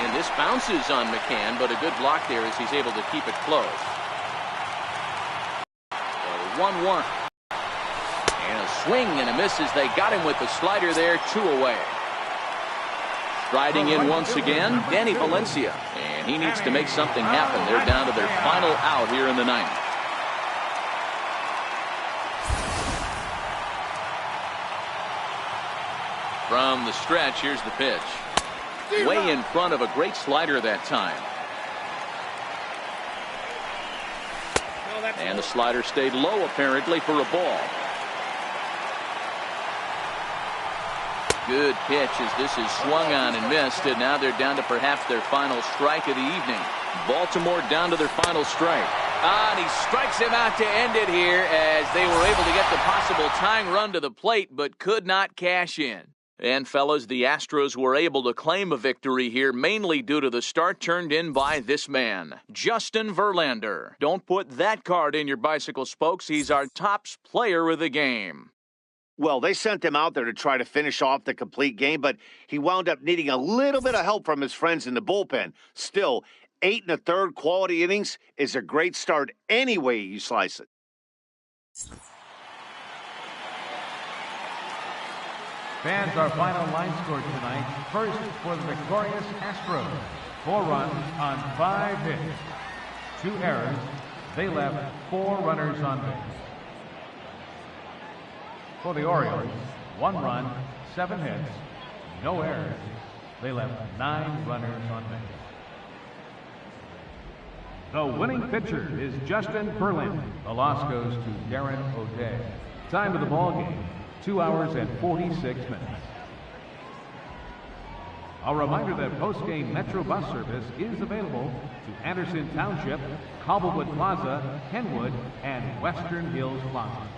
And this bounces on McCann, but a good block there as he's able to keep it close. 1-1. And a swing and a miss as they got him with the slider there, 2 away. Riding in once again, Danny Valencia. And he needs to make something happen. They're down to their final out here in the 9th. From the stretch, here's the pitch. Way in front of a great slider that time. And the slider stayed low apparently for a ball. Good pitch as this is swung on and missed, and now they're down to perhaps their final strike of the evening. Baltimore down to their final strike. And he strikes him out to end it here as they were able to get the possible tying run to the plate but could not cash in. And fellas, the Astros were able to claim a victory here mainly due to the start turned in by this man, Justin Verlander. Don't put that card in your bicycle spokes. He's our top player of the game. Well, they sent him out there to try to finish off the complete game, but he wound up needing a little bit of help from his friends in the bullpen. Still, 8 1/3 quality innings is a great start any way you slice it. Fans, our final line score tonight. First for the victorious Astros. 4 runs on 5 hits. 2 errors. They left 4 runners on base. For the Orioles, 1 run, 7 hits, no errors. They left 9 runners on base. The winning pitcher is Justin Verlander. The loss goes to Darren O'Day. Time of the ball game, 2 hours and 46 minutes. A reminder that post-game Metro bus service is available to Anderson Township, Cobblewood Plaza, Kenwood, and Western Hills Plaza.